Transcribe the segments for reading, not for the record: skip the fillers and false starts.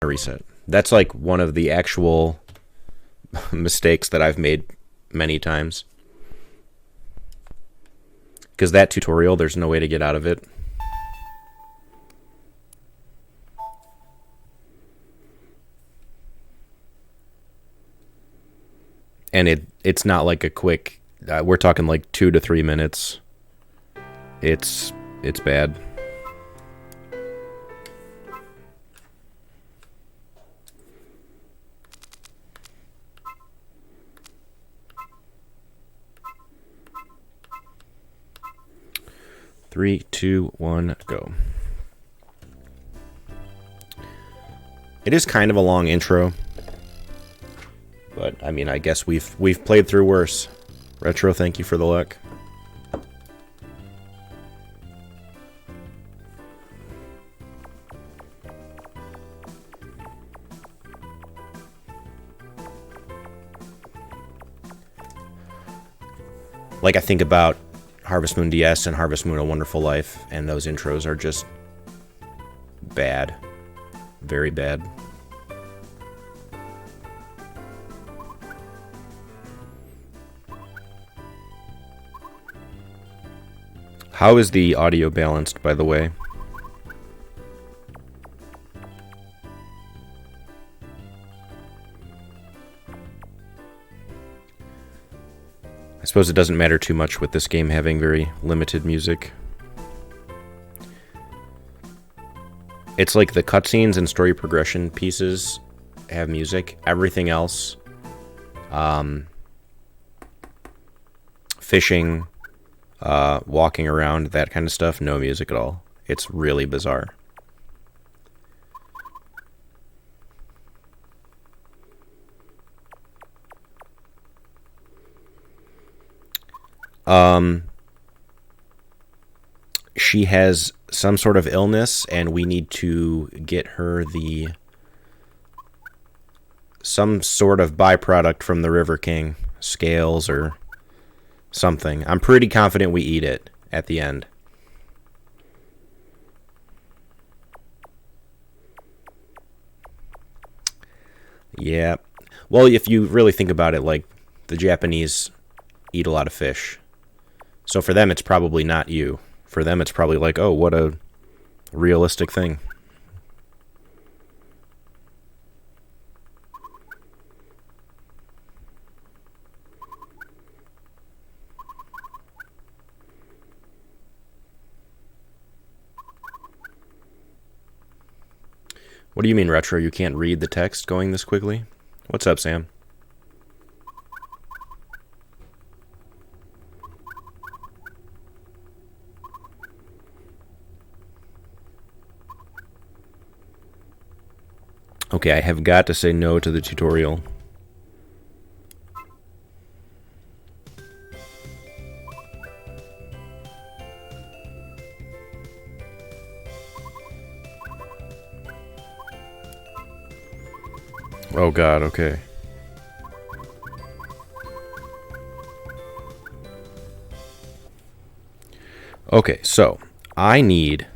reset. That's like one of the actual mistakes that I've made many times. Because that tutorial, there's no way to get out of it. And it's not like a quick... we're talking like 2 to 3 minutes. It's bad. Three, two, one, go. It is kind of a long intro, but I mean, I guess we've played through worse. Retro, thank you for the luck. Like, I think about Harvest Moon DS and Harvest Moon A Wonderful Life, and those intros are just bad. Very bad. How is the audio balanced, by the way? I suppose it doesn't matter too much with this game having very limited music. It's like the cutscenes and story progression pieces have music. Everything else, fishing, walking around, that kind of stuff, no music at all. It's really bizarre. She has some sort of illness, and we need to get her some sort of byproduct from the River King, scales or something. I'm pretty confident we eat it at the end. Yeah. Well, if you really think about it, like, the Japanese eat a lot of fish. So for them, it's probably not you. For them, it's probably like, oh, what a realistic thing. What do you mean, Retro? You can't read the text going this quickly? What's up, Sam? Okay, I have got to say no to the tutorial. Oh god, okay. Okay, so I need...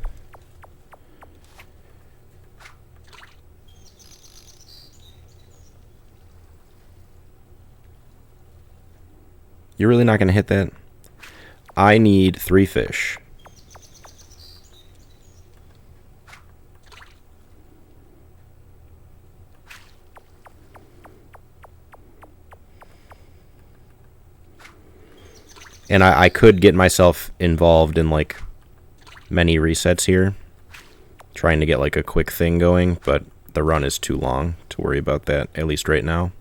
You're really not going to hit that? I need 3 fish. And I could get myself involved in, like, many resets here, trying to get, like, a quick thing going, but the run is too long to worry about that, at least right now.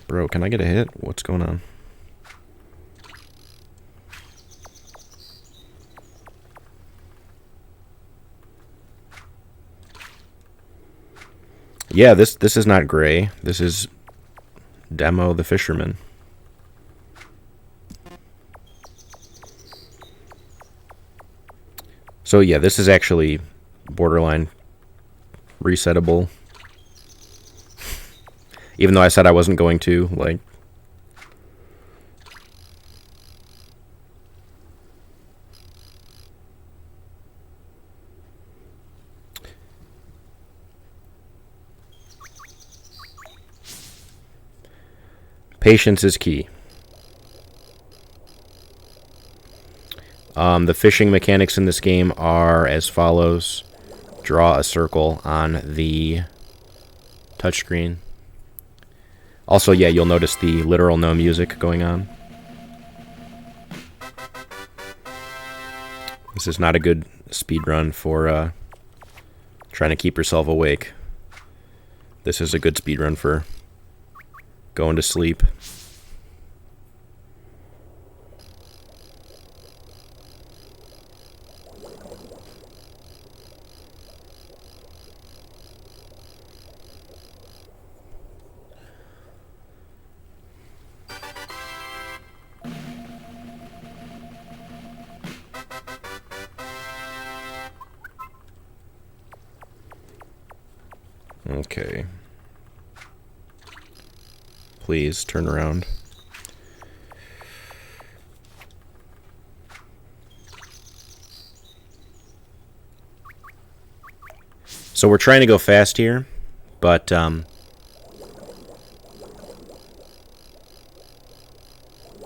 Bro, can I get a hit? What's going on? Yeah, this is not Gray. This is Demo the Fisherman. So yeah, this is actually borderline resettable. Even though I said I wasn't going to, like... Patience is key. The fishing mechanics in this game are as follows. Draw a circle on the touchscreen. Also, yeah, you'll notice the literal no music going on. This is not a good speedrun for trying to keep yourself awake. This is a good speedrun for going to sleep. Okay. Please turn around. So we're trying to go fast here, but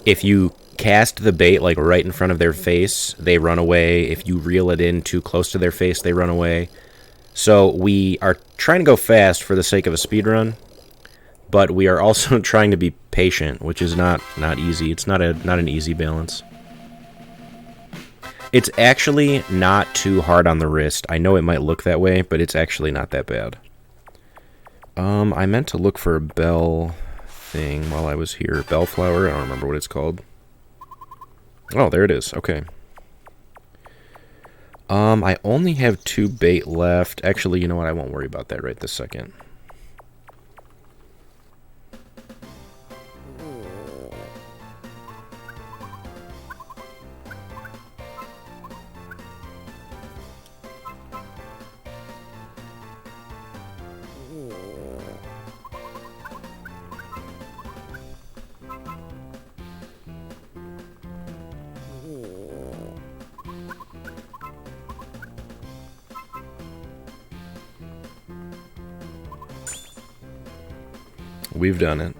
if you cast the bait like right in front of their face, they run away. If you reel it in too close to their face, they run away. So we are trying to go fast for the sake of a speedrun, but we are also trying to be patient, which is not easy. It's not an easy balance. It's actually not too hard on the wrist. I know it might look that way, but it's actually not that bad. I meant to look for a bell thing while I was here. Bellflower? I don't remember what it's called. Oh, there it is. Okay. I only have 2 bait left. Actually, you know what? I won't worry about that right this second. We've done it.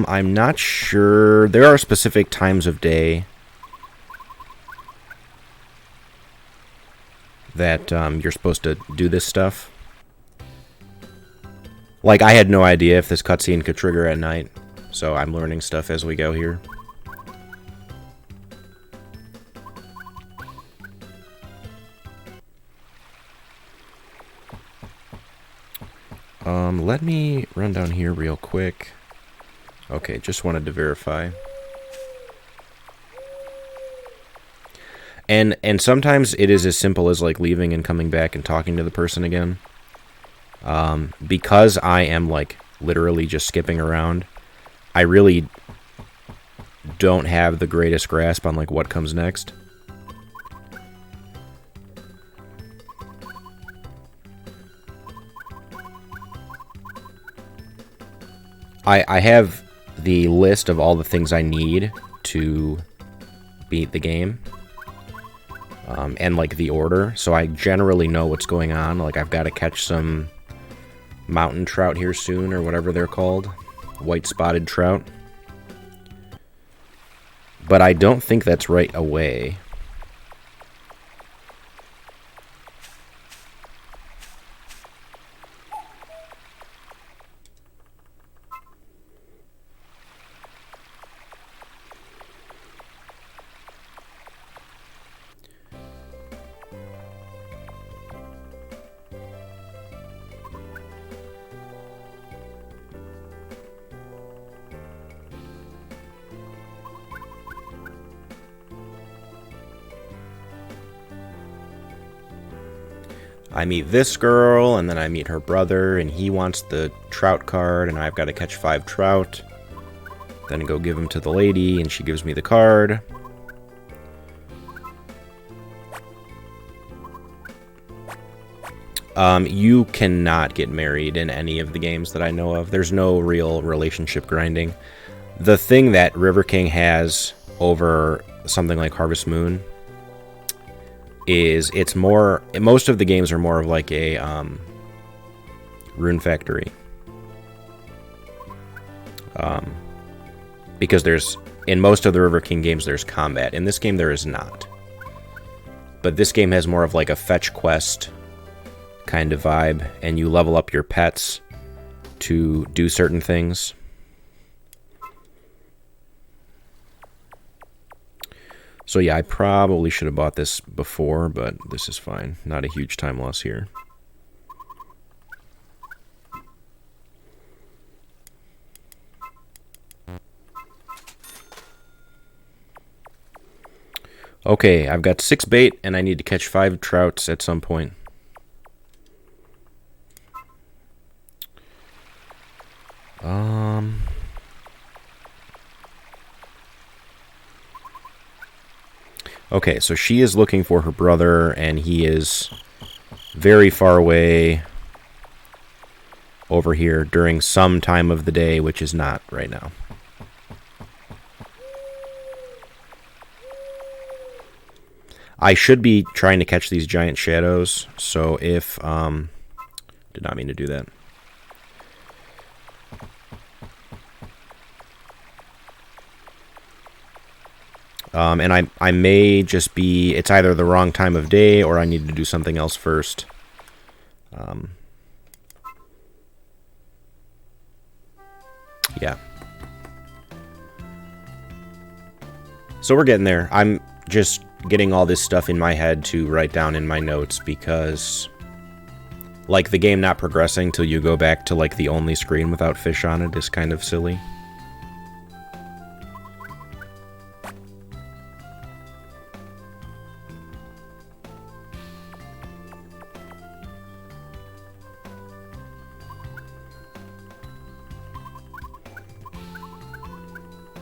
I'm not sure. There are specific times of day that you're supposed to do this stuff. Like, I had no idea if this cutscene could trigger at night, so I'm learning stuff as we go here. Let me run down here real quick. Okay, just wanted to verify. And sometimes it is as simple as like leaving and coming back and talking to the person again. Because I am like literally just skipping around, I really don't have the greatest grasp on like what comes next. I have the list of all the things I need to beat the game. And like the order, so I generally know what's going on. Like, I've got to catch some mountain trout here soon, or whatever they're called, white spotted trout. But I don't think that's right away. I meet this girl, and then I meet her brother, and he wants the trout card, and I've got to catch 5 trout. Then I go give them to the lady, and she gives me the card. You cannot get married in any of the games that I know of. There's no real relationship grinding. The thing that River King has over something like Harvest Moon is it's more... Most of the games are more of like a rune factory. Because there's... In most of the River King games, there's combat. In this game, there is not. But this game has more of like a fetch quest kind of vibe, and you level up your pets to do certain things. So yeah, I probably should have bought this before, but this is fine. Not a huge time loss here. Okay, I've got 6 bait, and I need to catch 5 trouts at some point. Okay, so she is looking for her brother, and he is very far away over here during some time of the day, which is not right now. I should be trying to catch these giant shadows, so if... did not mean to do that. And I may just be... It's either the wrong time of day, or I need to do something else first. Yeah. So we're getting there. I'm just getting all this stuff in my head to write down in my notes, because like the game not progressing till you go back to like the only screen without fish on it is kind of silly.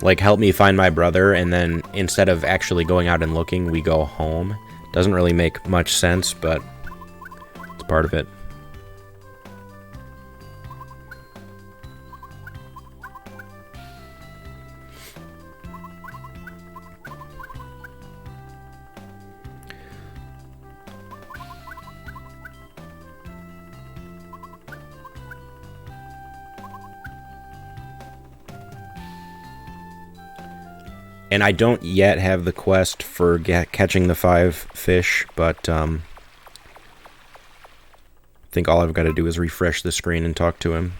Like, help me find my brother, and then instead of actually going out and looking, we go home. Doesn't really make much sense, but it's part of it. And I don't yet have the quest for catching the 5 fish, but I think all I've got to do is refresh the screen and talk to him.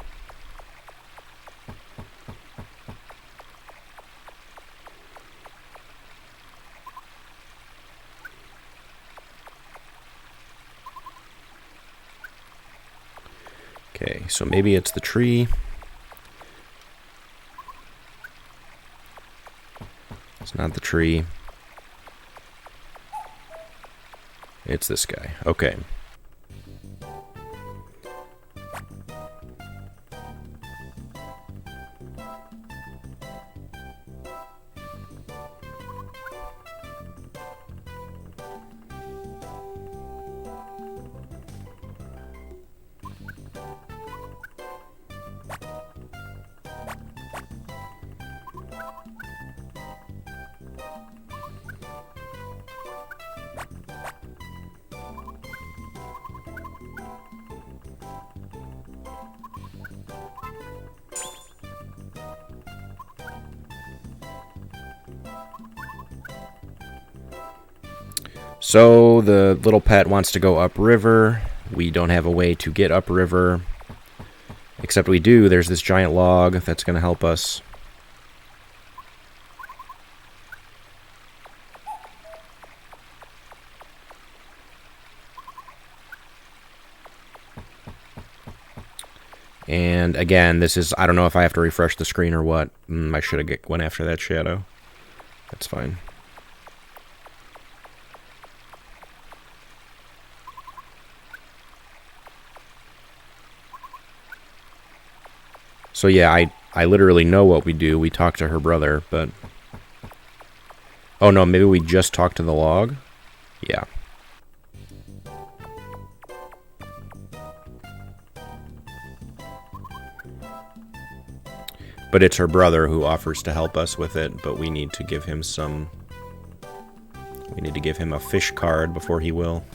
Okay, so maybe it's the tree. It's not the tree. It's this guy. Okay. So the little pet wants to go upriver. We don't have a way to get upriver. Except we do. There's this giant log that's going to help us. And again, this is... I don't know if I have to refresh the screen or what. I should have went after that shadow. That's fine. So yeah, I literally know what we do. We talk to her brother, but... Oh no, maybe we just talk to the log? Yeah. But it's her brother who offers to help us with it, but we need to give him some... We need to give him a fish card before he will.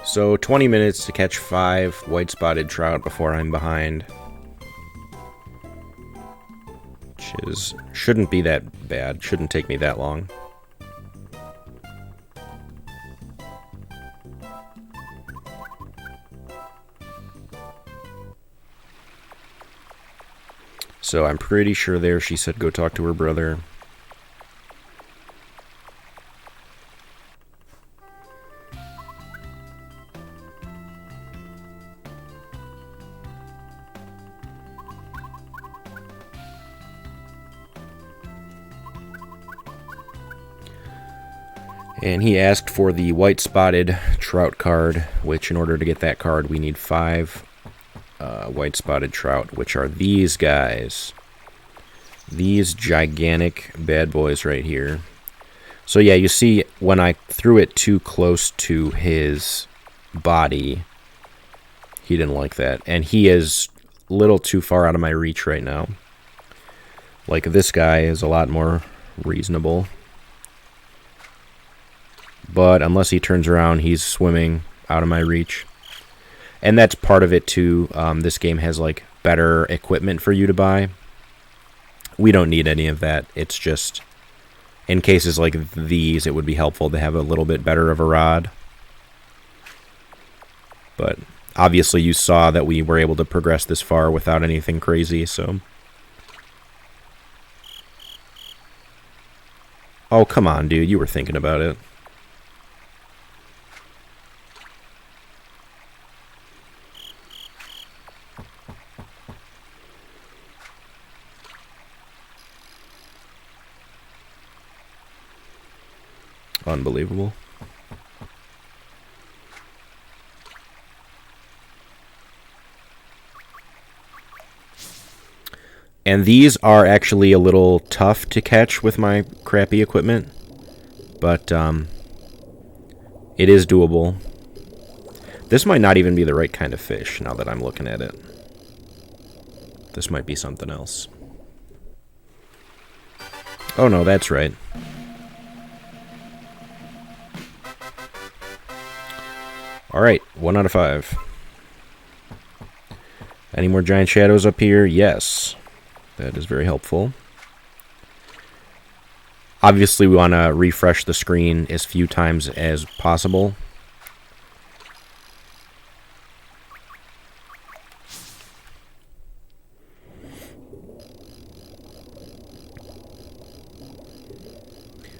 So 20 minutes to catch 5 white-spotted trout before I'm behind. Which shouldn't be that bad. Shouldn't take me that long. So I'm pretty sure there she said go talk to her brother. And he asked for the white-spotted trout card, which in order to get that card, we need 5 white-spotted trout, which are these guys. These gigantic bad boys right here. So yeah, you see, when I threw it too close to his body, he didn't like that. And he is a little too far out of my reach right now. Like, this guy is a lot more reasonable. But unless he turns around, he's swimming out of my reach. And that's part of it, too. This game has, like, better equipment for you to buy. We don't need any of that. It's just, in cases like these, it would be helpful to have a little bit better of a rod. But obviously you saw that we were able to progress this far without anything crazy, so... Oh, come on, dude. You were thinking about it. Unbelievable. And these are actually a little tough to catch with my crappy equipment, but it is doable. This might not even be the right kind of fish now that I'm looking at it. This might be something else. Oh no, that's right. Alright, 1 out of 5. Any more giant shadows up here? Yes. That is very helpful. Obviously, we want to refresh the screen as few times as possible.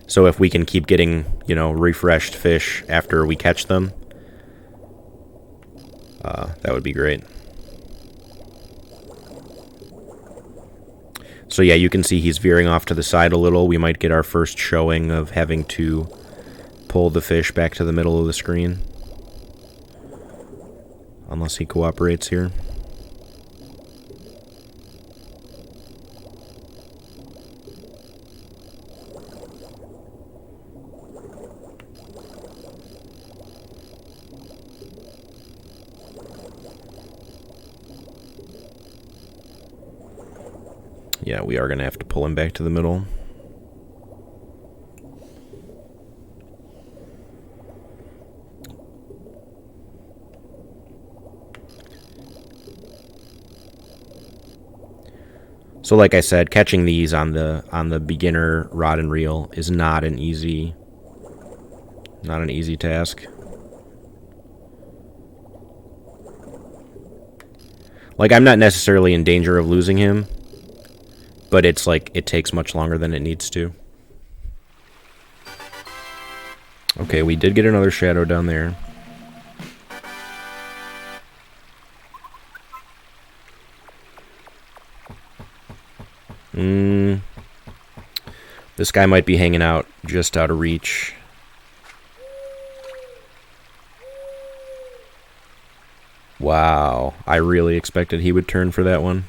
So if we can keep getting, refreshed fish after we catch them, that would be great. So yeah, you can see he's veering off to the side a little. We might get our first showing of having to pull the fish back to the middle of the screen. Unless he cooperates here. Yeah, we are going to have to pull him back to the middle. So like I said, catching these on the beginner rod and reel is not an easy task. Like, I'm not necessarily in danger of losing him, but it's like it takes much longer than it needs to. Okay, we did get another shadow down there. This guy might be hanging out just out of reach. Wow, I really expected he would turn for that one.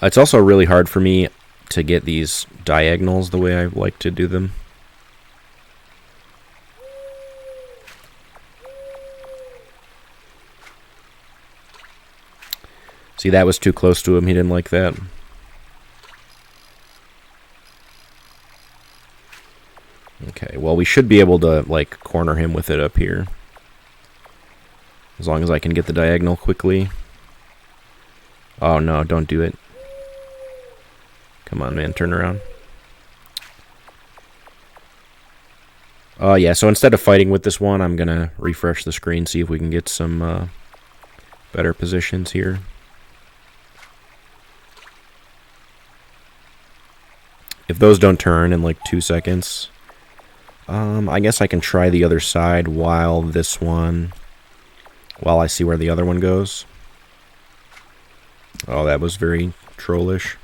It's also really hard for me to get these diagonals the way I like to do them. See, that was too close to him. He didn't like that. Okay, well, we should be able to, like, corner him with it up here. As long as I can get the diagonal quickly. Oh, no, don't do it. Come on, man, turn around. Yeah, so instead of fighting with this one, I'm going to refresh the screen, see if we can get some better positions here. If those don't turn in like 2 seconds, I guess I can try the other side while I see where the other one goes. Oh, that was very trollish.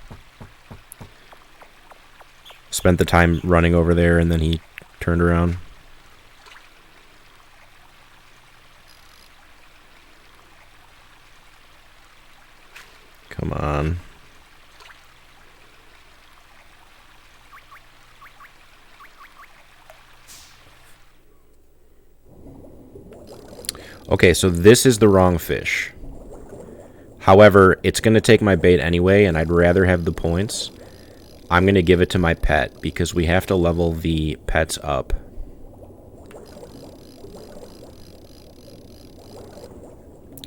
Spent the time running over there and then he turned around. Come on. Okay, so this is the wrong fish. However, it's going to take my bait anyway, and I'd rather have the points. I'm going to give it to my pet, because we have to level the pets up.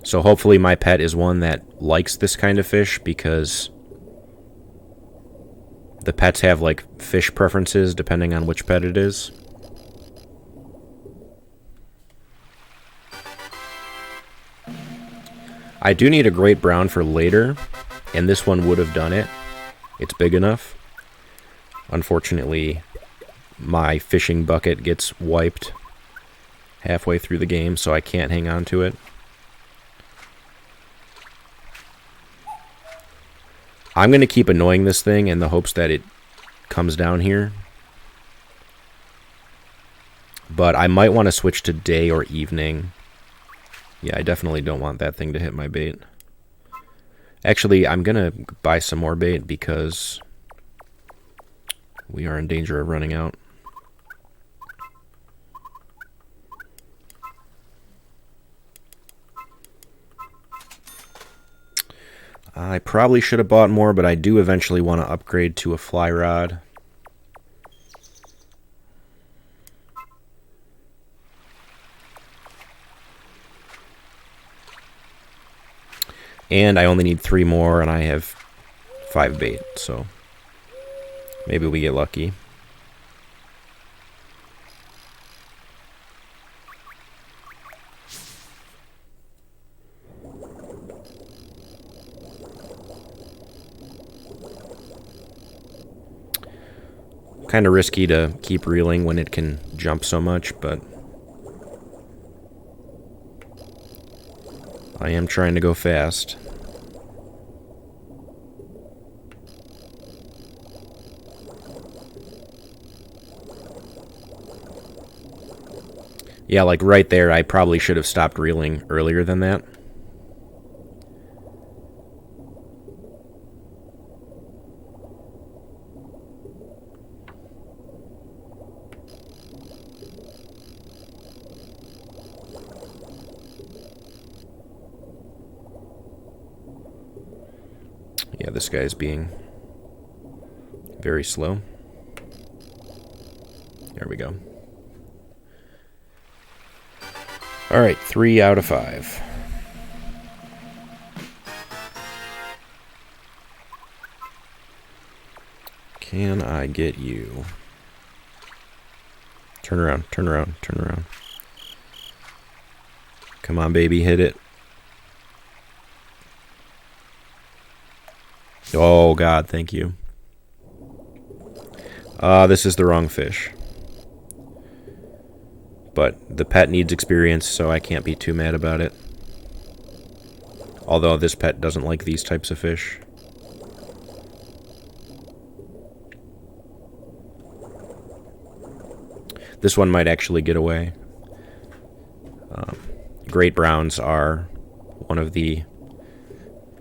So hopefully my pet is one that likes this kind of fish, because the pets have, like, fish preferences depending on which pet it is. I do need a great brown for later, and this one would have done it. It's big enough. Unfortunately, my fishing bucket gets wiped halfway through the game, so I can't hang on to it. I'm going to keep annoying this thing in the hopes that it comes down here. But I might want to switch to day or evening. Yeah, I definitely don't want that thing to hit my bait. Actually, I'm going to buy some more bait because we are in danger of running out. I probably should have bought more, but I do eventually want to upgrade to a fly rod. And I only need 3 more, and I have 5 bait, so maybe we get lucky. Kind of risky to keep reeling when it can jump so much, but I am trying to go fast. Yeah, like right there, I probably should have stopped reeling earlier than that. Yeah, this guy's being very slow. There we go. All right, 3 out of 5. Can I get you? Turn around, turn around, turn around. Come on, baby, hit it. Oh, God, thank you. This is the wrong fish. But the pet needs experience, so I can't be too mad about it. Although this pet doesn't like these types of fish. This one might actually get away. Great browns are one of the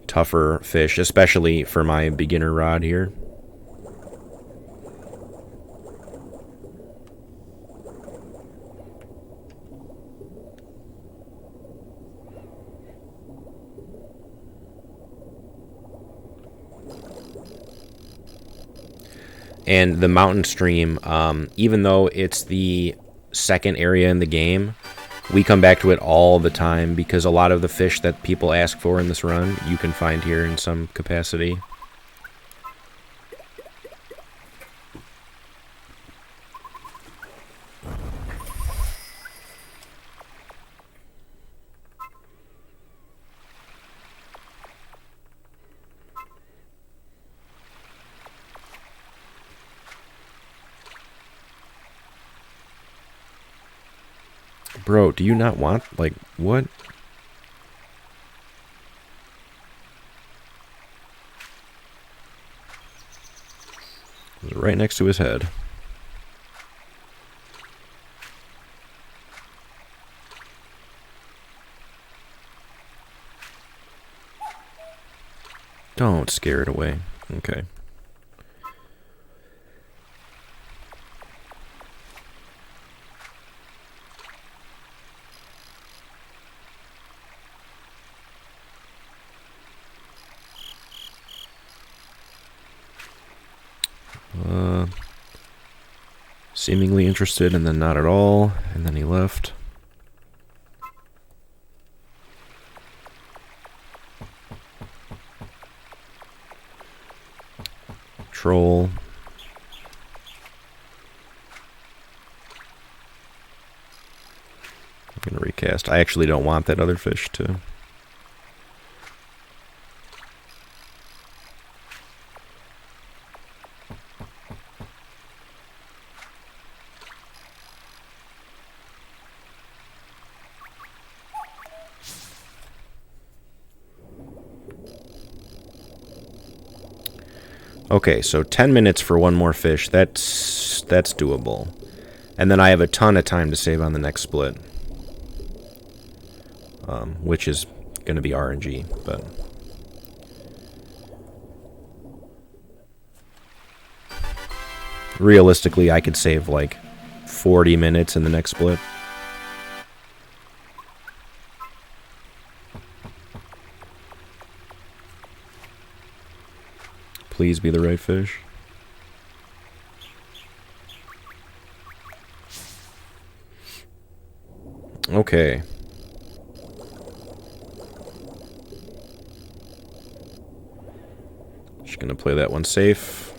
tougher fish, especially for my beginner rod here. And the mountain stream, even though it's the second area in the game, we come back to it all the time because a lot of the fish that people ask for in this run, you can find here in some capacity. Bro, do you not want, like, what? It was right next to his head. Don't scare it away. Okay. Seemingly interested and then not at all, and then he left. Troll. I'm gonna recast. I actually don't want that other fish to... Okay, so 10 minutes for one more fish. That's doable. And then I have a ton of time to save on the next split. Which is going to be RNG, but... realistically, I could save like 40 minutes in the next split. Please be the right fish. Okay. Just gonna play that one safe.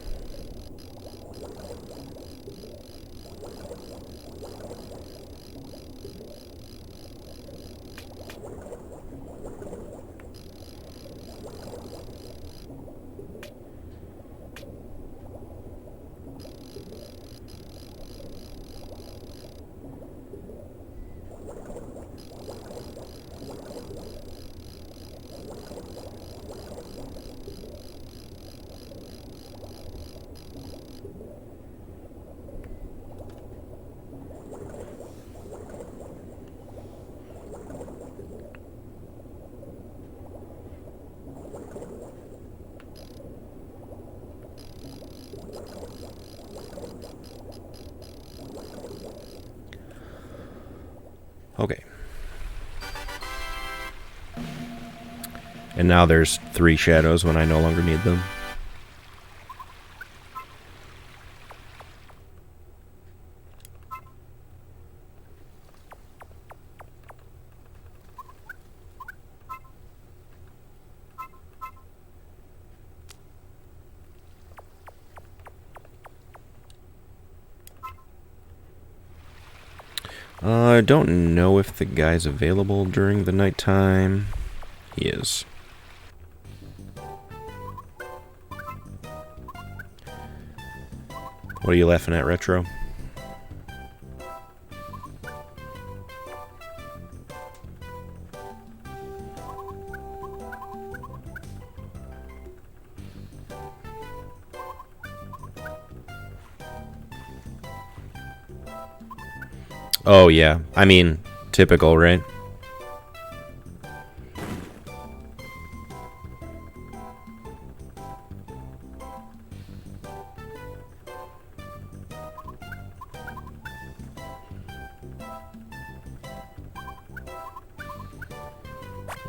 Okay. And now there's 3 shadows when I no longer need them. I don't know if the guy's available during the nighttime. He is. What are you laughing at, Retro? Oh, yeah. I mean, typical, right?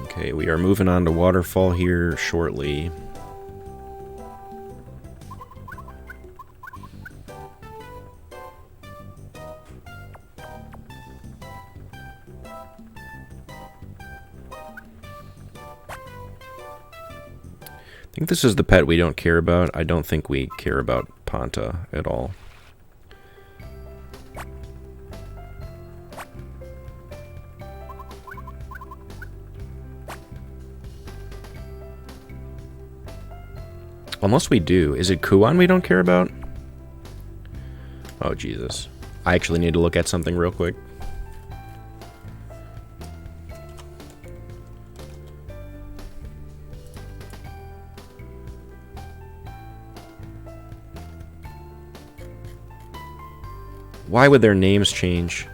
Okay, we are moving on to waterfall here shortly. think this is the pet we don't care about. I don't think we care about Ponta at all. Unless we do. Is it Kuan we don't care about? Oh, Jesus. I actually need to look at something real quick. Why would their names change?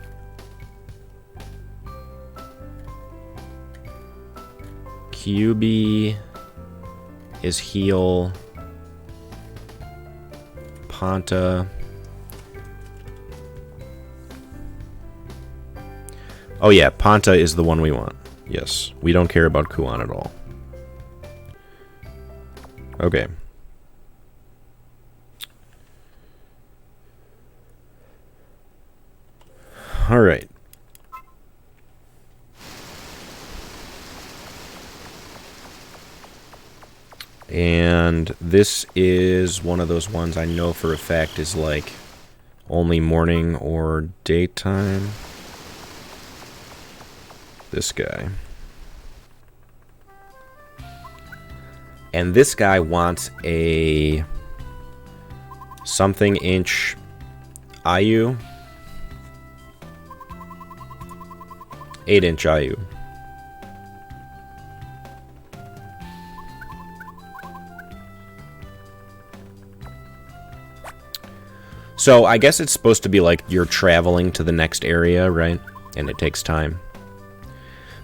QB is heal. Ponta. Oh yeah, Ponta is the one we want. Yes, we don't care about Kuan at all. Okay. All right. And this is one of those ones I know for a fact is like only morning or daytime. This guy. And this guy wants a something inch IU. 8-inch IU. So I guess it's supposed to be like you're traveling to the next area, right? And it takes time.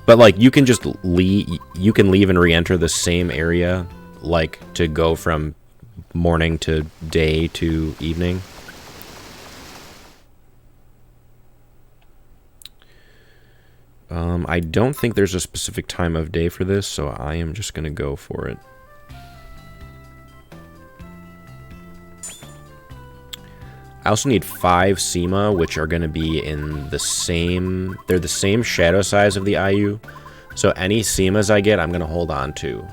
But like you can just leave, you can leave and re-enter the same area, like to go from morning to day to evening. I don't think there's a specific time of day for this, so I am just gonna go for it. I also need 5 SEMA, which are going to be in the same... They're the same shadow size of the IU. So any SEMAs I get, I'm going to hold on to.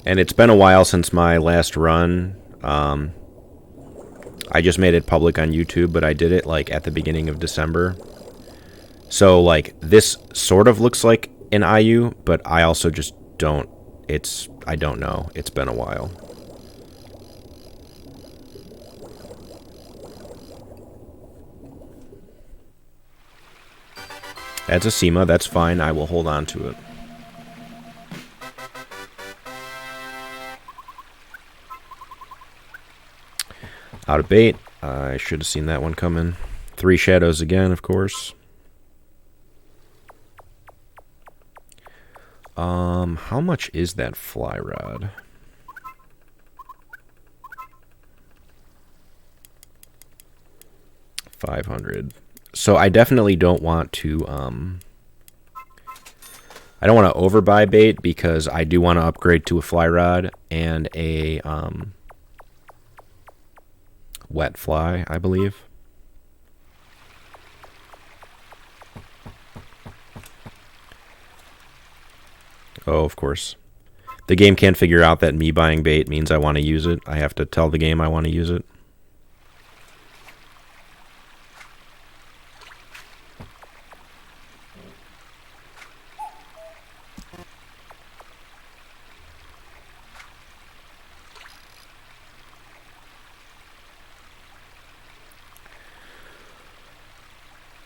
And it's been a while since my last run. I just made it public on YouTube, but I did it like at the beginning of December. So like this sort of looks like an IU, but I also just don't. I don't know. It's been a while. That's a SEMA. That's fine. I will hold on to it. Out of bait. I should have seen that one coming. 3 shadows again, of course. How much is that fly rod? $500. So I definitely don't want to I don't want to overbuy bait because I do want to upgrade to a fly rod and a wet fly, I believe. Oh, of course. The game can't figure out that me buying bait means I want to use it. I have to tell the game I want to use it.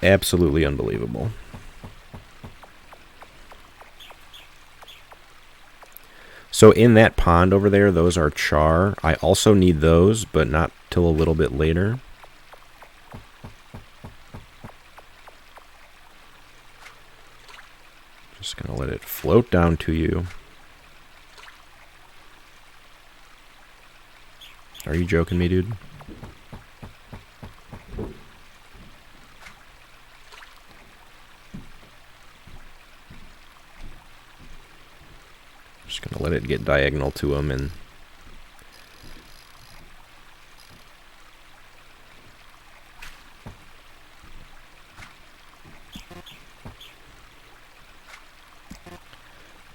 Absolutely unbelievable. So in that pond over there, those are char. I also need those, but not till a little bit later. Just gonna let it float down to you. Are you joking me, dude? Just gonna let it get diagonal to him and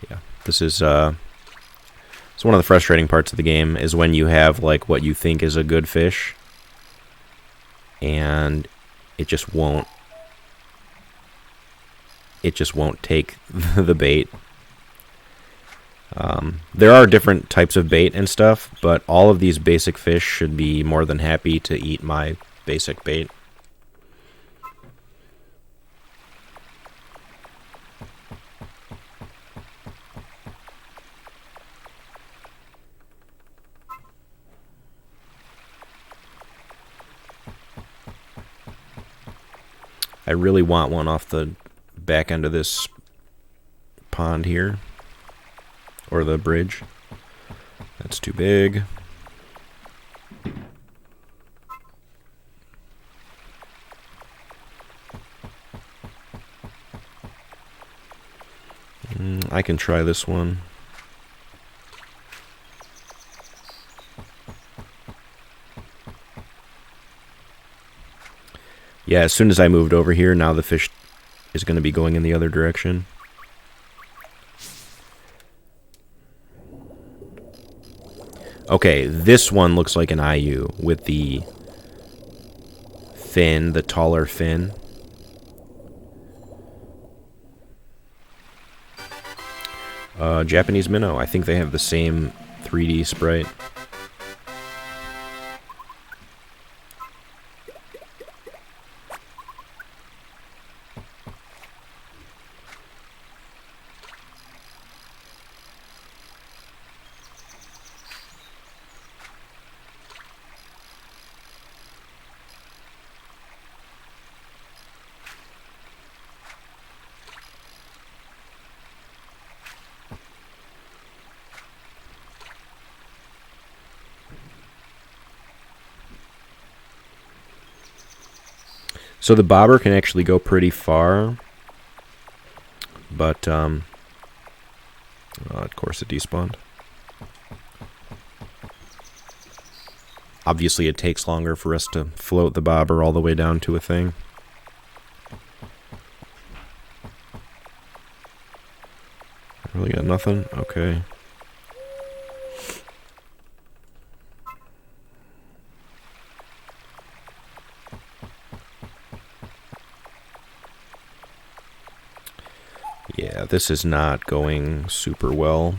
yeah, this is it's one of the frustrating parts of the game is when you have like what you think is a good fish and it just won't take the bait. There are different types of bait and stuff, but all of these basic fish should be more than happy to eat my basic bait. I really want one off the back end of this pond here. Or the bridge. That's too big. I can try this one. Yeah, as soon as I moved over here, now the fish is going to be going in the other direction. Okay, this one looks like an IU with the fin, the taller fin. Japanese minnow. I think they have the same 3D sprite. So the bobber can actually go pretty far, but of course it despawned. Obviously it takes longer for us to float the bobber all the way down to a thing. Really got nothing? Okay. Yeah, this is not going super well.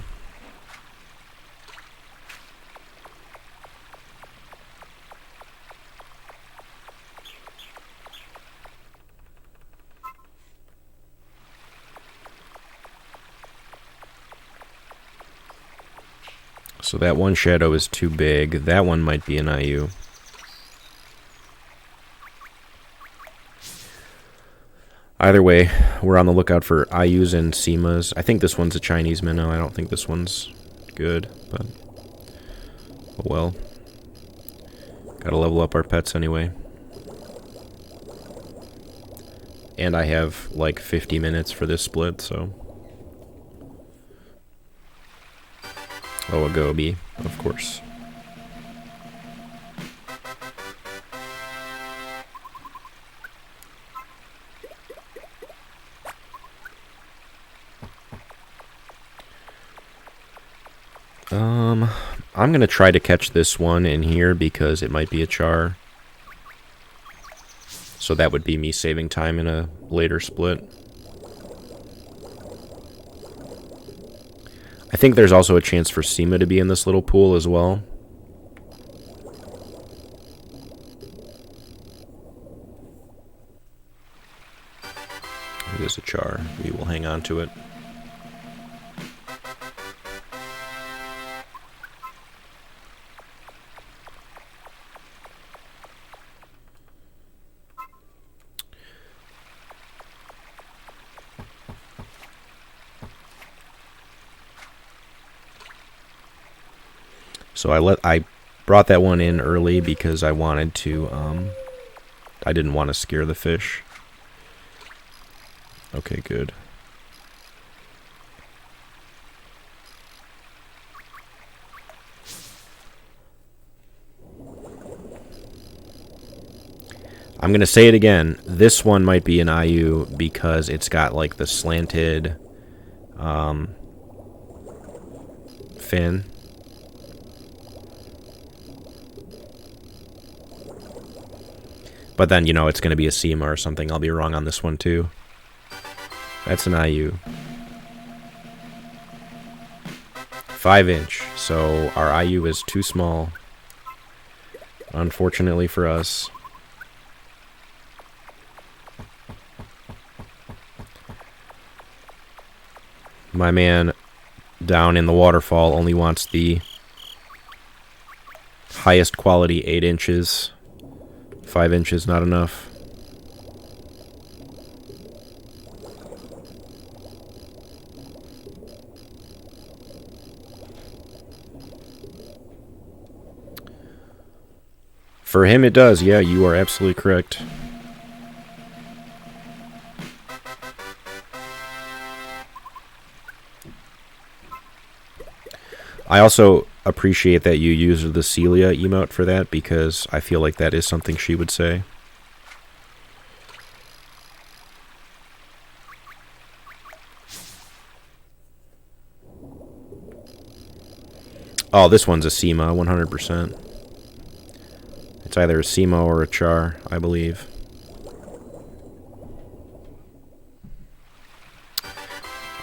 So that one shadow is too big. That one might be an IU. Either way, we're on the lookout for IUs and SEMAs. I think this one's a Chinese minnow. I don't think this one's good, but oh well. Gotta level up our pets anyway. And I have like 50 minutes for this split, so. Oh, a goby, of course. I'm gonna try to catch this one in here because it might be a char. So that would be me saving time in a later split. I think there's also a chance for SEMA to be in this little pool as well. It is a char. We will hang on to it. So I brought that one in early because I wanted to, I didn't want to scare the fish. Okay, good. I'm going to say it again. This one might be an IU because it's got like the slanted fin. But then, you know, it's going to be a SEMA or something. I'll be wrong on this one too. That's an IU. 5-inch. So our IU is too small. Unfortunately for us. My man down in the waterfall only wants the highest quality 8 inches. 5 inches, not enough. For him it does, yeah, you are absolutely correct. I also appreciate that you used the Celia emote for that because I feel like that is something she would say. Oh, this one's a SEMA, 100%. It's either a SEMA or a char, I believe.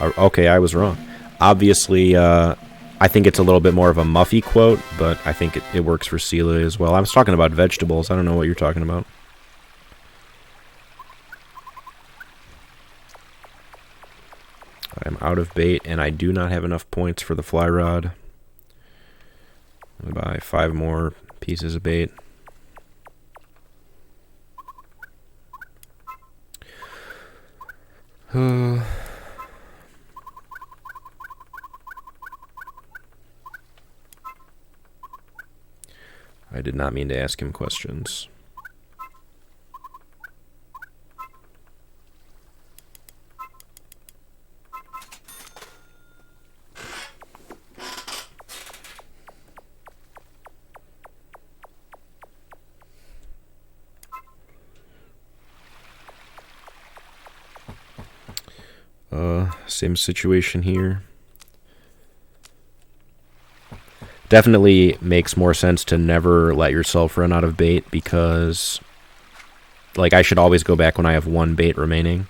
Okay, I was wrong. Obviously, I think it's a little bit more of a Muffy quote, but I think it works for Celia as well. I was talking about vegetables. I don't know what you're talking about. I'm out of bait, and I do not have enough points for the fly rod. I'm gonna buy 5 more pieces of bait. I did not mean to ask him questions. Same situation here. Definitely makes more sense to never let yourself run out of bait because, like, I should always go back when I have 1 bait remaining.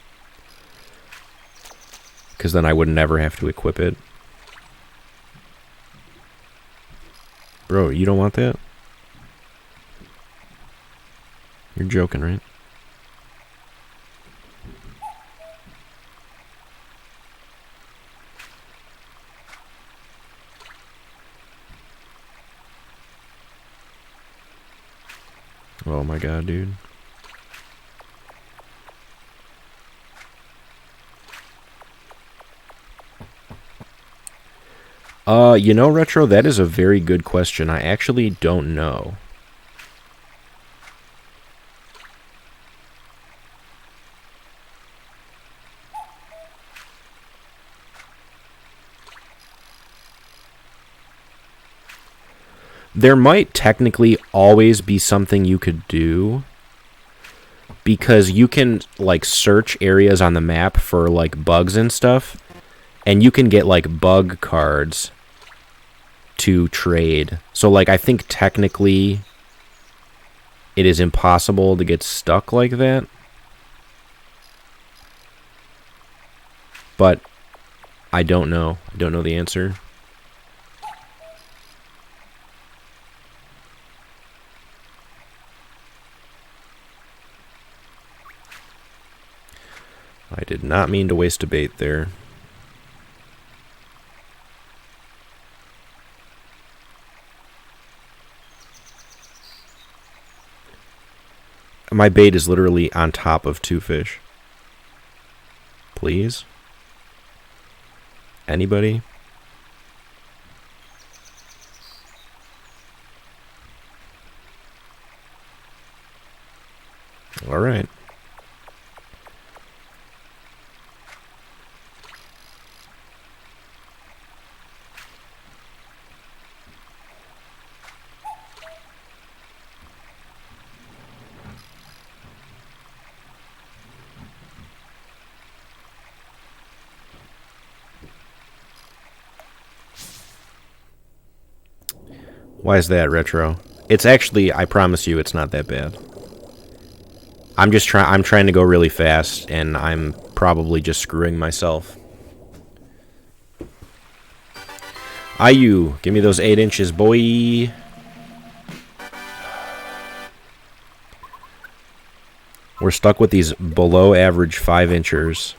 Because then I would never have to equip it. Bro, you don't want that? You're joking, right? Oh my god, dude. You know, Retro, that is a very good question. I actually don't know. There might technically always be something you could do because you can, like, search areas on the map for, like, bugs and stuff, and you can get, like, bug cards to trade. So, like, I think technically it is impossible to get stuck like that. But I don't know. I don't know the answer. I did not mean to waste a bait there. My bait is literally on top of 2 fish. Please? Anybody? All right. Why is that, Retro? It's actually, I promise you, it's not that bad. I'm trying to go really fast, and I'm probably just screwing myself. IU, give me those 8 inches, boy. We're stuck with these below average 5 inchers.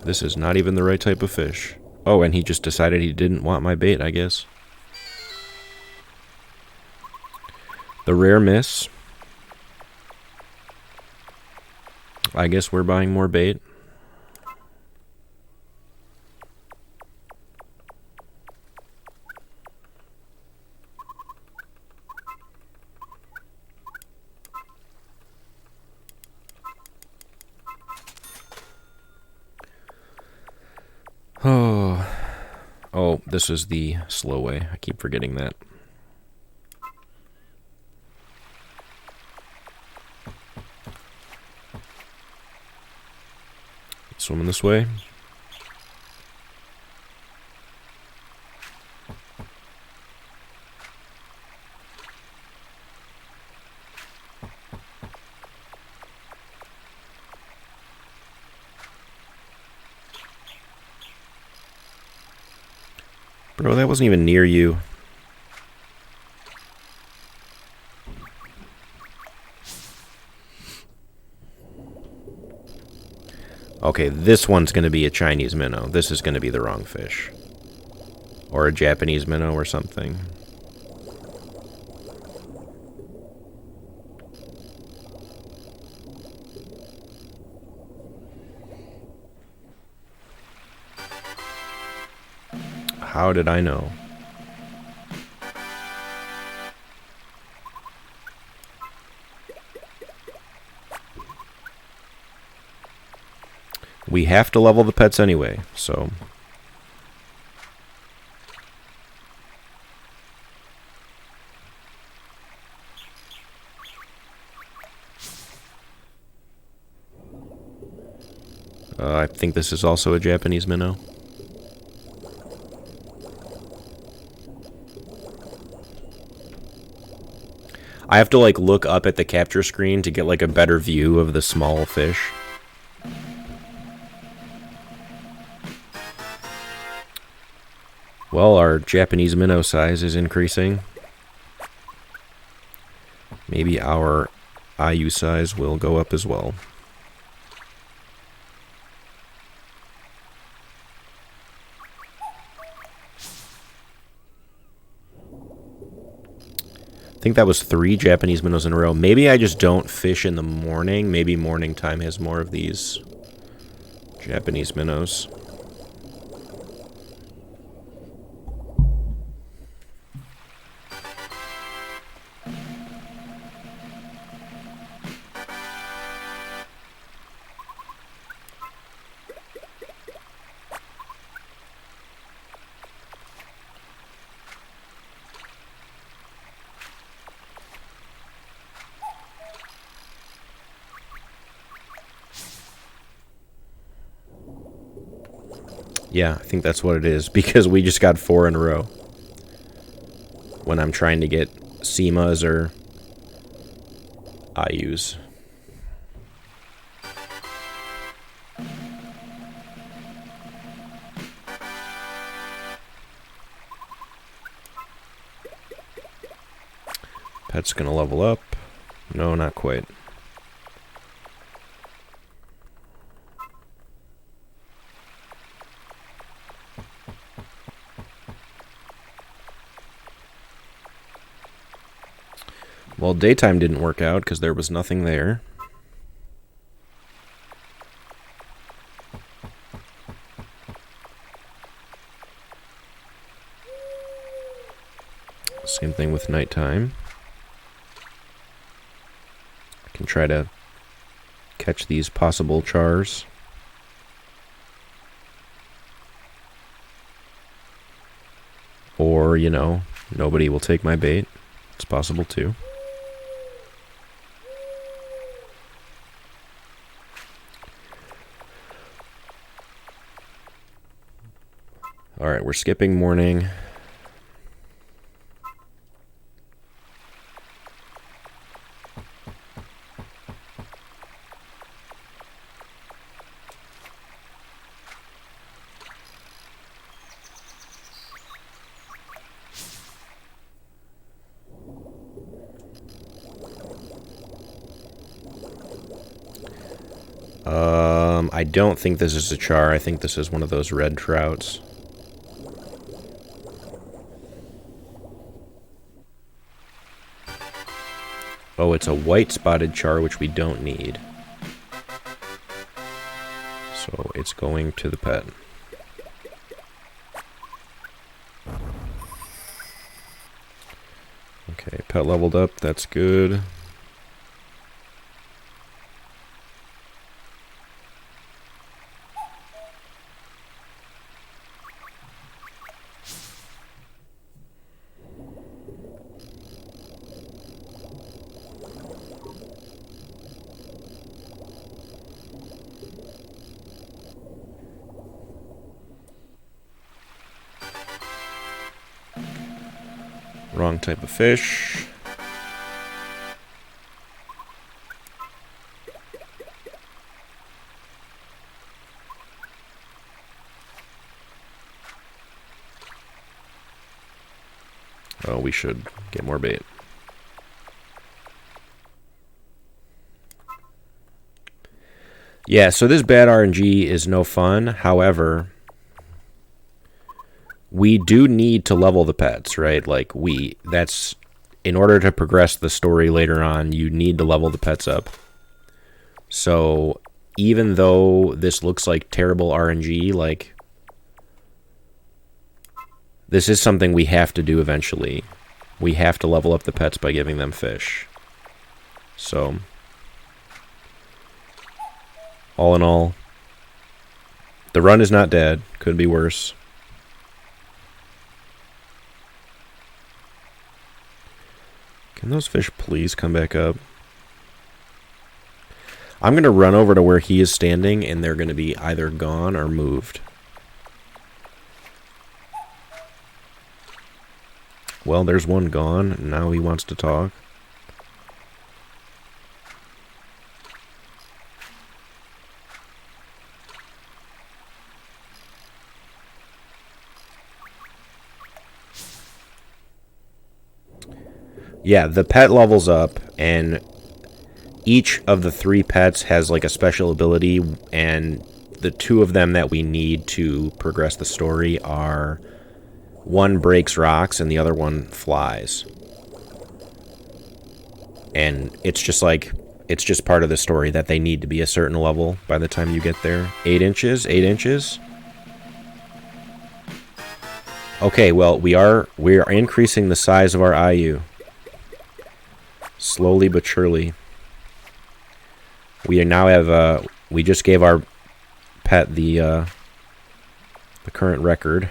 This is not even the right type of fish. Oh, and he just decided he didn't want my bait, I guess. The rare miss. I guess we're buying more bait. Oh, this is the slow way. I keep forgetting that. Swimming this way. Bro, that wasn't even near you. Okay, this one's going to be a Chinese minnow. This is going to be the wrong fish. Or a Japanese minnow or something. How did I know? We have to level the pets anyway, so... I think this is also a Japanese minnow. I have to, like, look up at the capture screen to get, like, a better view of the small fish. Well, our Japanese minnow size is increasing. Maybe our IU size will go up as well. I think that was 3 Japanese minnows in a row. Maybe I just don't fish in the morning. Maybe morning time has more of these Japanese minnows. Yeah, I think that's what it is, because we just got 4 in a row. When I'm trying to get SEMAs or IUs. Pet's gonna level up. No, not quite. Well, daytime didn't work out because there was nothing there. Same thing with nighttime. I can try to catch these possible chars. Or, you know, nobody will take my bait. It's possible too. Alright, we're skipping morning. I don't think this is a char. I think this is one of those red trouts. Oh, it's a white spotted char, which we don't need. So it's going to the pet. Okay, pet leveled up. That's good. Wrong type of fish. Oh, we should get more bait. Yeah, so this bad RNG is no fun. However, we do need to level the pets, right? Like, that's, in order to progress the story later on, you need to level the pets up. So, even though this looks like terrible RNG, like, this is something we have to do eventually. We have to level up the pets by giving them fish. So, all in all, the run is not dead. Could be worse. Can those fish please come back up? I'm going to run over to where he is standing, and they're going to be either gone or moved. Well, there's one gone, and now he wants to talk. Yeah, the pet levels up, and each of the 3 pets has like a special ability, and the 2 of them that we need to progress the story are, one breaks rocks and the other one flies. And it's just like, it's just part of the story that they need to be a certain level by the time you get there. 8 inches, 8 inches. Okay, well, we are increasing the size of our IU. Slowly but surely. We now have, we just gave our pet the current record.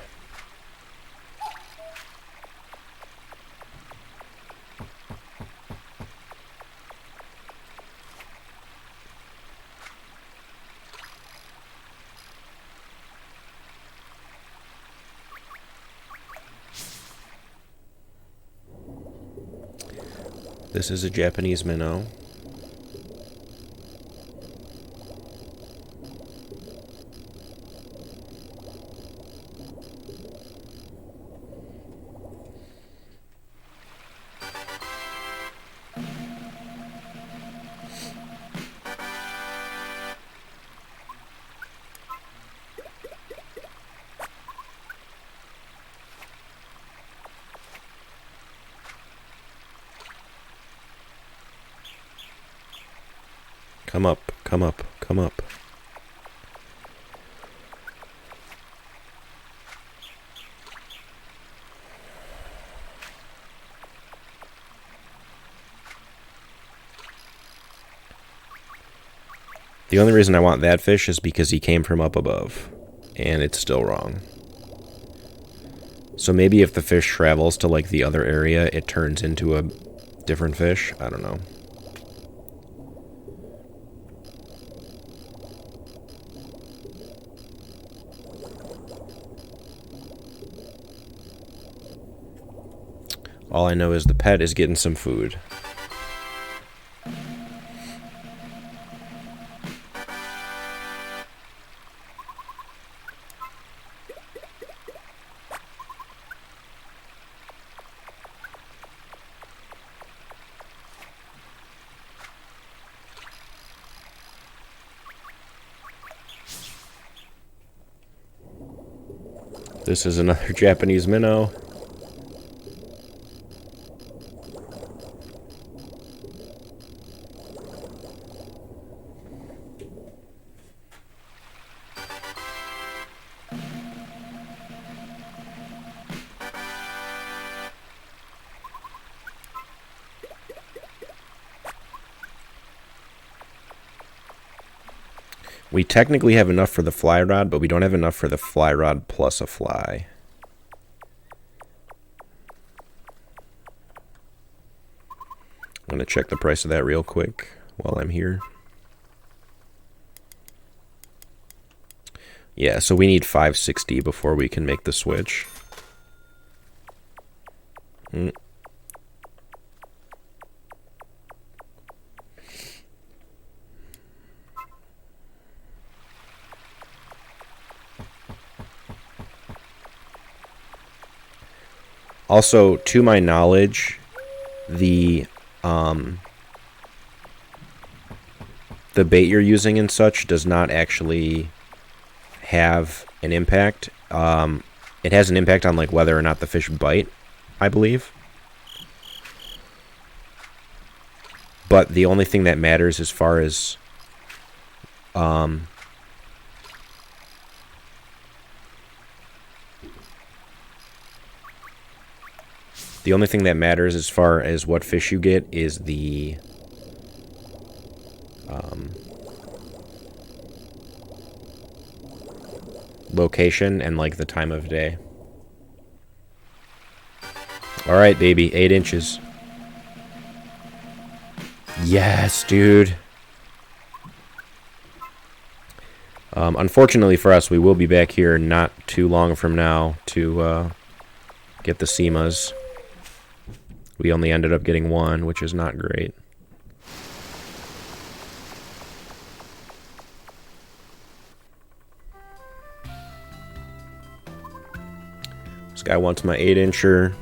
This is a Japanese minnow. Come up, come up, come up. The only reason I want that fish is because he came from up above, and it's still wrong. So maybe if the fish travels to like the other area, it turns into a different fish. I don't know. All I know is the pet is getting some food. This is another Japanese minnow. We technically have enough for the fly rod, but we don't have enough for the fly rod plus a fly. I'm going to check the price of that real quick while I'm here. Yeah, so we need $560 before we can make the switch. Also, to my knowledge, the bait you're using and such does not actually have an impact. It has an impact on like whether or not the fish bite, I believe. But the only thing that matters as far as the only thing that matters as far as what fish you get is the location and like the time of day. Alright, baby, 8 inches. Yes, dude. Unfortunately for us, we will be back here not too long from now to get the SEMAs. We only ended up getting one, which is not great. This guy wants my 8-incher.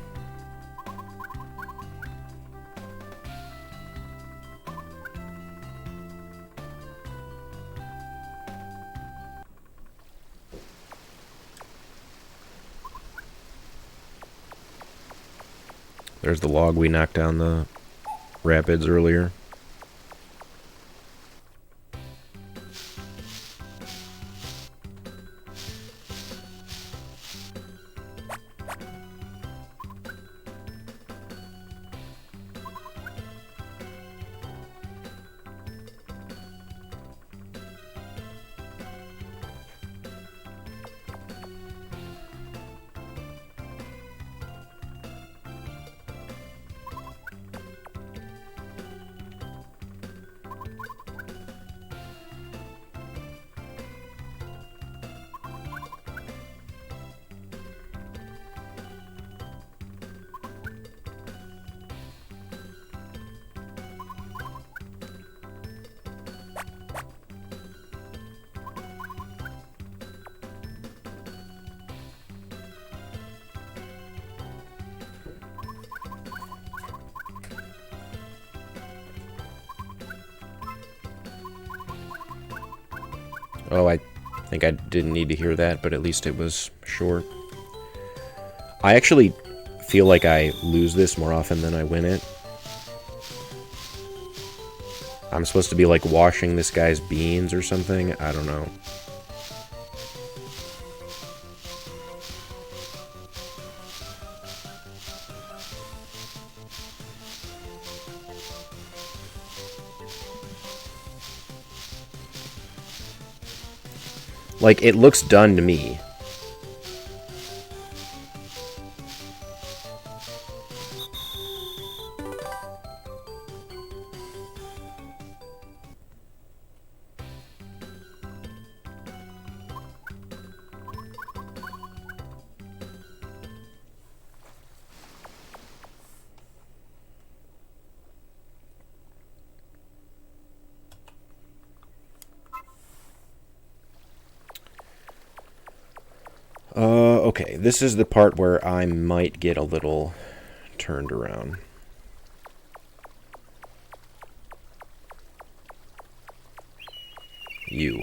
There's the log we knocked down the rapids earlier. Oh, I think I didn't need to hear that, but at least it was short. I actually feel like I lose this more often than I win it. I'm supposed to be like washing this guy's beans or something. I don't know. Like, it looks done to me. Okay, this is the part where I might get a little turned around. You.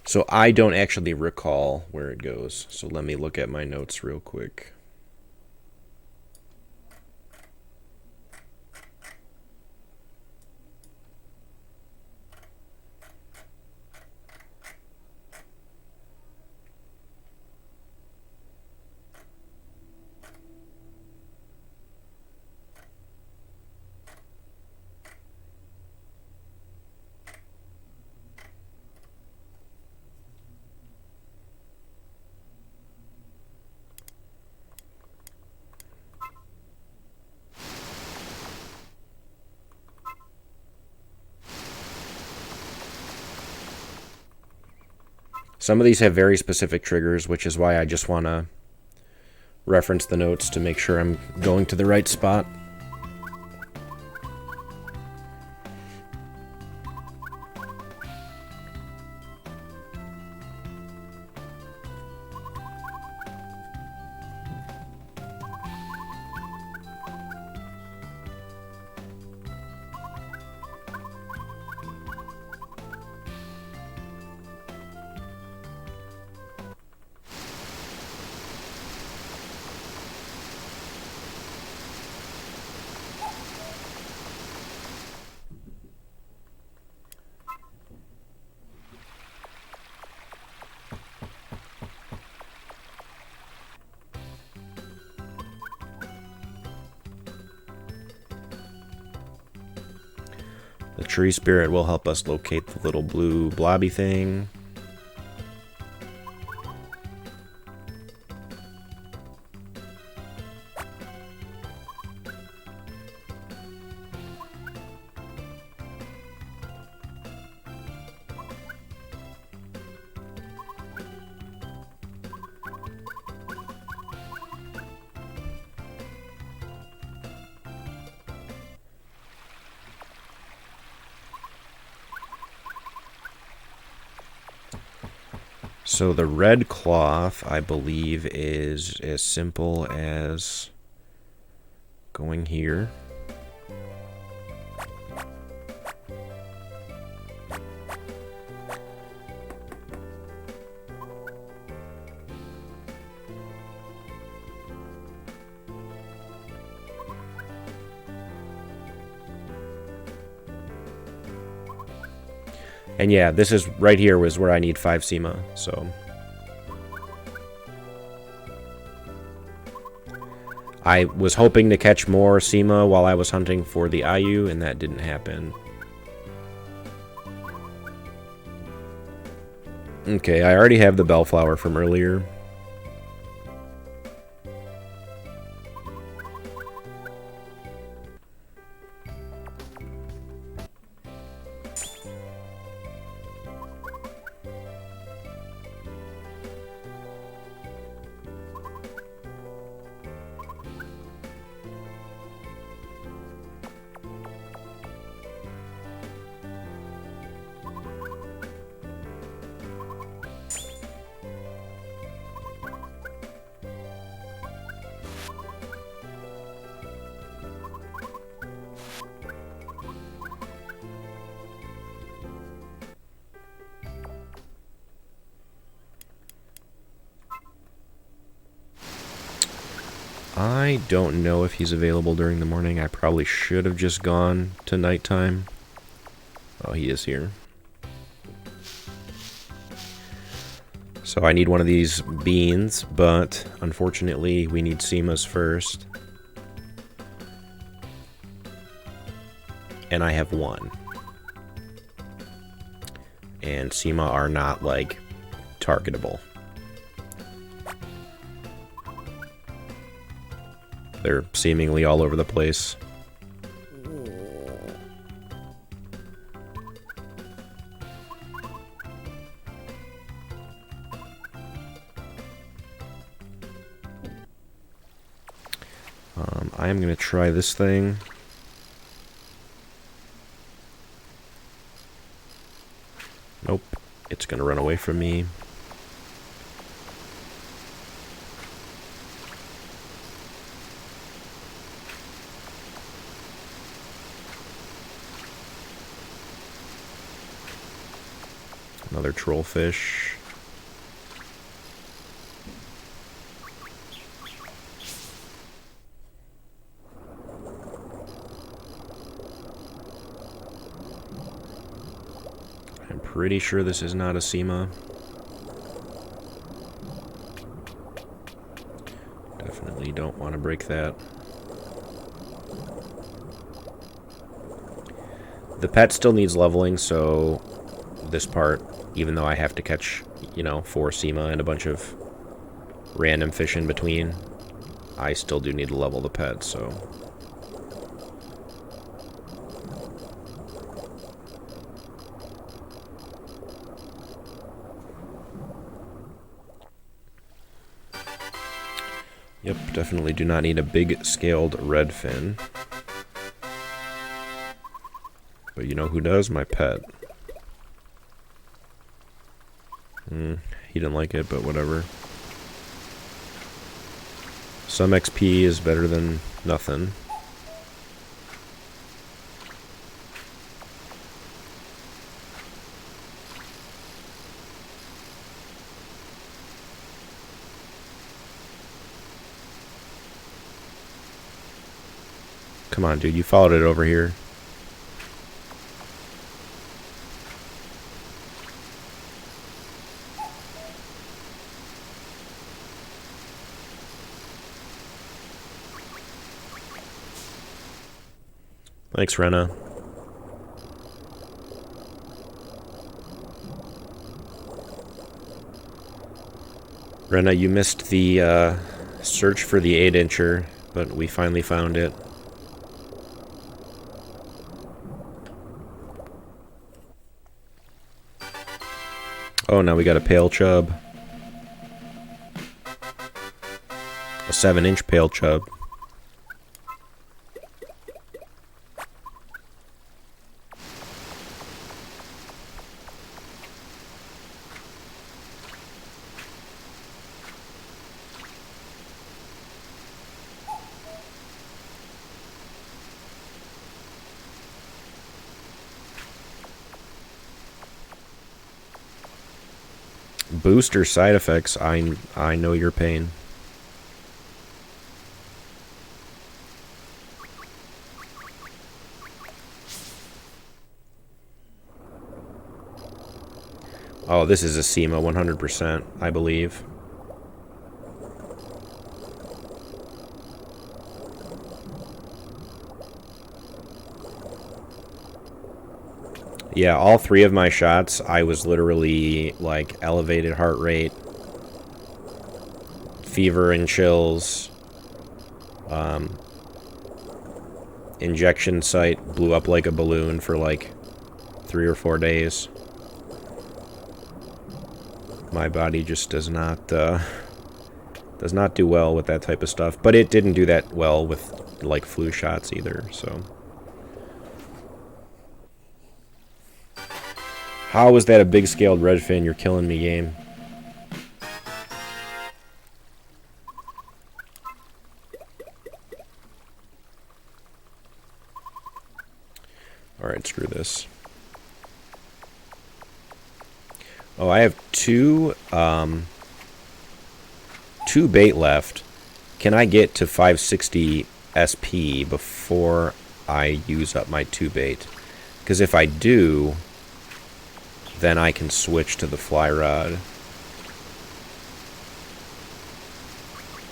So I don't actually recall where it goes. So let me look at my notes real quick. Some of these have very specific triggers, which is why I just want to reference the notes to make sure I'm going to the right spot. The tree spirit will help us locate the little blue blobby thing. So the red cloth, I believe, is as simple as going here. And yeah, this is right here was where I need 5 SEMA, so I was hoping to catch more SEMA while I was hunting for the IU, and that didn't happen. Okay, I already have the bellflower from earlier. I don't know if he's available during the morning. I probably should have just gone to nighttime. Oh, he is here. So I need one of these beans, but unfortunately we need Seamas first. And I have one. And Seama are not, like, targetable. They're seemingly all over the place. I am going to try this thing. Nope. It's going to run away from me. Another trollfish. I'm pretty sure this is not a Seama. Definitely don't want to break that. The pet still needs leveling, so this part, even though I have to catch, you know, 4 Seama and a bunch of random fish in between, I still do need to level the pet, so... Yep, definitely do not need a big scaled redfin. But you know who does? My pet. He didn't like it, but whatever. Some XP is better than nothing. Come on, dude, you followed it over here. Thanks, Rena. Rena, you missed the search for the 8-incher, but we finally found it. Oh, now we got a pale chub. A 7-inch pale chub. Booster side effects, I know your pain. Oh, this is a Seama 100%, I believe. Yeah, all 3 of my shots, I was literally, like, elevated heart rate, fever and chills, injection site blew up like a balloon for, like, 3 or 4 days. My body just does not do well with that type of stuff, but it didn't do that well with, like, flu shots either, so... How is that a big-scaled redfin? You're killing me, game. Alright, screw this. Oh, I have two bait left, Can I get to 560 SP before I use up my 2 bait? Because if I do, then I can switch to the fly rod,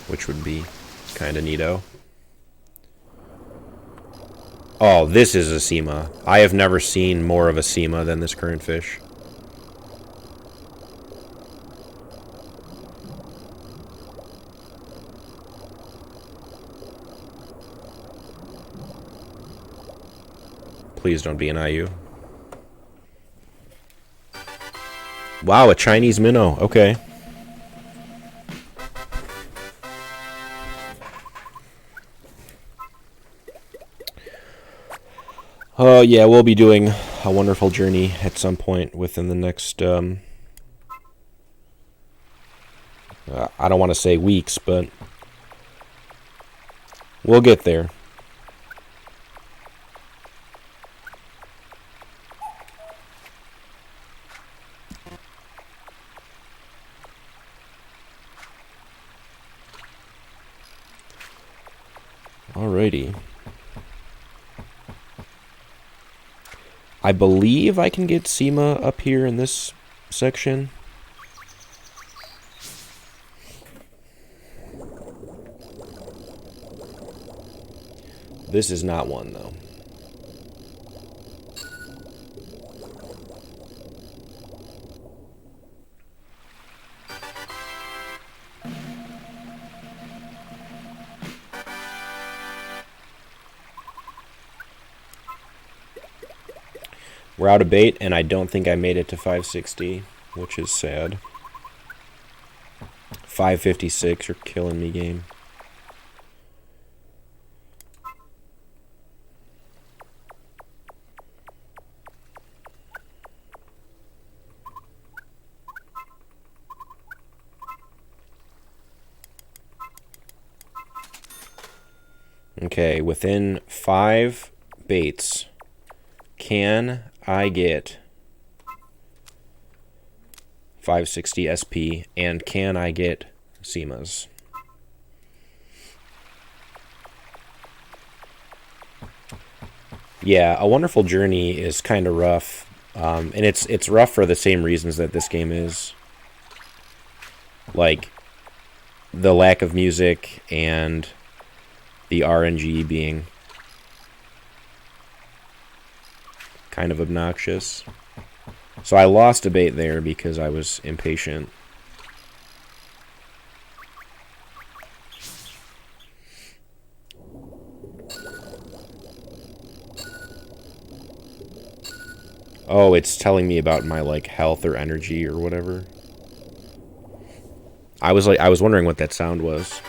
which would be kind of neato. Oh, this is a SEMA. I have never seen more of a SEMA than this current fish. Please don't be an IU. Wow, a Chinese minnow. Okay. Oh, yeah, we'll be doing a wonderful journey at some point within the next, I don't want to say weeks, but we'll get there. Alrighty. I believe I can get SEMA up here in this section. This is not one, though. We're out of bait, and I don't think I made it to 560, which is sad. 556, you're killing me, game. Okay, within 5 baits, can I get 560 SP, and can I get SEMAs? Yeah, A Wonderful Journey is kind of rough, and it's rough for the same reasons that this game is. Like, the lack of music and the RNG being kind of obnoxious. So I lost a bait there because I was impatient. Oh, it's telling me about my like health or energy or whatever. I was wondering what that sound was.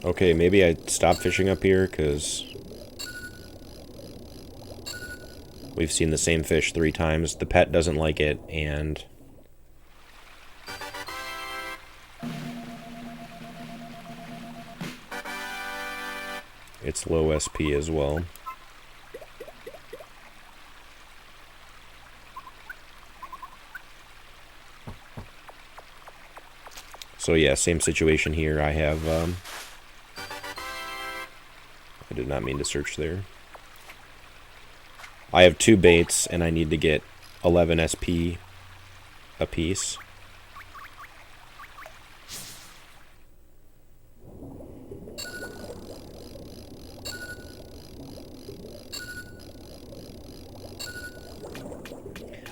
Okay, maybe I stopped fishing up here because we've seen the same fish 3 times. The pet doesn't like it, and it's low SP as well. So yeah, same situation here. I have, I did not mean to search there. I have 2 baits, and I need to get 11 SP a piece.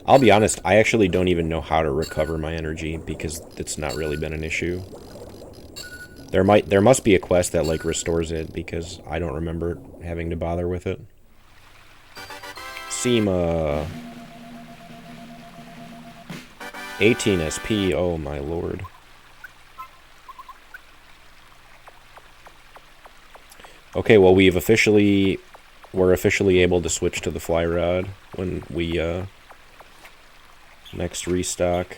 I'll be honest, I actually don't even know how to recover my energy because it's not really been an issue. There must be a quest that like restores it because I don't remember having to bother with it. SEMA 18 SP, oh my lord. Okay, well we've officially we're officially able to switch to the fly rod when we next restock.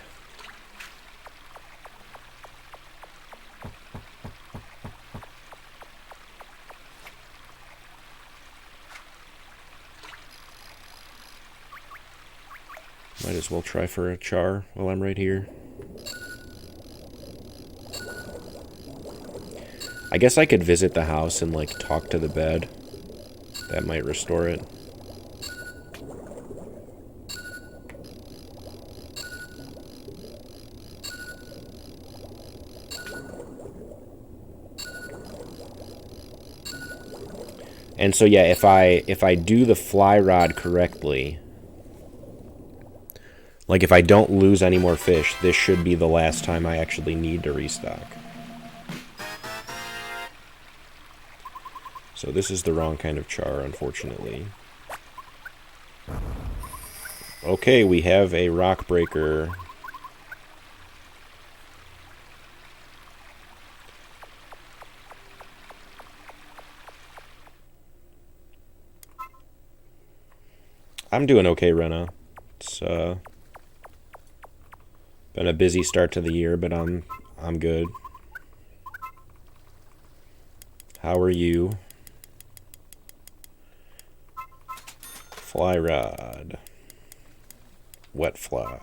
Might as well try for a char while I'm right here. I guess I could visit the house and, like, talk to the bed. That might restore it. And so, yeah, if I do the fly rod correctly, like if I don't lose any more fish, this should be the last time I actually need to restock. So this is the wrong kind of char, unfortunately. Okay, we have a rock breaker. I'm doing okay, Rena. It's been a busy start to the year, but I'm good. How are you? Fly rod. Wet fly.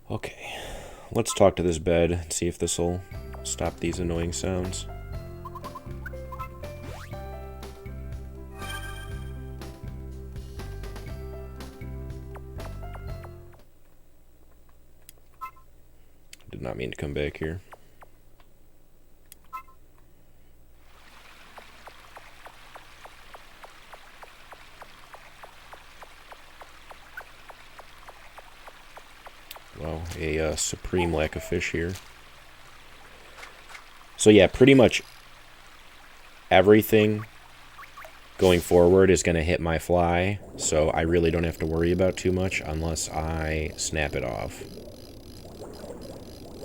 Okay, let's talk to this bed and see if this will stop these annoying sounds. Did not mean to come back here. Wow, a supreme lack of fish here. So yeah, pretty much everything going forward is going to hit my fly, so I really don't have to worry about too much unless I snap it off.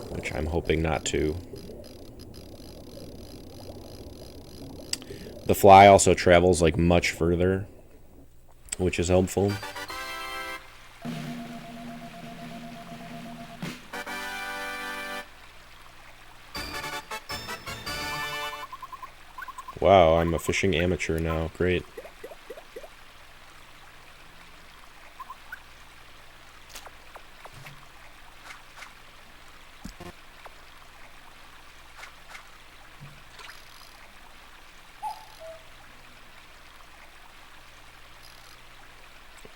Which I'm hoping not to. The fly also travels like much further, which is helpful. Wow, I'm a fishing amateur now. Great.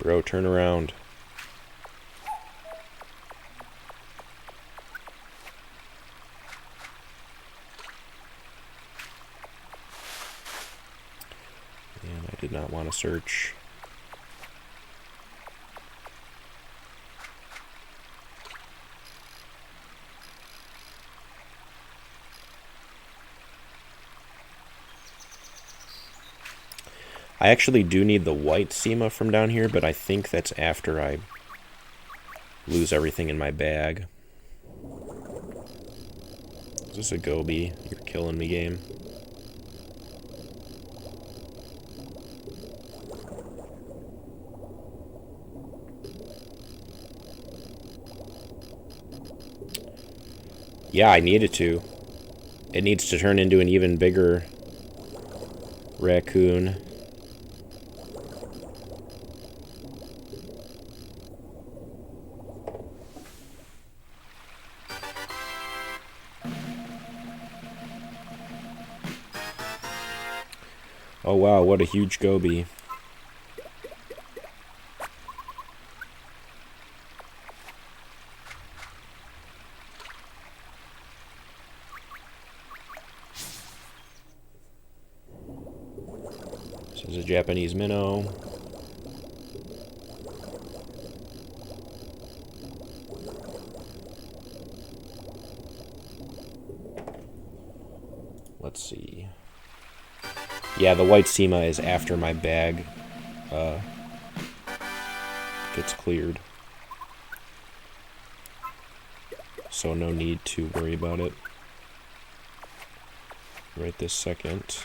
Bro, turn around. And I did not want to search. I actually do need the white SEMA from down here, but I think that's after I lose everything in my bag. Is this a goby? You're killing me, game. Yeah, I need it to. It needs to turn into an even bigger raccoon. Oh wow, what a huge goby. This is a Japanese minnow. Let's see. Yeah, the white SEMA is after my bag gets cleared. So no need to worry about it right this second.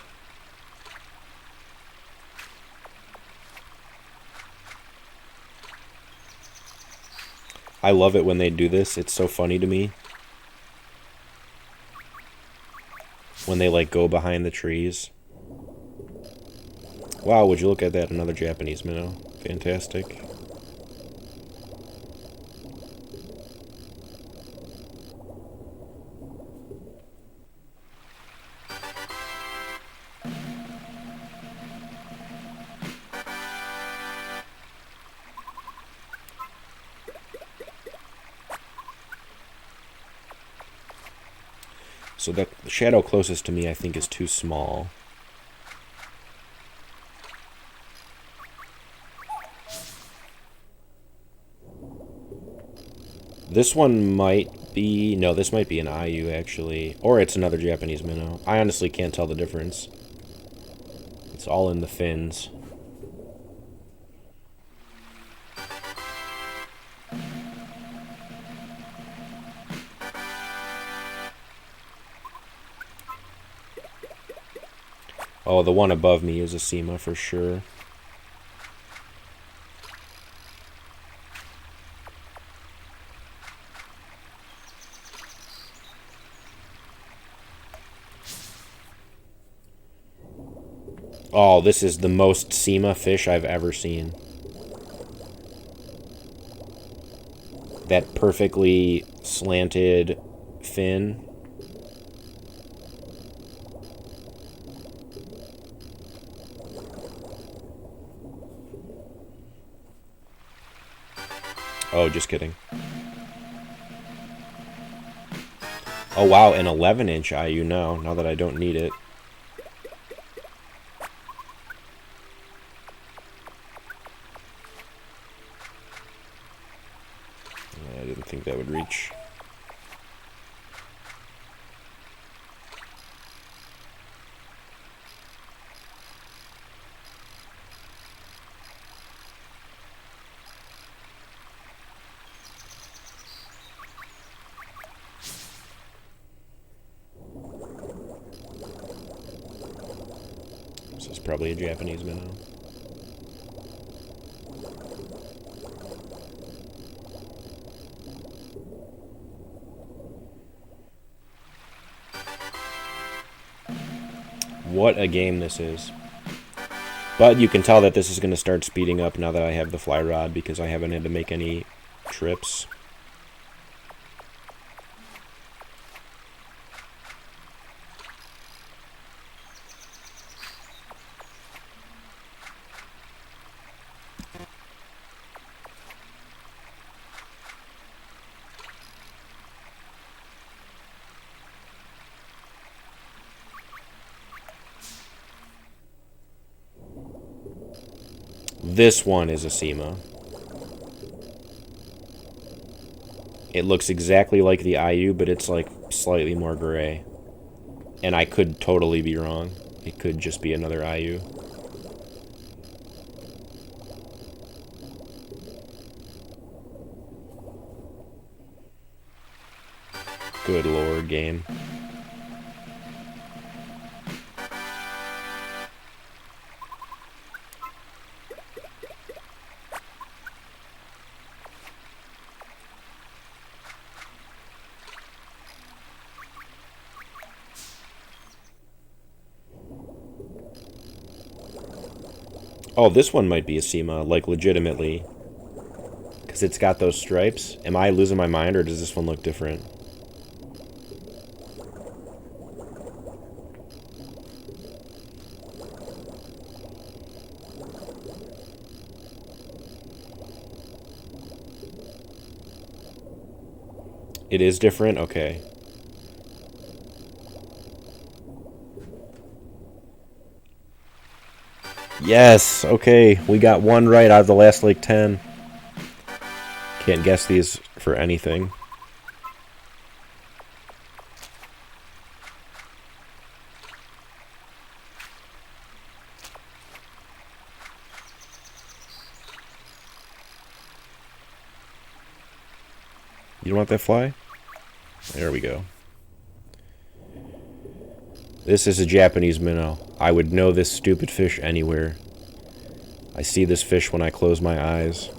I love it when they do this. It's so funny to me. When they like go behind the trees. Wow, would you look at that? Another Japanese minnow. Fantastic. So that the shadow closest to me, I think, is too small. This one might be... No, this might be an IU, actually. Or it's another Japanese minnow. I honestly can't tell the difference. It's all in the fins. Oh, the one above me is a SEMA for sure. Oh, this is the most SEMA fish I've ever seen. That perfectly slanted fin. Oh, just kidding. Oh, wow, an 11-inch IU now that I don't need it. I didn't think that would reach. This is probably a Japanese minnow. What a game this is. But you can tell that this is going to start speeding up now that I have the fly rod because I haven't had to make any trips. This one is a SEMA. It looks exactly like the IU, but it's like slightly more gray. And I could totally be wrong. It could just be another IU. Good lord, game. Oh, this one might be a SEMA, like legitimately. Because it's got those stripes. Am I losing my mind, or does this one look different? It is different? Okay. Yes! Okay, we got one right out of the last, like, 10. Can't guess these for anything. You don't want that fly? There we go. This is a Japanese minnow. I would know this stupid fish anywhere. I see this fish when I close my eyes.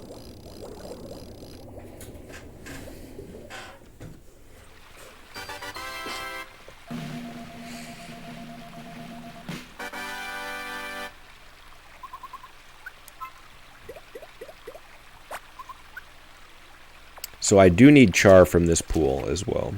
So I do need char from this pool as well.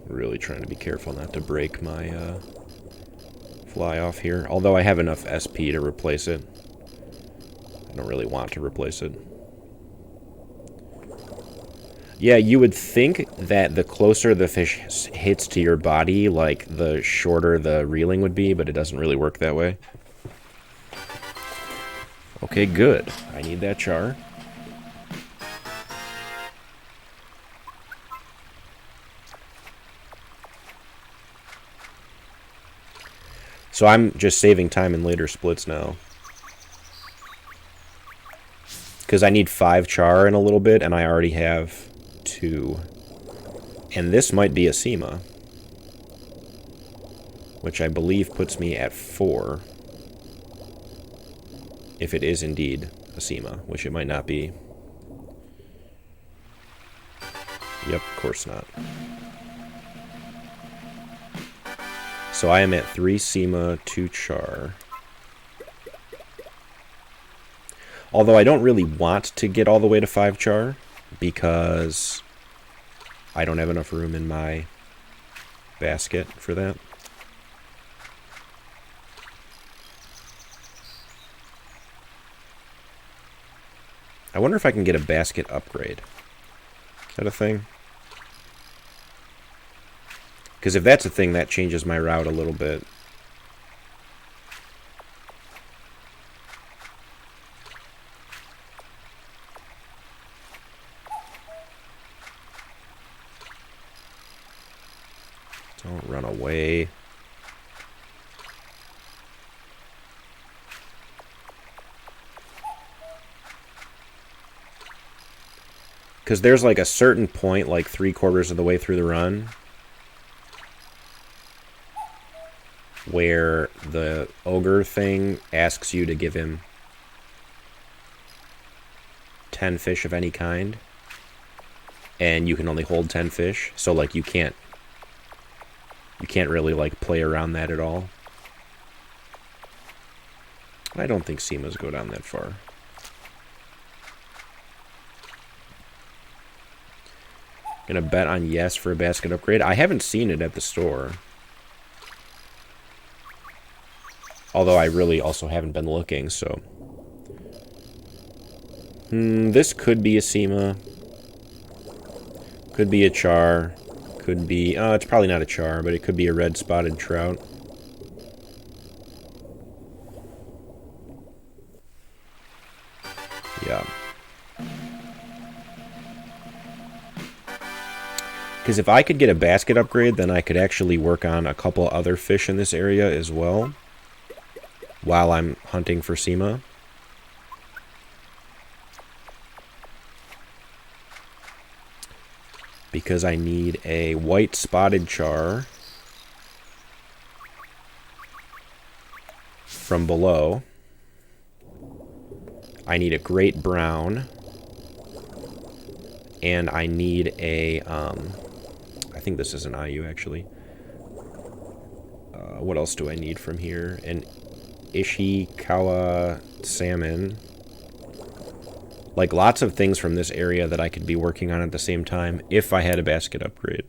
Really trying to be careful not to break my fly off here. Although I have enough SP to replace it. I don't really want to replace it. Yeah, you would think that the closer the fish hits to your body, like, the shorter the reeling would be, but it doesn't really work that way. Okay, good. I need that char. So I'm just saving time in later splits now. Because I need 5 char in a little bit, and I already have 2. And this might be a SEMA. Which I believe puts me at 4. If it is indeed a SEMA, which it might not be. Yep, of course not. So I am at 3 SEMA, 2 char. Although I don't really want to get all the way to 5 char, because I don't have enough room in my basket for that. I wonder if I can get a basket upgrade. Is that a thing? Because if that's a thing, that changes my route a little bit. Don't run away. Because there's like a certain point, like 3/4 of the way through the run, where the ogre thing asks you to give him 10 fish of any kind, and you can only hold 10 fish, so like you can't really like play around that at all. I don't think SEMAs go down that far. Gonna bet on yes for a basket upgrade. I haven't seen it at the store. Although I really also haven't been looking, so. This could be a SEMA. Could be a char. Could be... it's probably not a char, but it could be a red spotted trout. Yeah. Because if I could get a basket upgrade, then I could actually work on a couple other fish in this area as well, while I'm hunting for SEMA. Because I need a white spotted char from below. I need a great brown. And I need a, I think this is an IU actually. What else do I need from here? An Ishikawa salmon. Like lots of things from this area that I could be working on at the same time if I had a basket upgrade.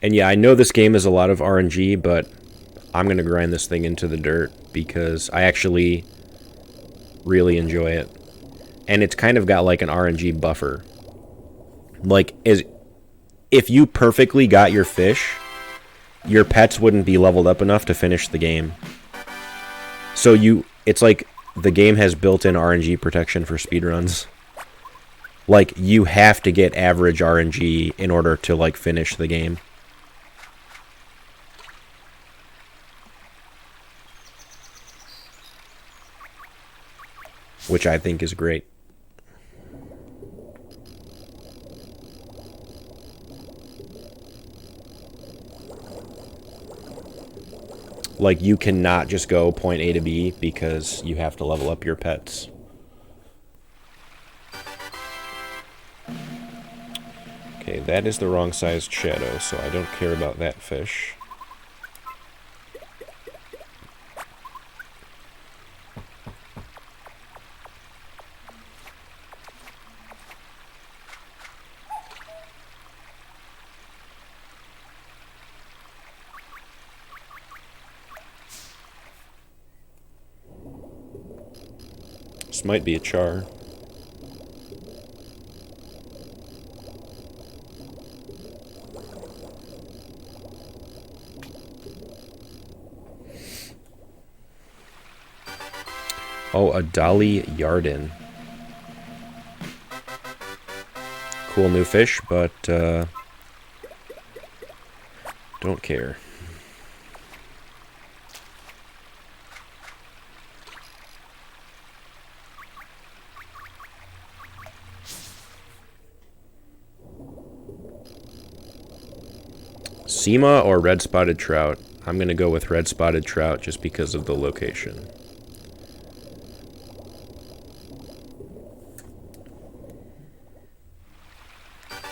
And yeah, I know this game is a lot of RNG, but I'm going to grind this thing into the dirt because I actually really enjoy it. And it's kind of got like an RNG buffer. Like, if you perfectly got your fish, your pets wouldn't be leveled up enough to finish the game. So it's like the game has built-in RNG protection for speedruns. Like, you have to get average RNG in order to, like, finish the game. Which I think is great. Like, you cannot just go point A to B because you have to level up your pets. Okay, that is the wrong sized shadow, so I don't care about that fish. This might be a char. Oh, a Dolly Yarden. Cool new fish, but don't care. Sema or red spotted trout? I'm going to go with red spotted trout just because of the location.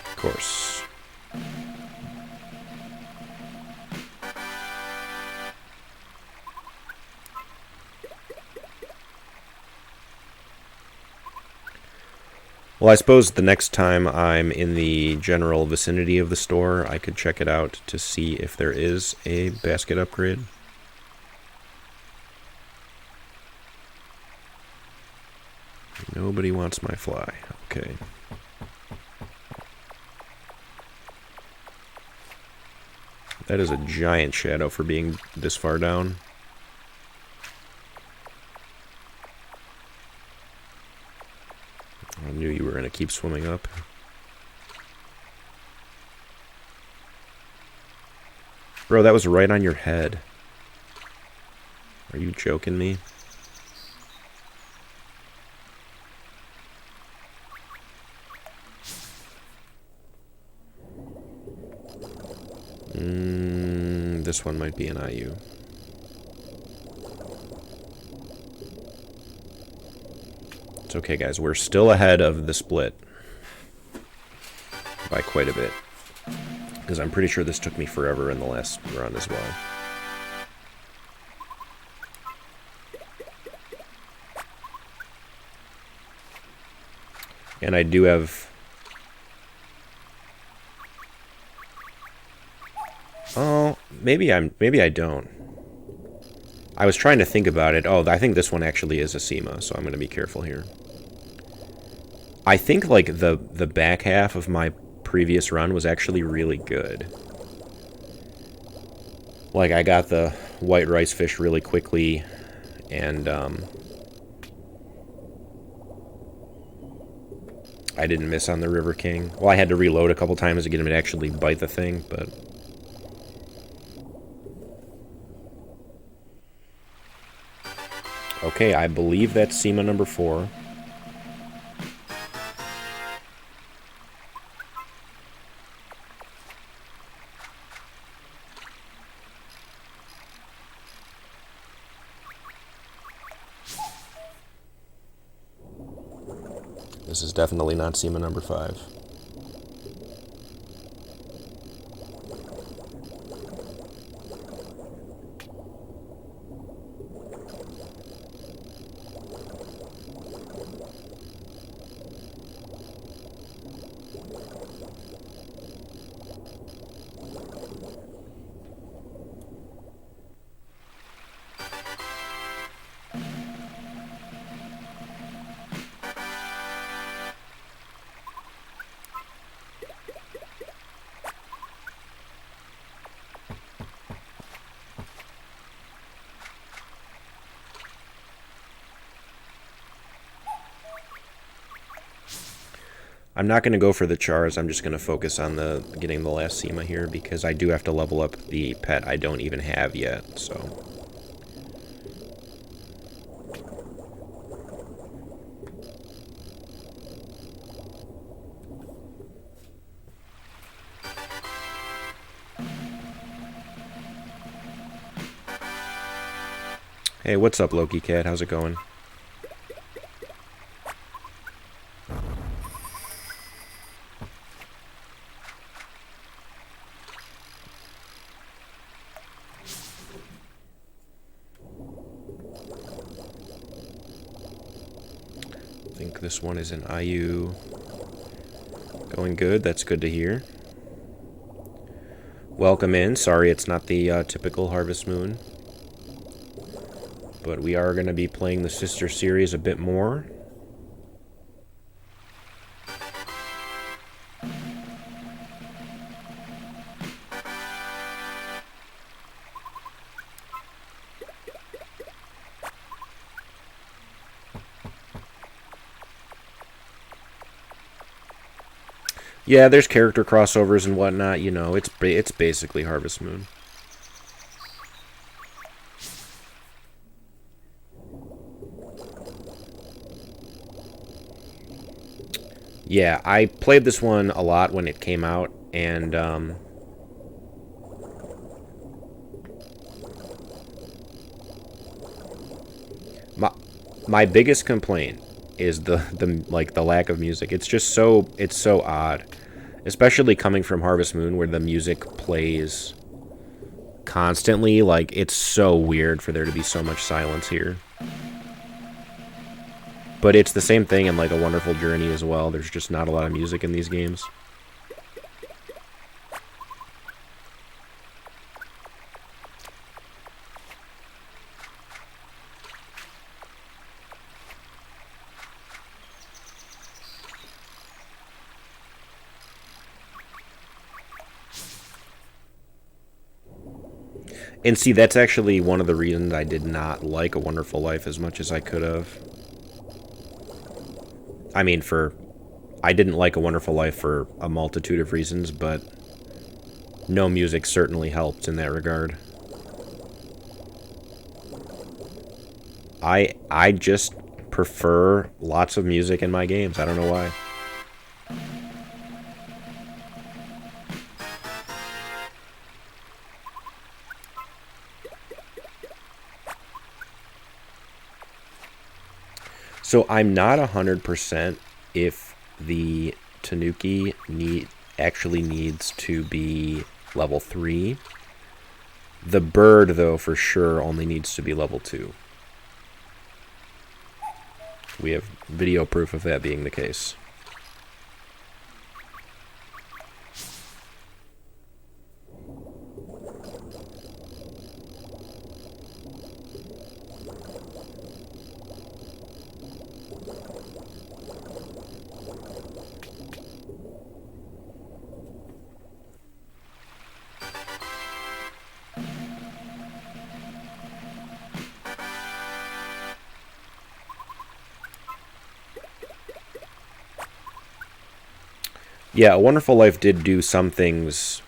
Of course. Well, I suppose the next time I'm in the general vicinity of the store, I could check it out to see if there is a basket upgrade. Nobody wants my fly. Okay. That is a giant shadow for being this far down. I knew you were going to keep swimming up. Bro, that was right on your head. Are you joking me? This one might be an IU. It's okay, guys. We're still ahead of the split by quite a bit. Because I'm pretty sure this took me forever in the last run as well. And I do have... Oh, maybe I don't. I was trying to think about it. Oh, I think this one actually is a Sema, so I'm going to be careful here. I think, like, the back half of my previous run was actually really good. Like, I got the white ricefish really quickly, and, I didn't miss on the River King. Well, I had to reload a couple times to get him to actually bite the thing, but... Okay, I believe that's Sema number 4. This is definitely not Sema number 5. I'm not going to go for the chars. I'm just going to focus on the getting the last SEMA here because I do have to level up the pet I don't even have yet, so... Hey, what's up, Loki Cat? How's it going? I think this one is an IU. Going good. That's good to hear. Welcome in. Sorry it's not the typical Harvest Moon. But we are going to be playing the sister series a bit more. Yeah, there's character crossovers and whatnot, you know, it's basically Harvest Moon. Yeah, I played this one a lot when it came out, and my biggest complaint is the lack of music. It's just so odd, especially coming from Harvest Moon where the music plays constantly. Like, it's so weird for there to be so much silence here. But it's the same thing in, like, A Wonderful Journey as well. There's just not a lot of music in these games. And see, that's actually one of the reasons I did not like A Wonderful Life as much as I could have. I mean, I didn't like A Wonderful Life for a multitude of reasons, but no music certainly helped in that regard. I just prefer lots of music in my games. I don't know why. So I'm not 100% if the Tanuki actually needs to be level 3. The bird, though, for sure only needs to be level 2. We have video proof of that being the case. Yeah, A Wonderful Life did do some things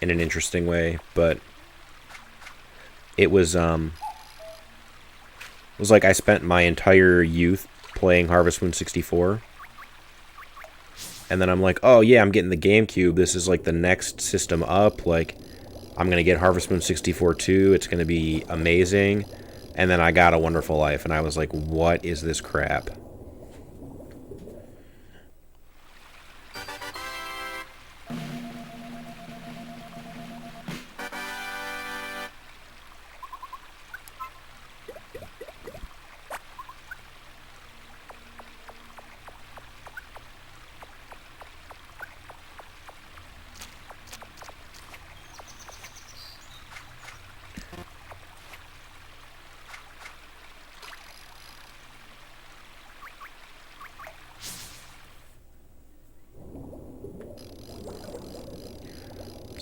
in an interesting way, but it was like I spent my entire youth playing Harvest Moon 64. And then I'm like, oh yeah, I'm getting the GameCube. This is like the next system up. Like, I'm going to get Harvest Moon 64 too. It's going to be amazing. And then I got A Wonderful Life, and I was like, what is this crap?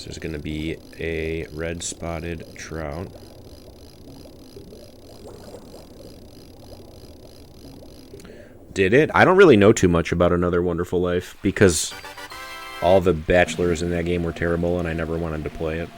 There's going to be a red-spotted trout. Did it? I don't really know too much about Another Wonderful Life because all the bachelors in that game were terrible and I never wanted to play it.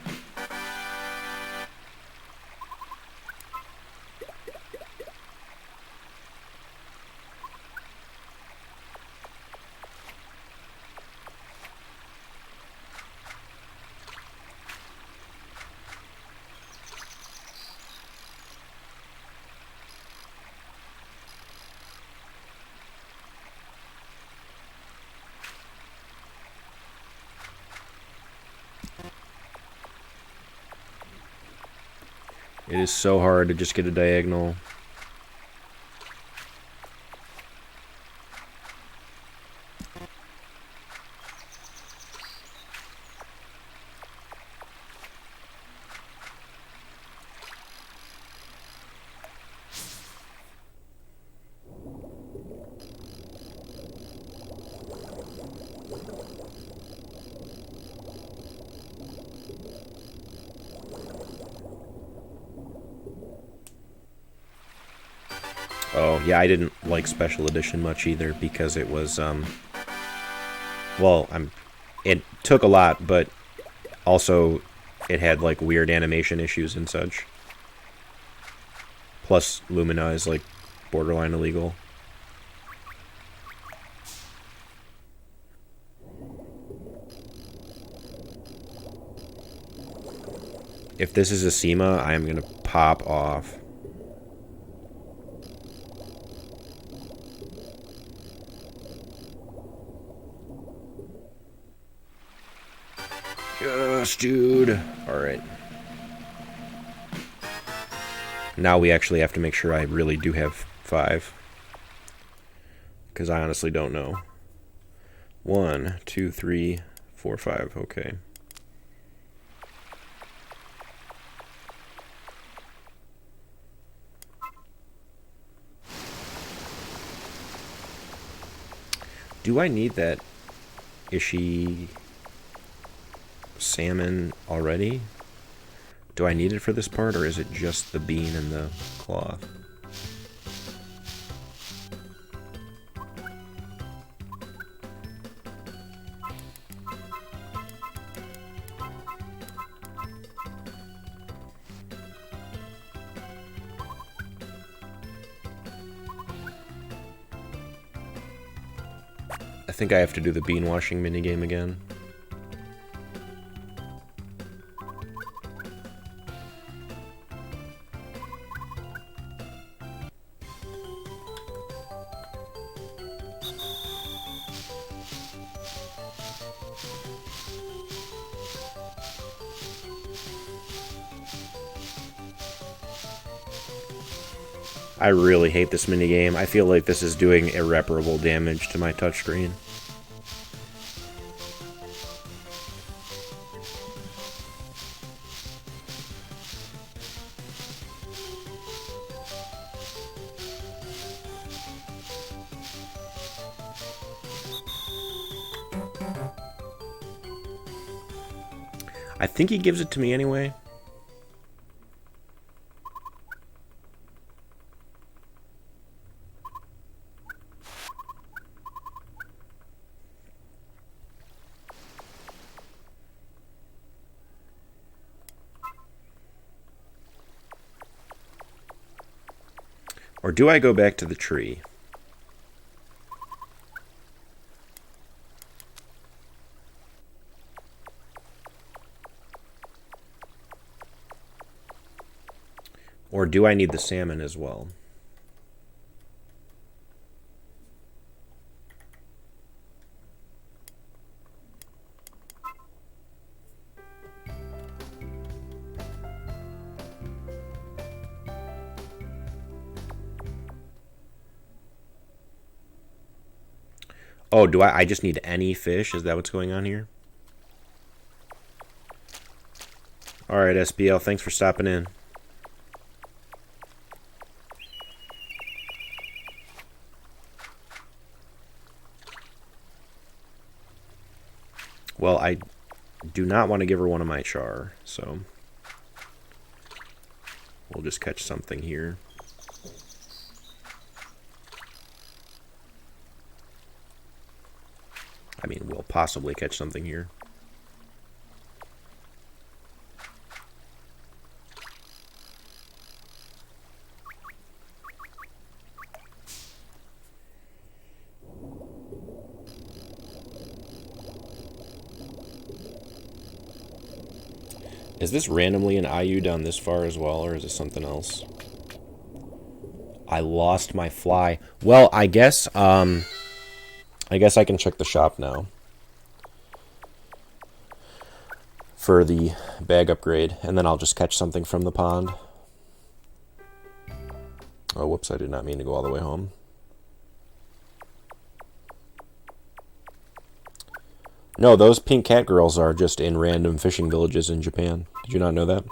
It is so hard to just get a diagonal. Oh, yeah, I didn't like Special Edition much either because it was, well, it took a lot, but also it had, like, weird animation issues and such. Plus, Lumina is, like, borderline illegal. If this is a SEMA, I am going to pop off. Yes, dude. Alright. Now we actually have to make sure I really do have 5. Because I honestly don't know. 1, 2, 3, 4, 5. Okay. Do I need that Ishi salmon already? Do I need it for this part, or is it just the bean and the cloth? I think I have to do the bean washing minigame again. I really hate this minigame. I feel like this is doing irreparable damage to my touchscreen. I think he gives it to me anyway. Or do I go back to the tree? Or do I need the salmon as well? Oh, do I just need any fish? Is that what's going on here? Alright, SBL, thanks for stopping in. Well, I do not want to give her one of my char, so we'll just catch something here. mean, we'll possibly catch something here. Is this randomly an IU down this far as well, or is it something else? I lost my fly. Well, I guess I can check the shop now for the bag upgrade, and then I'll just catch something from the pond. Oh, whoops, I did not mean to go all the way home. No, those pink cat girls are just in random fishing villages in Japan. Did you not know that?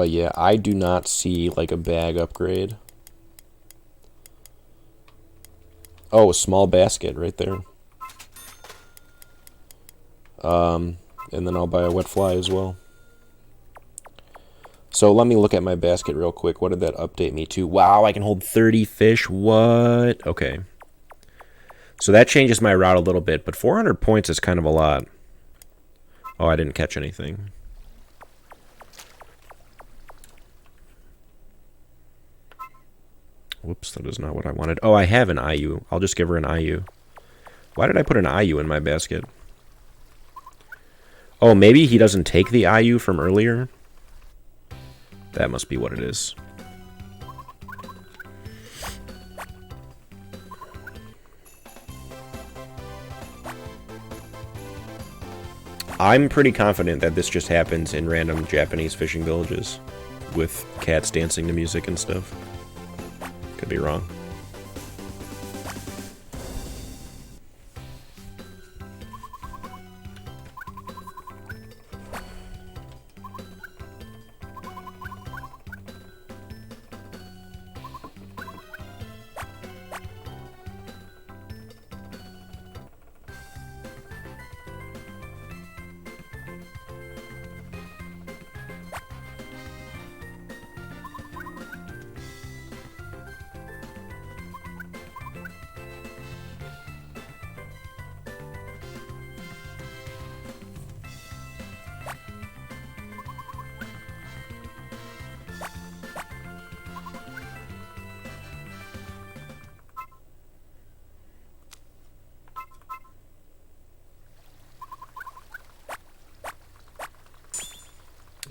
Yeah, I do not see, like, a bag upgrade. Oh, a small basket right there. And then I'll buy a wet fly as well. So let me look at my basket real quick. What did that update me to? Wow, I can hold 30 fish. What? Okay. So that changes my route a little bit, but 400 points is kind of a lot. Oh, I didn't catch anything. Whoops, that is not what I wanted. Oh, I have an IU. I'll just give her an IU. Why did I put an IU in my basket? Oh, maybe he doesn't take the IU from earlier? That must be what it is. I'm pretty confident that this just happens in random Japanese fishing villages with cats dancing to music and stuff. Could be wrong.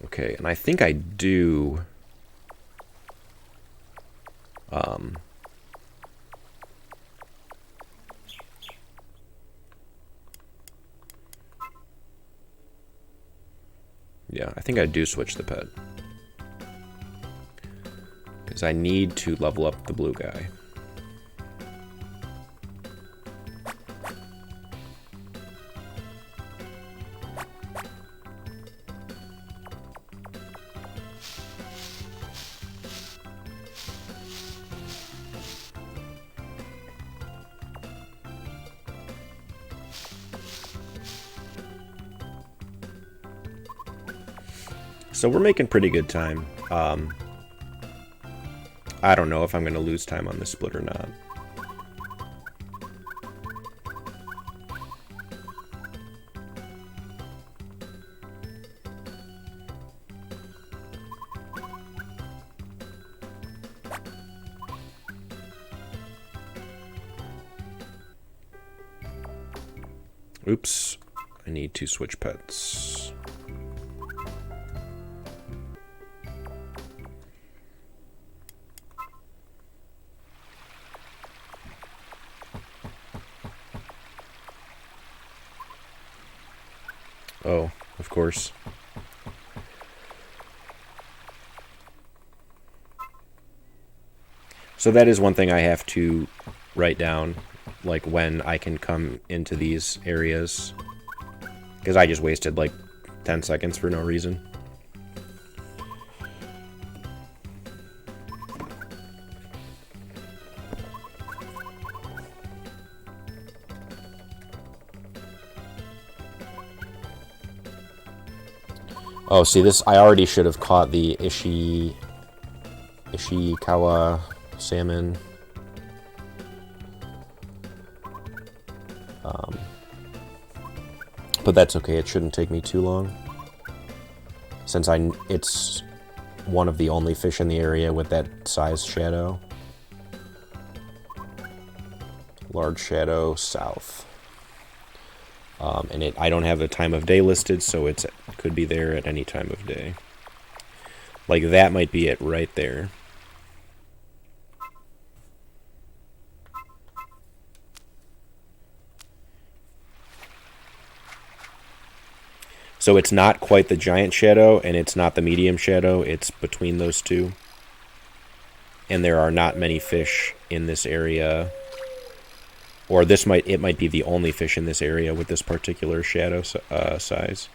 Okay, and I think I do... yeah, I think I do switch the pet. Because I need to level up the blue guy. So we're making pretty good time. I don't know if I'm going to lose time on this split or not. Oops, I need to switch pets. Oh, of course. So that is one thing I have to write down, like when I can come into these areas. Because I just wasted like 10 seconds for no reason. Oh, see this, I already should have caught the Ishikawa salmon. But that's okay, it shouldn't take me too long. Since it's one of the only fish in the area with that size shadow. Large shadow south. And I don't have a time of day listed, so it could be there at any time of day. Like that might be it right there. So it's not quite the giant shadow, and it's not the medium shadow. It's between those two. And there are not many fish in this area. Or it might be the only fish in this area with this particular shadow size.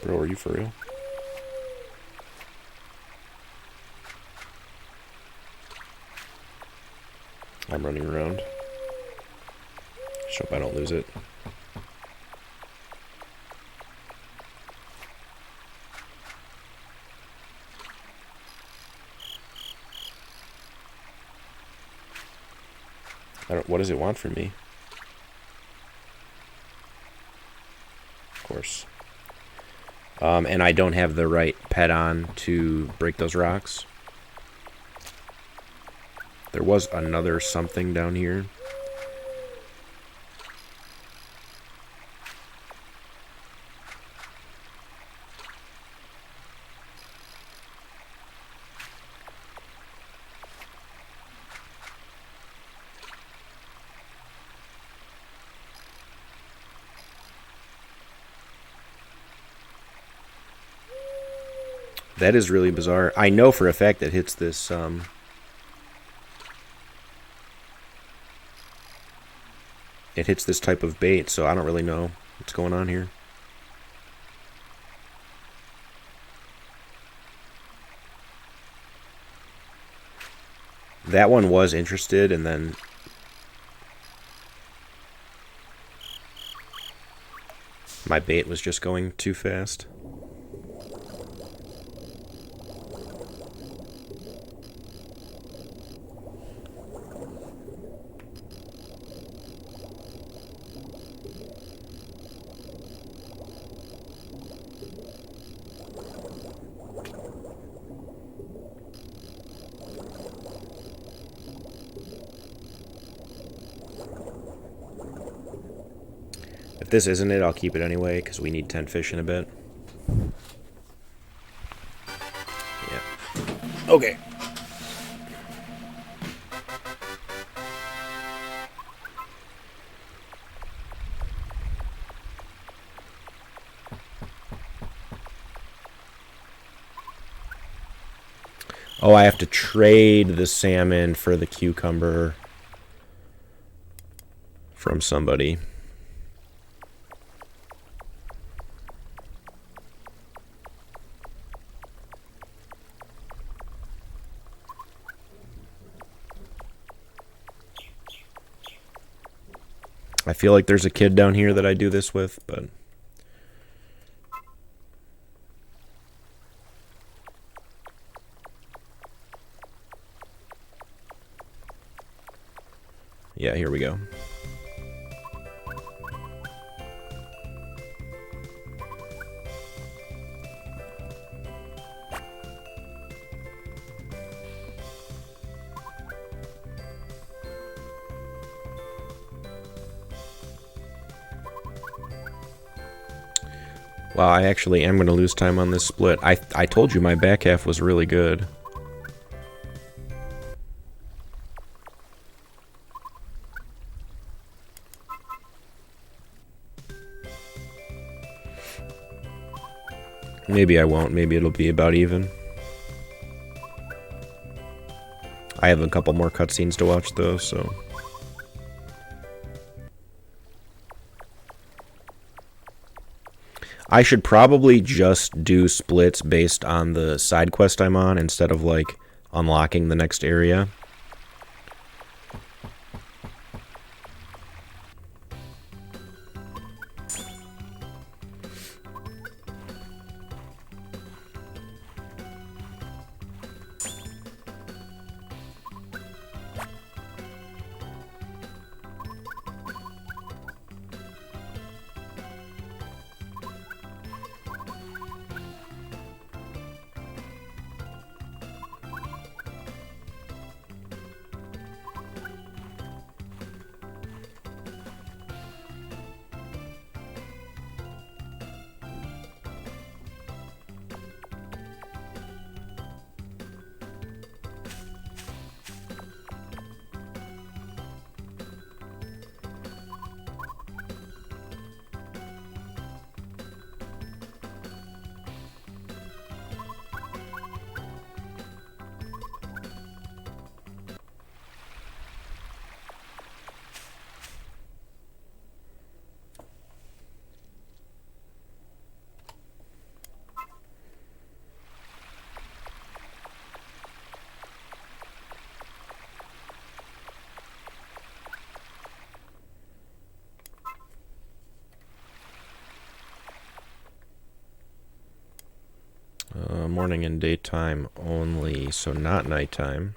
Bro, are you for real? I'm running around. Just hope I don't lose it. What does it want from me? Of course. And I don't have the right pet on to break those rocks. There was another something down here. That is really bizarre. I know for a fact that hits this, it hits this type of bait, so I don't really know what's going on here. That one was interested, and then my bait was just going too fast. If this isn't it, I'll keep it anyway, because we need 10 fish in a bit. Yeah. Okay. Oh, I have to trade the salmon for the cucumber from somebody. I feel like there's a kid down here that I do this with, but yeah, here we go. Wow, I actually am going to lose time on this split. I told you my back half was really good. Maybe I won't. Maybe it'll be about even. I have a couple more cutscenes to watch though, so... I should probably just do splits based on the side quest I'm on instead of, like, unlocking the next area. morning and daytime only, so not nighttime.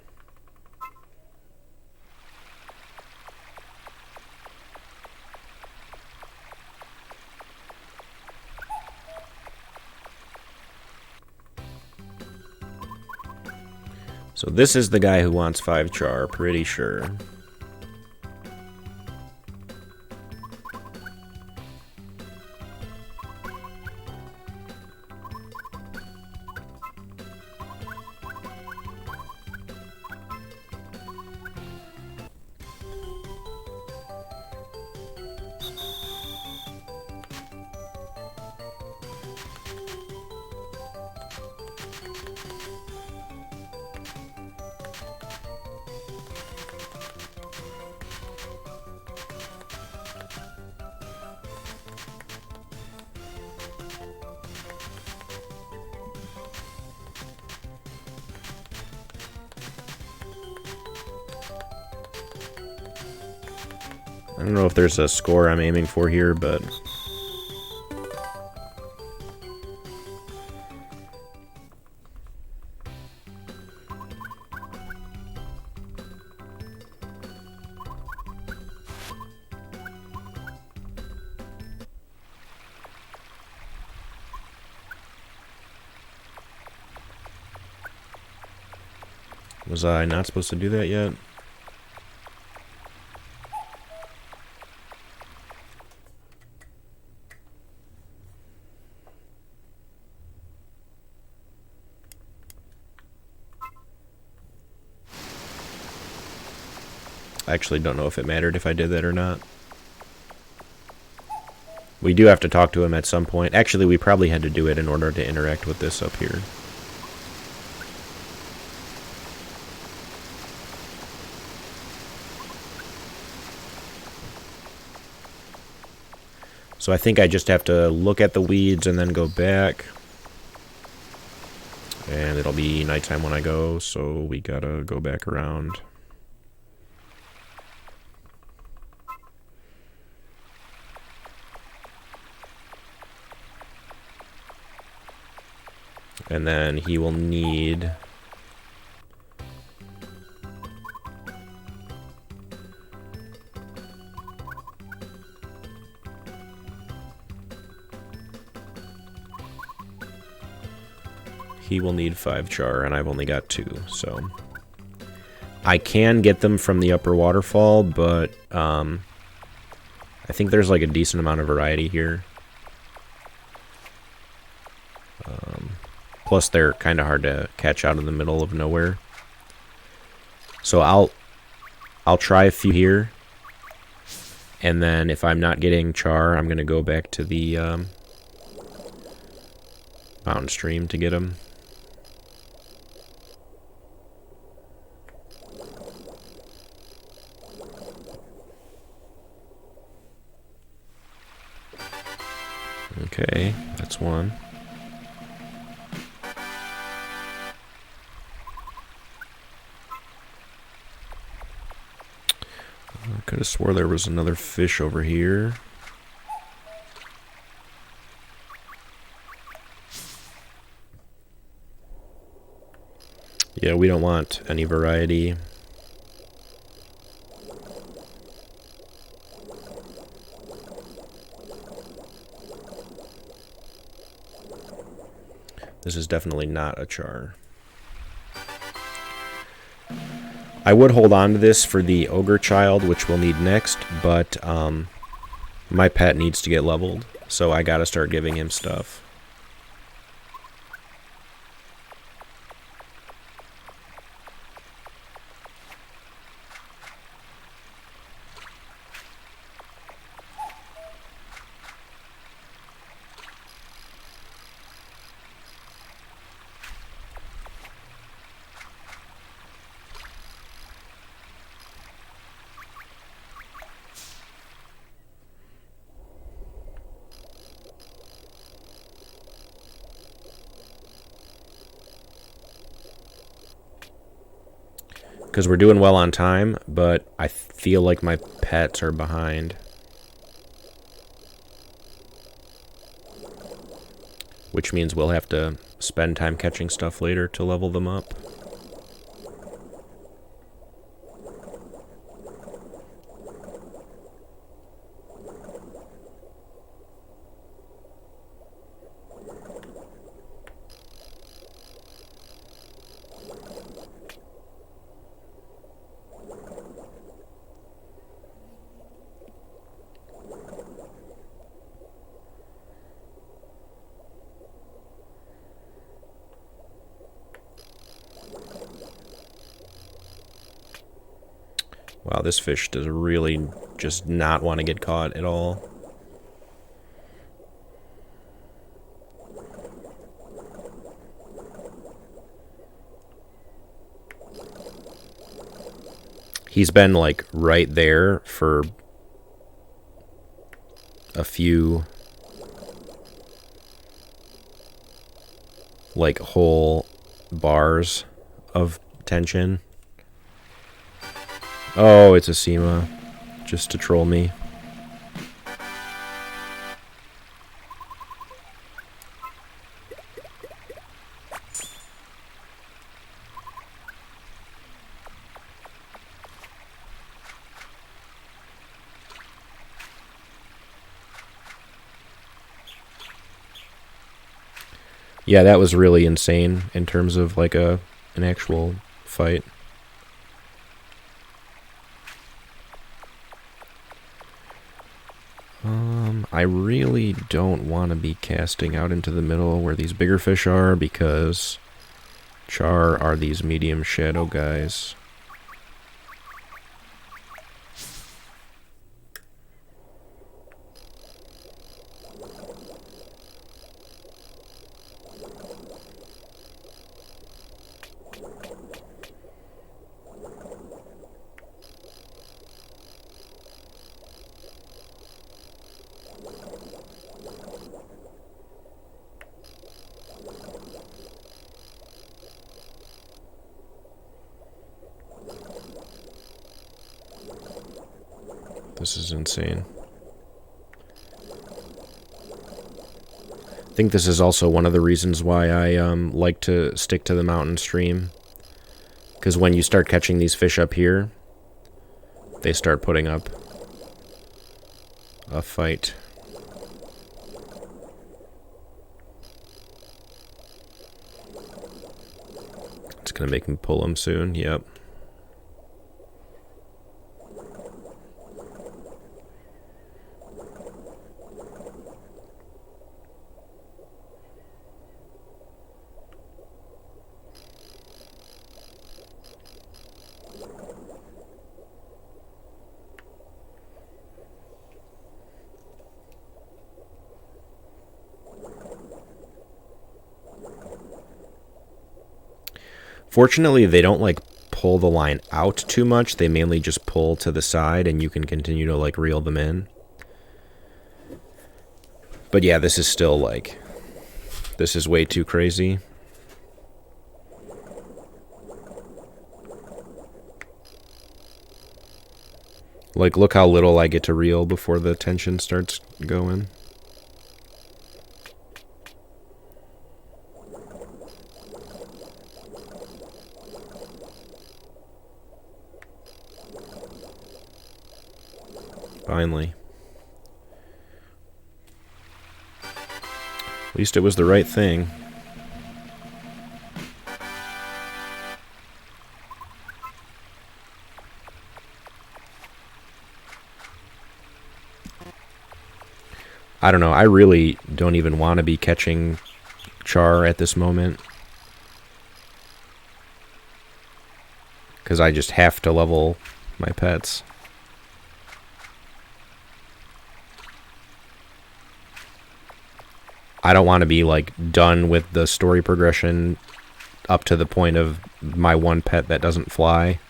So this is the guy who wants 5 char, pretty sure. I don't know if there's a score I'm aiming for here, but... Was I not supposed to do that yet? I actually don't know if it mattered if I did that or not. We do have to talk to him at some point. Actually, we probably had to do it in order to interact with this up here. So I think I just have to look at the weeds and then go back. And it'll be nighttime when I go, so we gotta go back around. And then he will need... He will need 5 char, and I've only got 2, so... I can get them from the upper waterfall, but I think there's like a decent amount of variety here. Plus, they're kind of hard to catch out in the middle of nowhere. So I'll try a few here, and then if I'm not getting char, I'm gonna go back to the mountain stream to get them. Okay, that's one. I could have swore there was another fish over here. Yeah, we don't want any variety. This is definitely not a char. I would hold on to this for the ogre child, which we'll need next, but my pet needs to get leveled, so I gotta start giving him stuff. Because we're doing well on time, but I feel like my pets are behind. Which means we'll have to spend time catching stuff later to level them up. Wow, this fish does really just not want to get caught at all. He's been like right there for a few like whole bars of tension. Oh, it's a SEMA, just to troll me. Yeah, that was really insane in terms of like an actual fight. I really don't want to be casting out into the middle where these bigger fish are because char are these medium shadow guys. This is insane. I think this is also one of the reasons why I like to stick to the mountain stream. Because when you start catching these fish up here, they start putting up a fight. It's going to make me pull them soon, yep. Fortunately, they don't like pull the line out too much. They mainly just pull to the side and you can continue to like reel them in. But yeah, this is still like, this is way too crazy. Like, look how little I get to reel before the tension starts going. Finally. At least it was the right thing. I don't know, I really don't even want to be catching char at this moment. Because I just have to level my pets. I don't want to be like done with the story progression up to the point of my one pet that doesn't fly.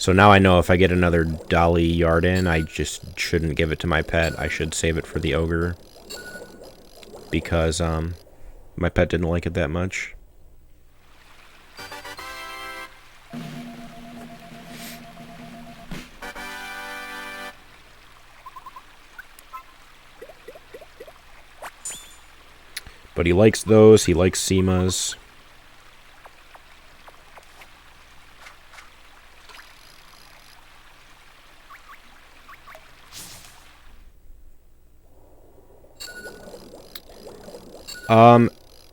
So now I know if I get another dolly yard in, I just shouldn't give it to my pet. I should save it for the ogre. Because my pet didn't like it that much. But he likes those. He likes Seema's.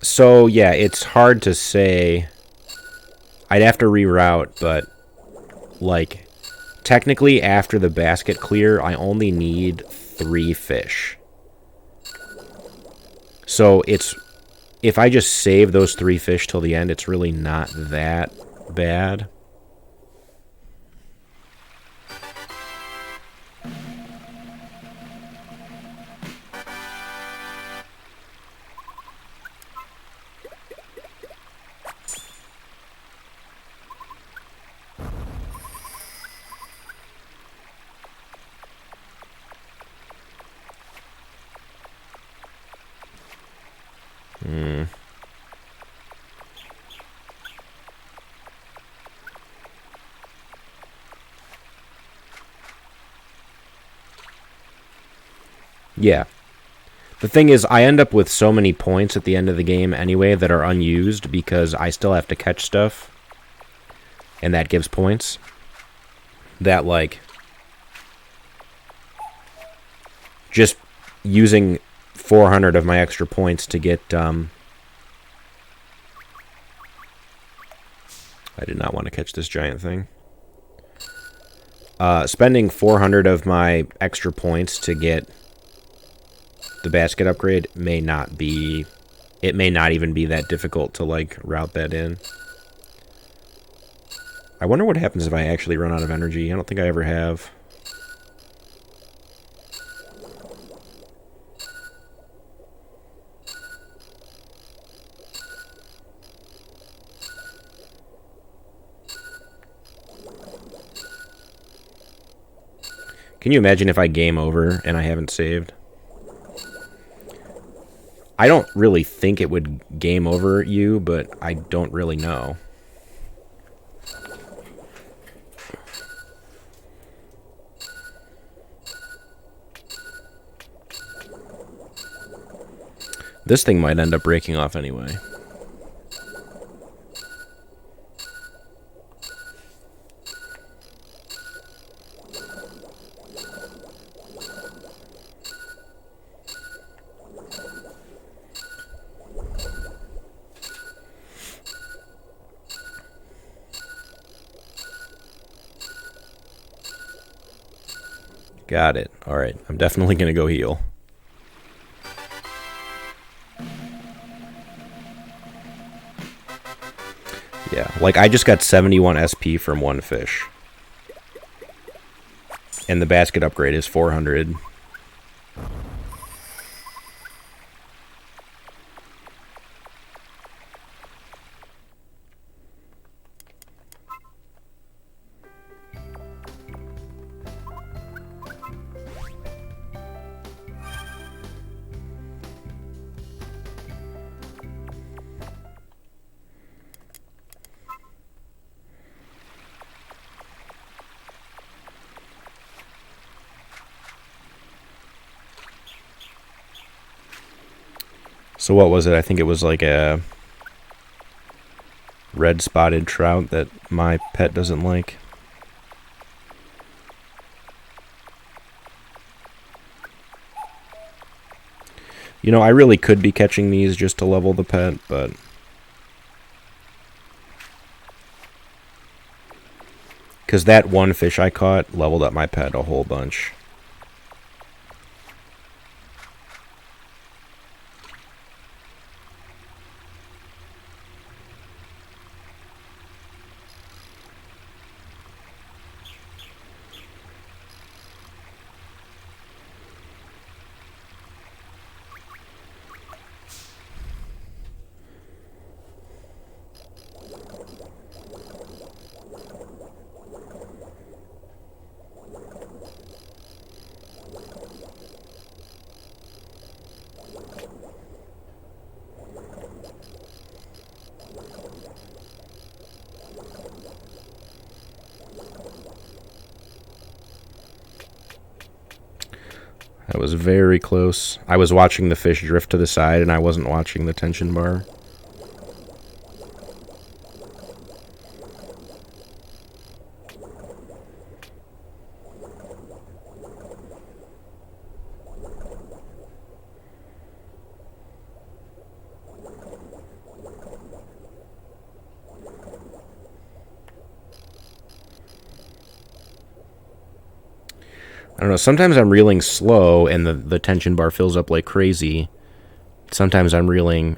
So yeah, it's hard to say. I'd have to reroute, but like technically after the basket clear, I only need 3 fish. So it's if I just save those 3 fish till the end, it's really not that bad. Yeah. The thing is, I end up with so many points at the end of the game anyway that are unused because I still have to catch stuff. And that gives points. That, like, just using 400 of my extra points to get, I did not want to catch this giant thing. Spending 400 of my extra points to get the basket upgrade may not be... It may not even be that difficult to, like, route that in. I wonder what happens if I actually run out of energy. I don't think I ever have. Can you imagine if I game over and I haven't saved? I don't really think it would game over you, but I don't really know. This thing might end up breaking off anyway. Got it. Alright, I'm definitely going to go heal. Yeah, like I just got 71 SP from 1 fish. And the basket upgrade is 400. So what was it? I think it was like a red spotted trout that my pet doesn't like. You know, I really could be catching these just to level the pet, but... Because that 1 fish I caught leveled up my pet a whole bunch. That was very close. I was watching the fish drift to the side, and I wasn't watching the tension bar. I don't know, sometimes I'm reeling slow and the tension bar fills up like crazy. Sometimes I'm reeling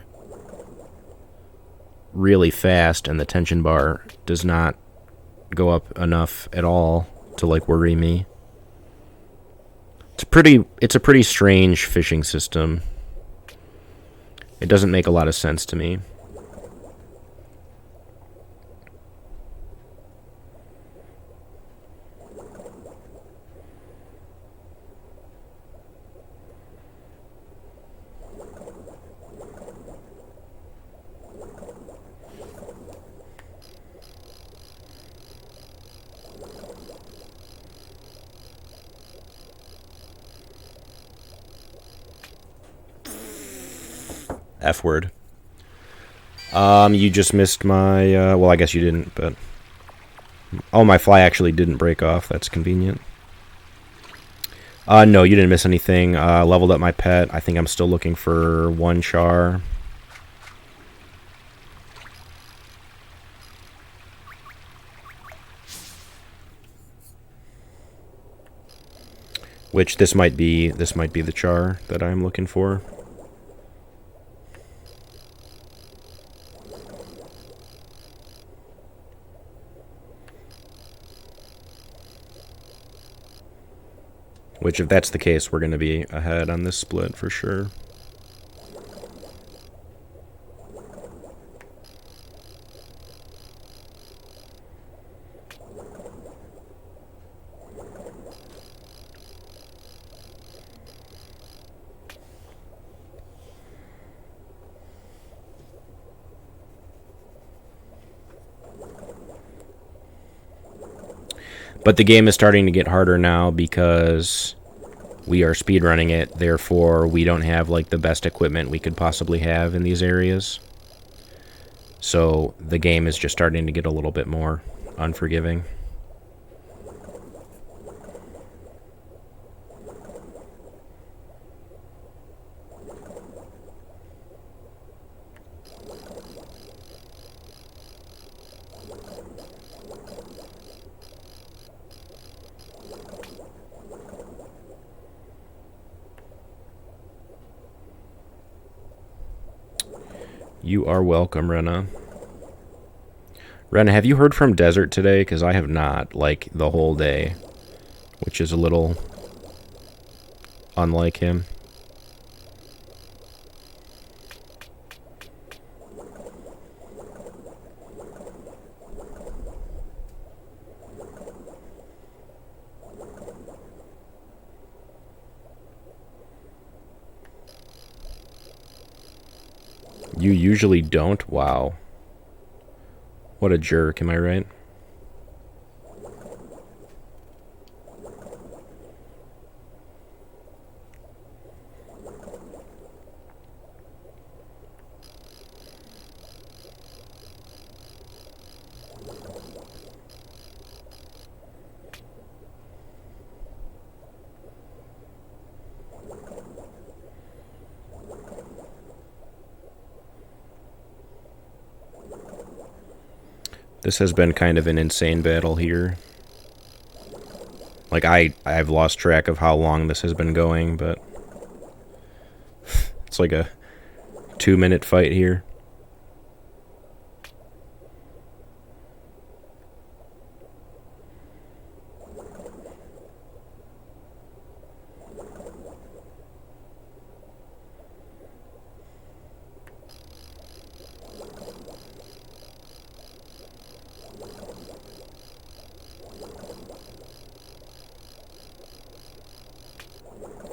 really fast and the tension bar does not go up enough at all to like worry me. It's a pretty strange fishing system. It doesn't make a lot of sense to me. F word. You just missed my, well, I guess you didn't, but... Oh, my fly actually didn't break off. That's convenient. No, you didn't miss anything. Leveled up my pet. I think I'm still looking for one char. Which this might be the char that I'm looking for. Which, if that's the case, we're going to be ahead on this split for sure. But the game is starting to get harder now because we are speedrunning it. Therefore, we don't have like the best equipment we could possibly have in these areas. So the game is just starting to get a little bit more unforgiving. You are welcome, Rena. Rena, have you heard from Desert today? Because I have not, like, the whole day. Which is a little unlike him. You usually don't? Wow. What a jerk, am I right? This has been kind of an insane battle here. Like, I've lost track of how long this has been going, but... It's like a 2-minute fight here.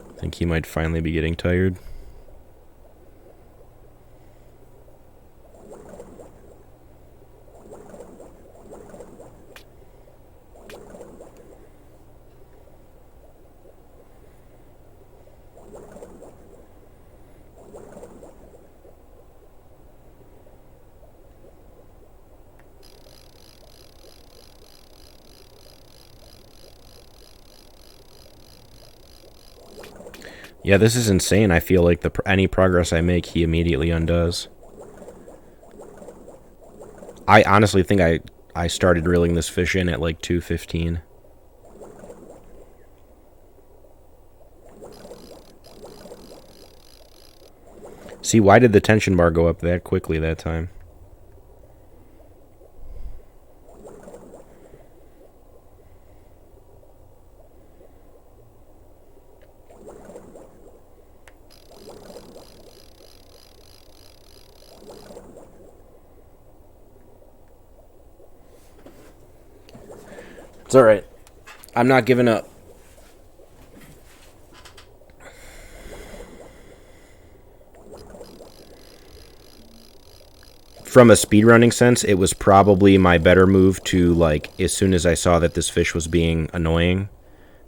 I think he might finally be getting tired. Yeah, this is insane. I feel like any progress I make, he immediately undoes. I honestly think I started reeling this fish in at like 2:15. See, why did the tension bar go up that quickly that time? It's alright. I'm not giving up. From a speedrunning sense, it was probably my better move to, like, as soon as I saw that this fish was being annoying,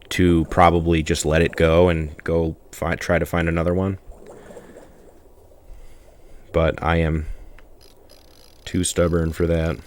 to probably just let it go and go try to find another one. But I am too stubborn for that.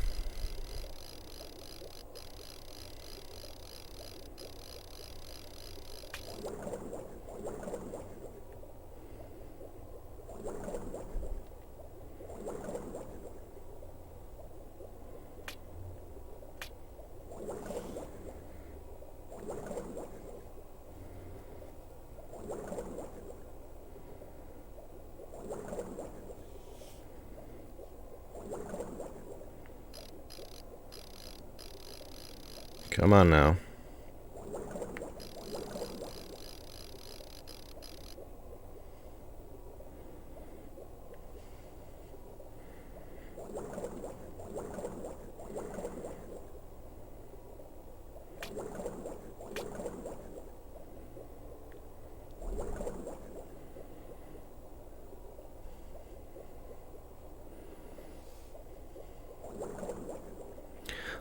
Come on now.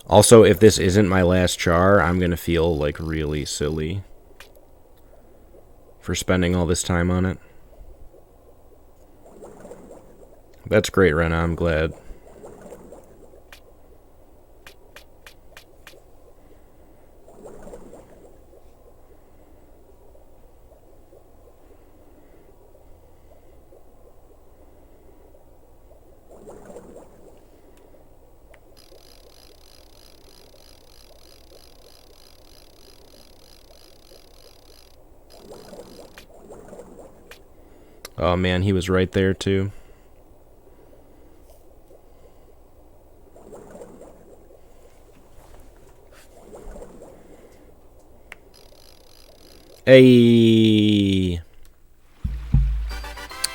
Also, if this isn't my last char, I'm going to feel like really silly for spending all this time on it. That's great, Rena. I'm glad. Oh man, he was right there too. Hey.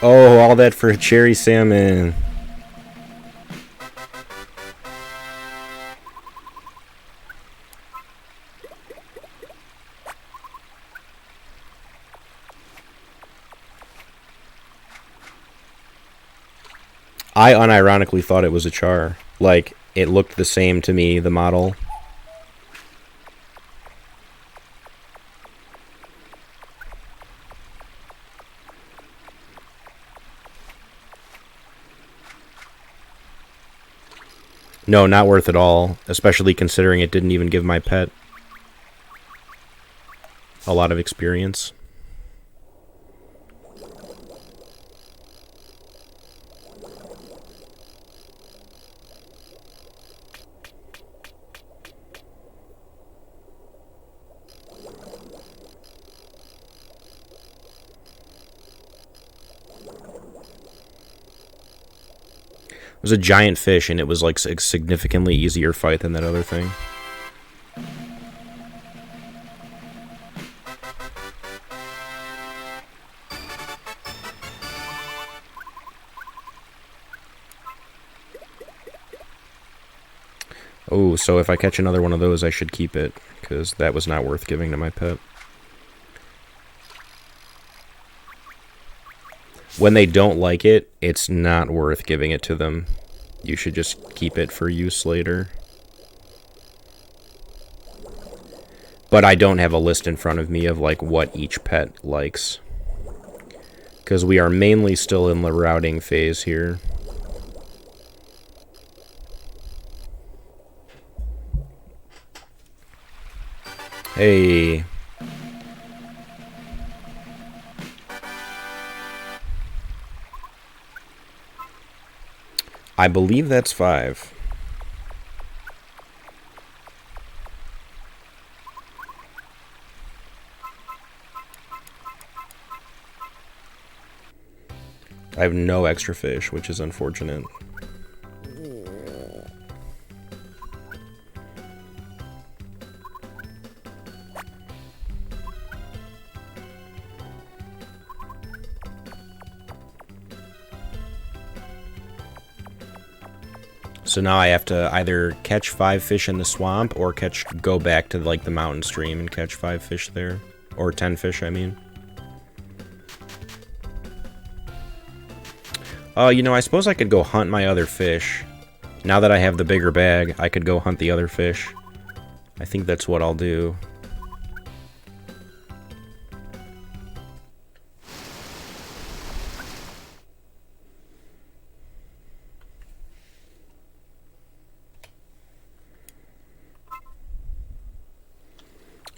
Oh, all that for cherry salmon. I unironically thought it was a char. Like, it looked the same to me, the model. No, not worth it all, especially considering it didn't even give my pet a lot of experience. It was a giant fish, and it was like a significantly easier fight than that other thing. Oh, so if I catch another one of those, I should keep it, because that was not worth giving to my pet. When they don't like it, it's not worth giving it to them. You should just keep it for use later. But I don't have a list in front of me of like what each pet likes, because we are mainly still in the routing phase here. Hey. I believe that's 5. I have no extra fish, which is unfortunate. So now I have to either catch 5 fish in the swamp or go back to like the mountain stream and catch 5 fish there. Or 10 fish, I mean. You know, I suppose I could go hunt my other fish. Now that I have the bigger bag, I could go hunt the other fish. I think that's what I'll do.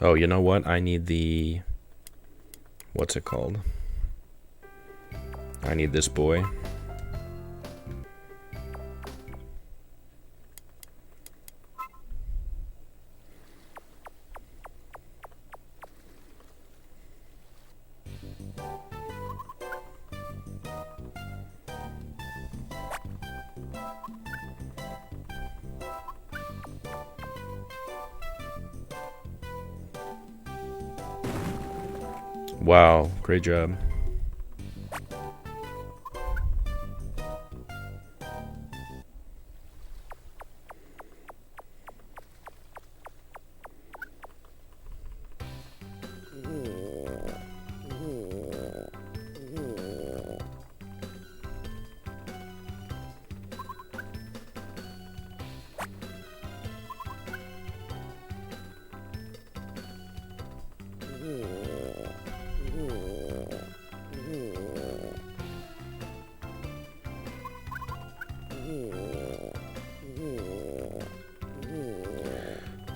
Oh, you know what? I need the... What's it called? I need this boy. Wow, great job.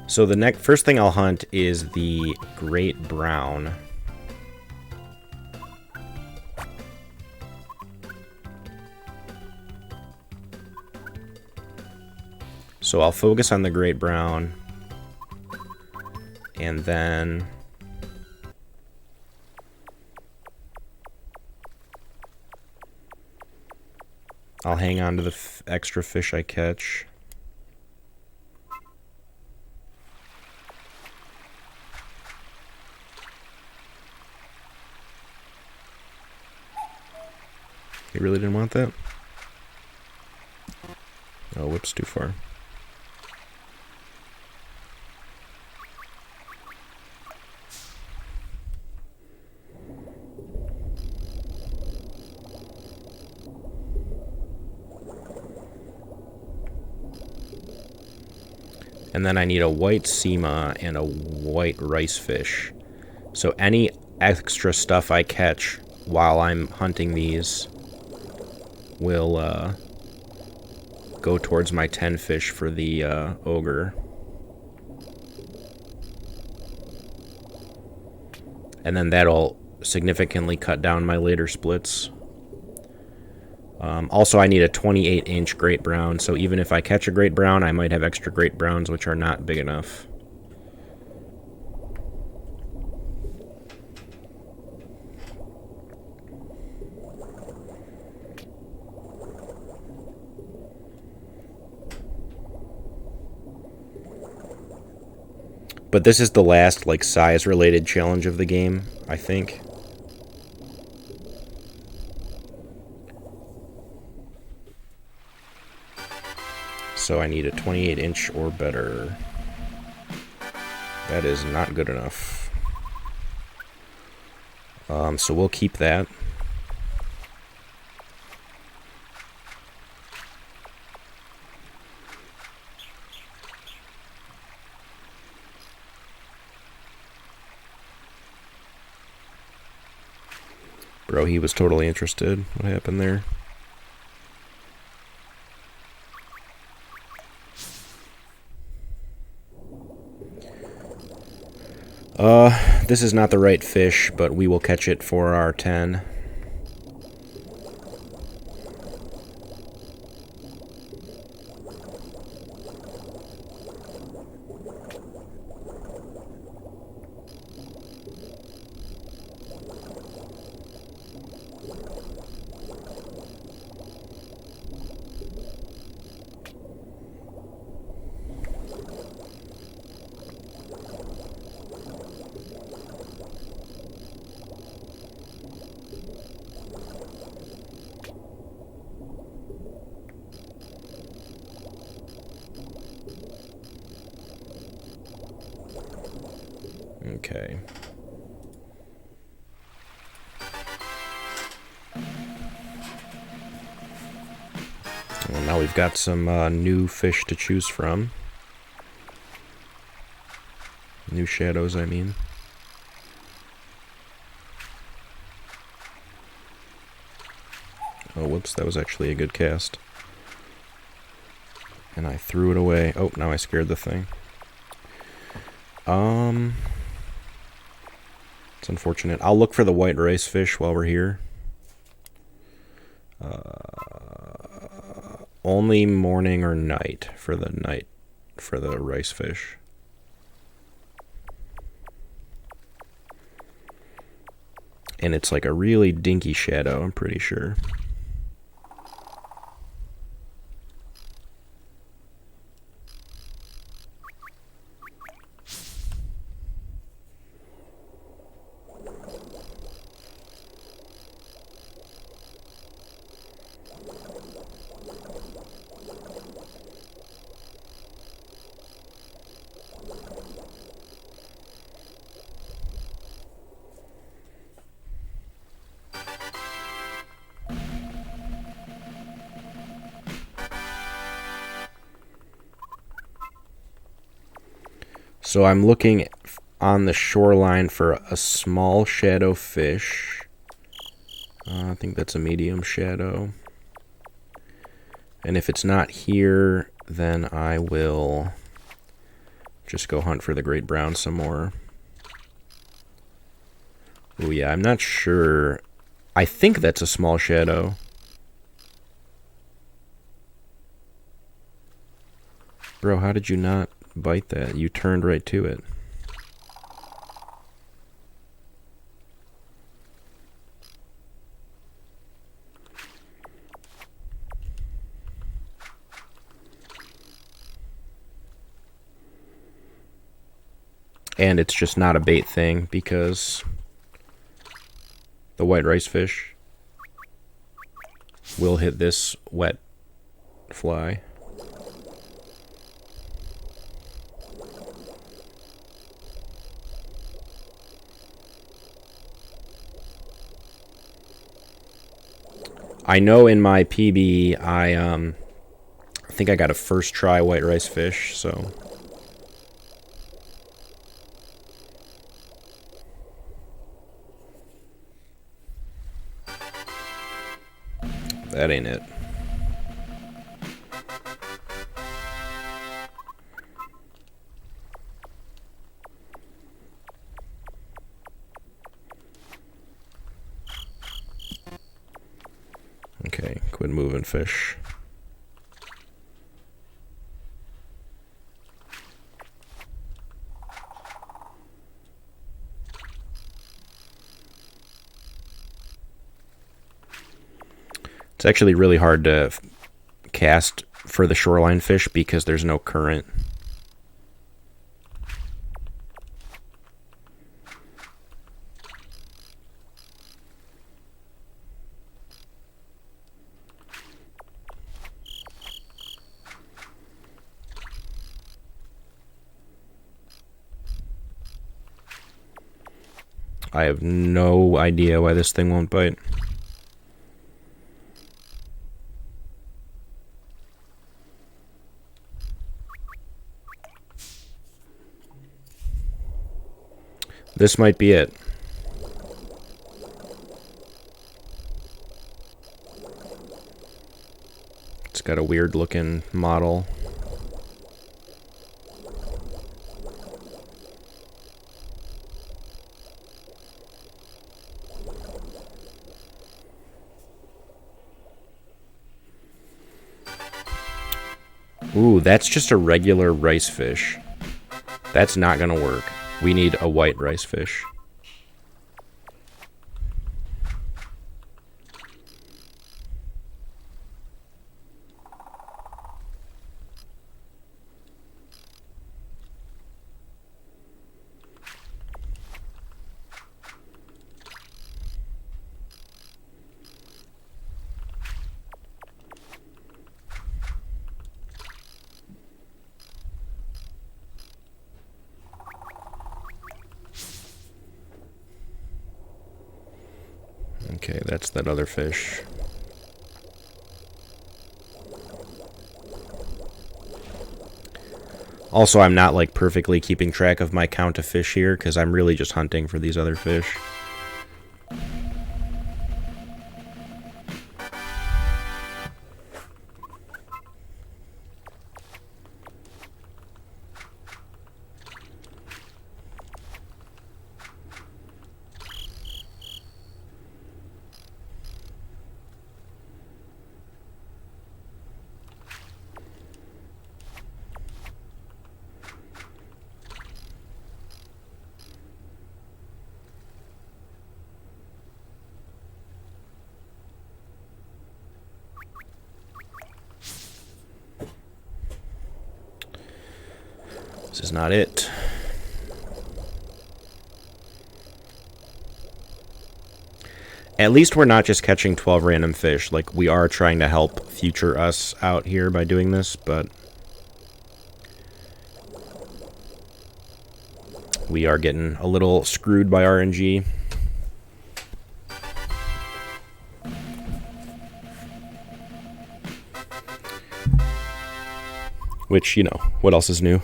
So the first thing I'll hunt is the great brown. So I'll focus on the great brown, and then I'll hang on to the extra fish I catch. You really didn't want that? Oh, whoops, too far. And then I need a white sema and a white ricefish. So any extra stuff I catch while I'm hunting these will go towards my 10 fish for the ogre. And then that'll significantly cut down my later splits. Also, I need a 28-inch great brown, so even if I catch a great brown, I might have extra great browns which are not big enough. But this is the last, like, size-related challenge of the game, I think. So I need a 28-inch or better. That is not good enough. So we'll keep that. Bro, he was totally interested. What happened there? This is not the right fish, but we will catch it for our 10. Okay. Well, now we've got some new fish to choose from. New shadows, I mean. Oh, whoops, that was actually a good cast. And I threw it away. Oh, now I scared the thing. It's unfortunate. I'll look for the white ricefish while we're here. Only morning or night for the ricefish. And it's like a really dinky shadow, I'm pretty sure. So I'm looking on the shoreline for a small shadow fish. I think that's a medium shadow. And if it's not here, then I will just go hunt for the great brown some more. Oh yeah, I'm not sure. I think that's a small shadow. Bro, how did you not bite that? You turned right to it. And it's just not a bait thing because the white ricefish will hit this wet fly. I know in my PB, I think I got a first try white ricefish, so. That ain't it. Okay, quit moving, fish. It's actually really hard to cast for the shoreline fish because there's no current. I have no idea why this thing won't bite. This might be it. It's got a weird looking model. Ooh, that's just a regular ricefish. That's not gonna work. We need a white ricefish. Okay, that's that other fish. Also, I'm not like perfectly keeping track of my count of fish here because I'm really just hunting for these other fish. This is not it. At least we're not just catching 12 random fish. Like, we are trying to help future us out here by doing this, but we are getting a little screwed by RNG. Which, you know, what else is new?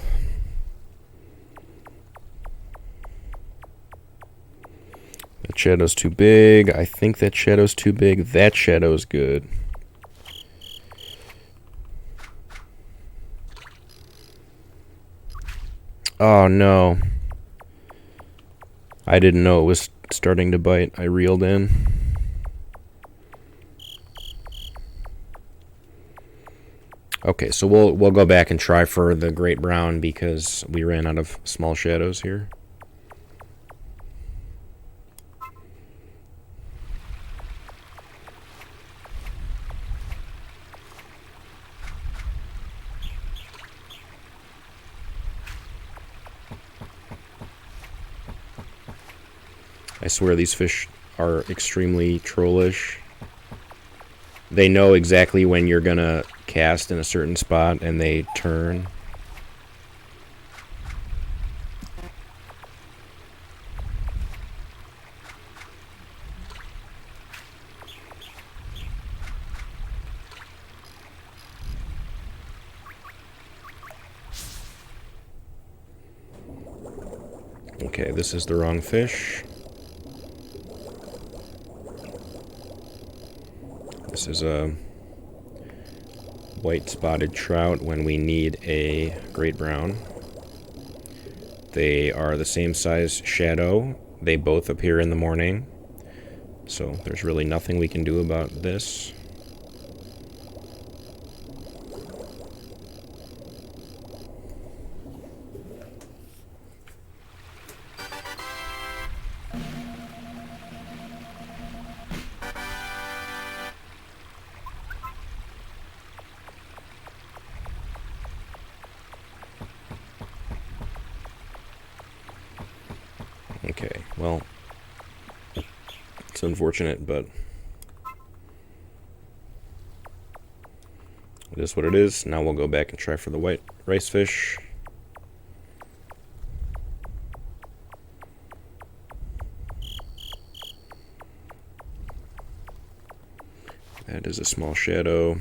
That shadow's too big. I think that shadow's too big. That shadow's good. Oh, no. I didn't know it was starting to bite. I reeled in. Okay, so we'll go back and try for the great brown because we ran out of small shadows here. I swear these fish are extremely trollish. They know exactly when you're gonna cast in a certain spot and they turn. Okay, this is the wrong fish. This is a white spotted trout when we need a great brown. They are the same size shadow. They both appear in the morning. So there's really nothing we can do about this. Okay, well, it's unfortunate, but it is what it is. Now we'll go back and try for the white ricefish. That is a small shadow.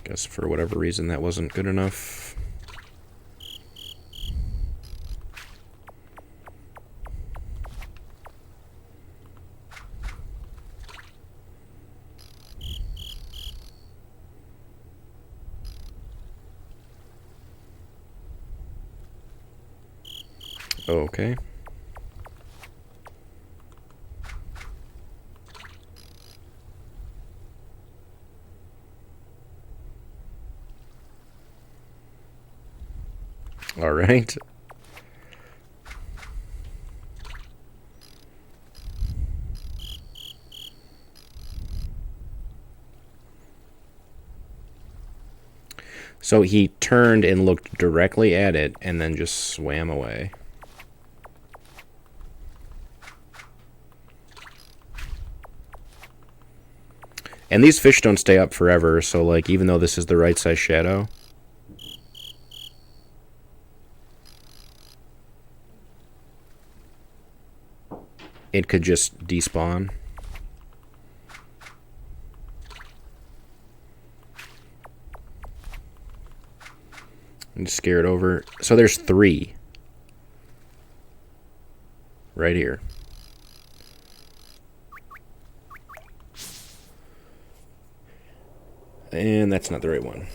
Guess for whatever reason that wasn't good enough. Okay. All right. So he turned and looked directly at it and then just swam away. And these fish don't stay up forever, so like even though this is the right size shadow, it could just despawn. And scare it over. So there's 3 right here. And that's not the right one.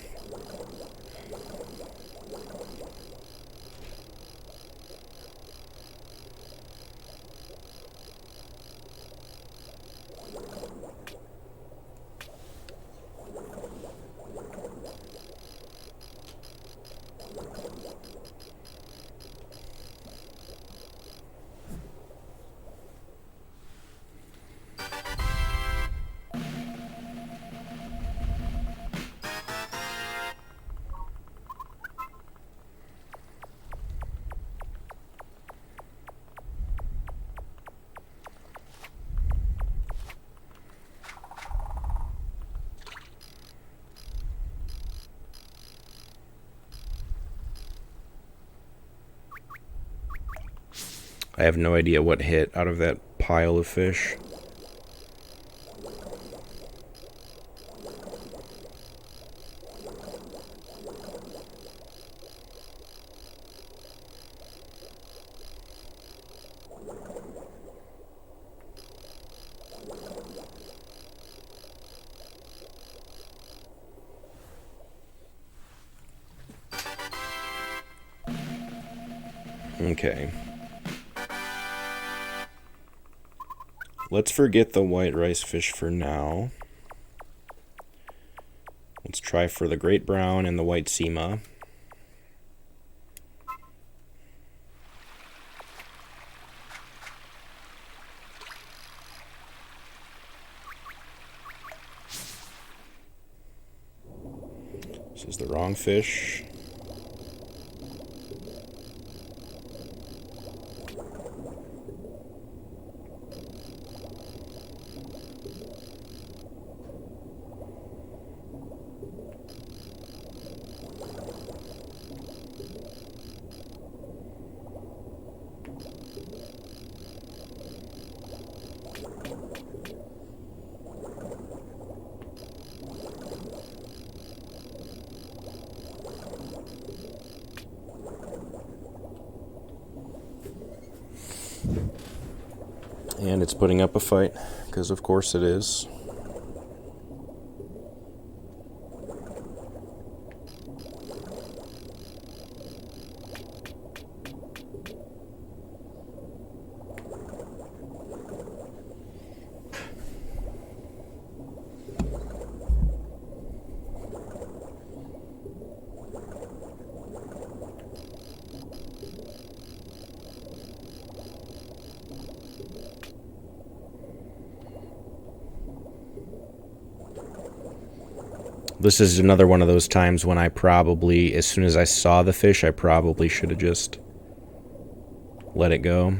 I have no idea what hit out of that pile of fish. Okay. Let's forget the white rice fish for now. Let's try for the great brown and the white sema. This is the wrong fish. And it's putting up a fight, because of course it is. This is another one of those times when I probably, as soon as I saw the fish, I probably should have just let it go.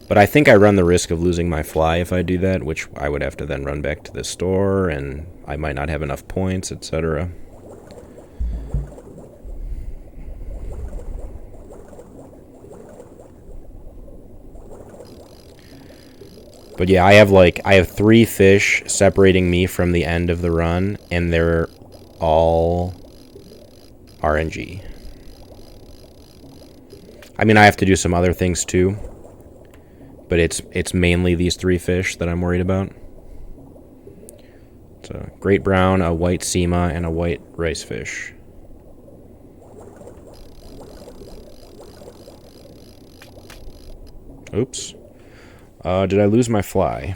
But I think I run the risk of losing my fly if I do that, which I would have to then run back to the store, and I might not have enough points, etc. But yeah, I have 3 fish separating me from the end of the run, and they're all RNG. I mean, I have to do some other things too, but it's mainly these 3 fish that I'm worried about. So, great brown, a white sema, and a white rice fish. Oops. Did I lose my fly?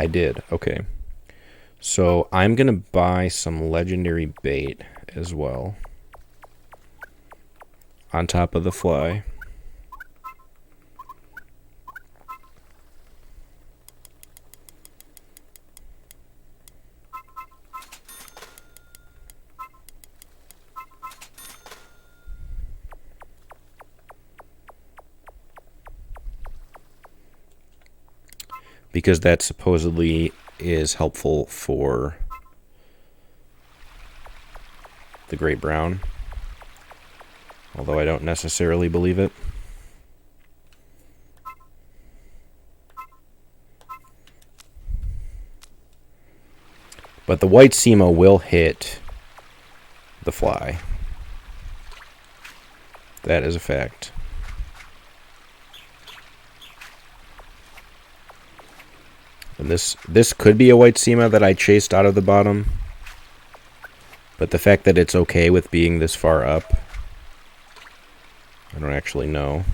I did. Okay. So I'm going to buy some legendary bait as well. On top of the fly. because that supposedly is helpful for the great brown, although I don't necessarily believe it. But the white Semo will hit the fly. That is a fact. And this could be a white Sema that I chased out of the bottom. But the fact that it's okay with being this far up, I don't actually know.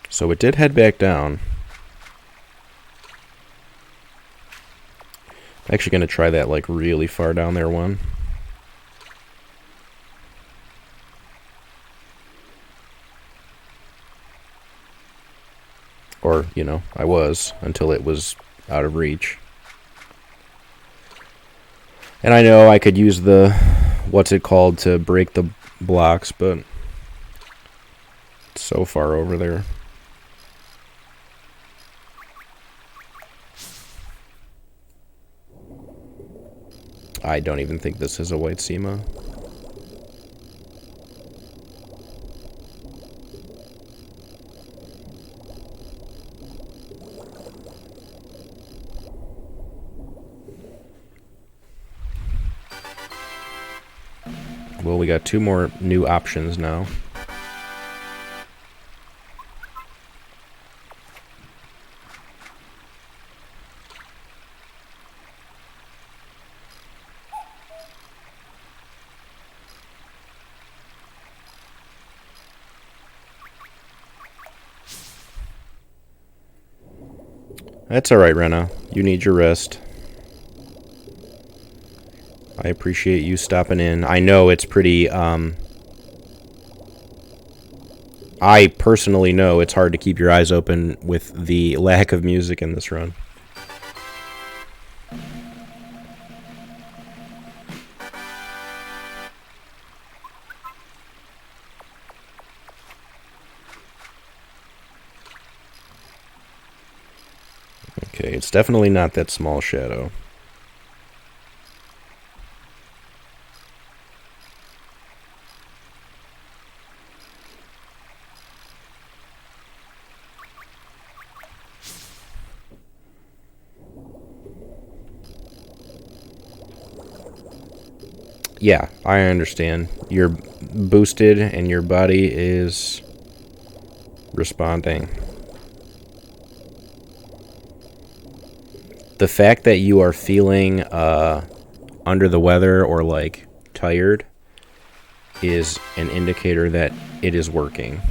So it did head back down. I'm actually going to try that like really far down there one. Or, you know, I was until it was out of reach. And I know I could use the, what's it called, to break the blocks, but it's so far over there. I don't even think this is a white Sema. Well, we got two more new options now. That's alright, Rena. You need your rest. I appreciate you stopping in. I know it's pretty, I personally know it's hard to keep your eyes open with the lack of music in this run. Okay, it's definitely not that small shadow. Yeah, I understand. You're boosted and your body is responding. The fact that you are feeling under the weather or like tired is an indicator that it is working.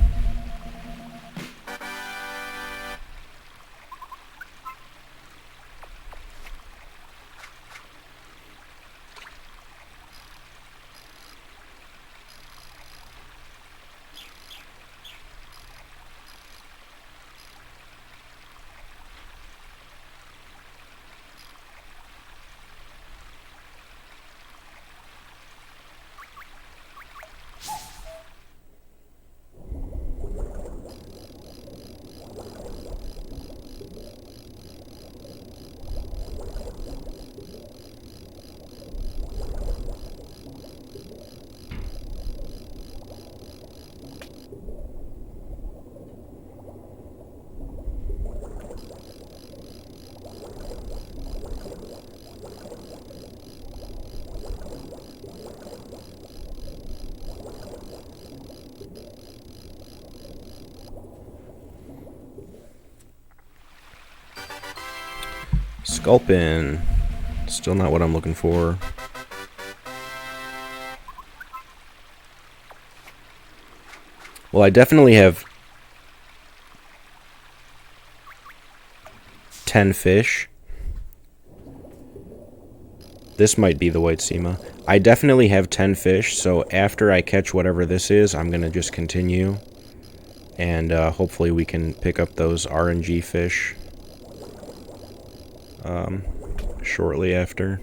Sculpin. Still not what I'm looking for. Well, I definitely have 10 fish. This might be the white Sema. I definitely have 10 fish, so after I catch whatever this is, I'm going to just continue. And hopefully we can pick up those RNG fish shortly after.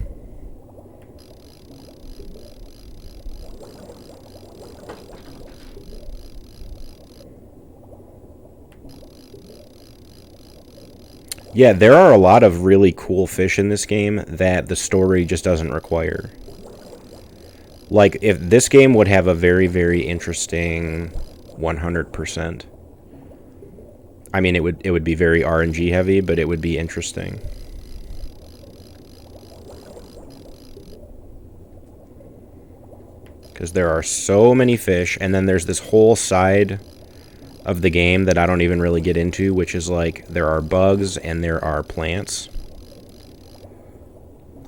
Yeah, there are a lot of really cool fish in this game that the story just doesn't require. Like, if this game would have a very, very interesting 100%. I mean, it would be very RNG heavy, but it would be interesting. Because there are so many fish, and then there's this whole side of the game that I don't even really get into, which is like, there are bugs and there are plants.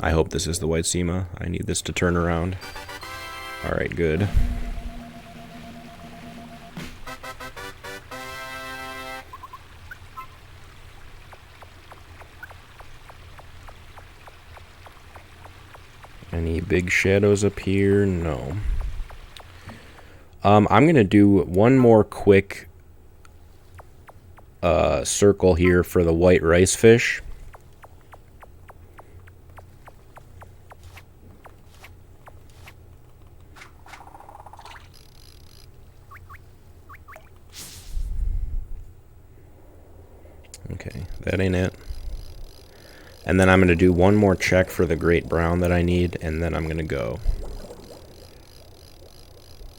I hope this is the white sema. I need this to turn around. Alright, good. Any big shadows up here? No. I'm going to do one more quick circle here for the white ricefish. Okay, that ain't it. And then I'm going to do one more check for the great brown that I need, and then I'm going to go.